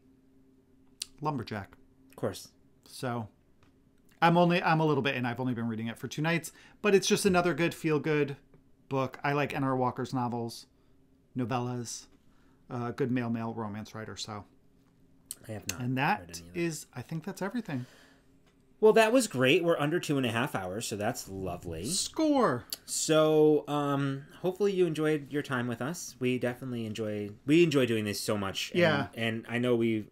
lumberjack. Of course. So I'm a little bit in. I've only been reading it for 2 nights, but it's just another good feel-good book. I like N.R. Walker's novels, novellas, good male romance writer. So I have not. And that is, I think that's everything. Well, that was great. We're under 2.5 hours, so that's lovely. Score. So, hopefully you enjoyed your time with us. We definitely enjoy doing this so much. And I know we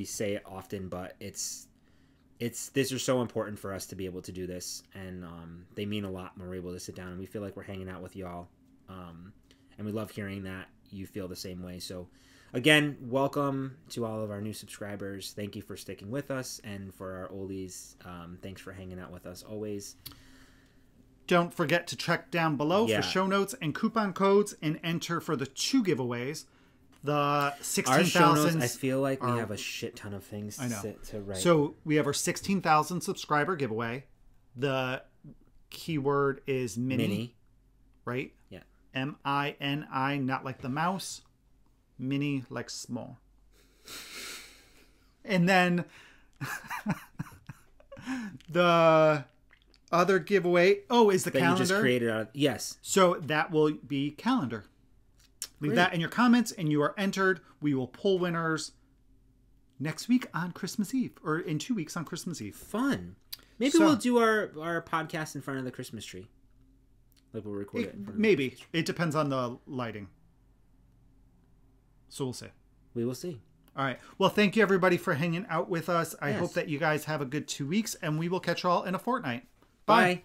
say it often, but these are so important for us to be able to do this, and they mean a lot when we're able to sit down and we feel like we're hanging out with y'all. And we love hearing that you feel the same way. So again, welcome to all of our new subscribers. Thank you for sticking with us, and for our oldies, thanks for hanging out with us always. Don't forget to check down below for show notes and coupon codes and enter for the 2 giveaways. The 16,000. I feel like we have a shit ton of things to write. So we have our 16,000 subscriber giveaway. The keyword is mini. Right? Yeah. M-I-N-I, not like the mouse. Mini, like small. And then the other giveaway, is the that calendar. You just created out of, yes. So that will be calendar. Leave that in your comments and you are entered. We will pull winners next week on Christmas Eve, or in 2 weeks on Christmas Eve. Fun. Maybe we'll do our podcast in front of the Christmas tree. Like we'll record it. Maybe. It depends on the lighting. So we'll see. We will see. All right. Well, thank you everybody for hanging out with us. I hope that you guys have a good 2 weeks, and we will catch you all in a fortnight. Bye.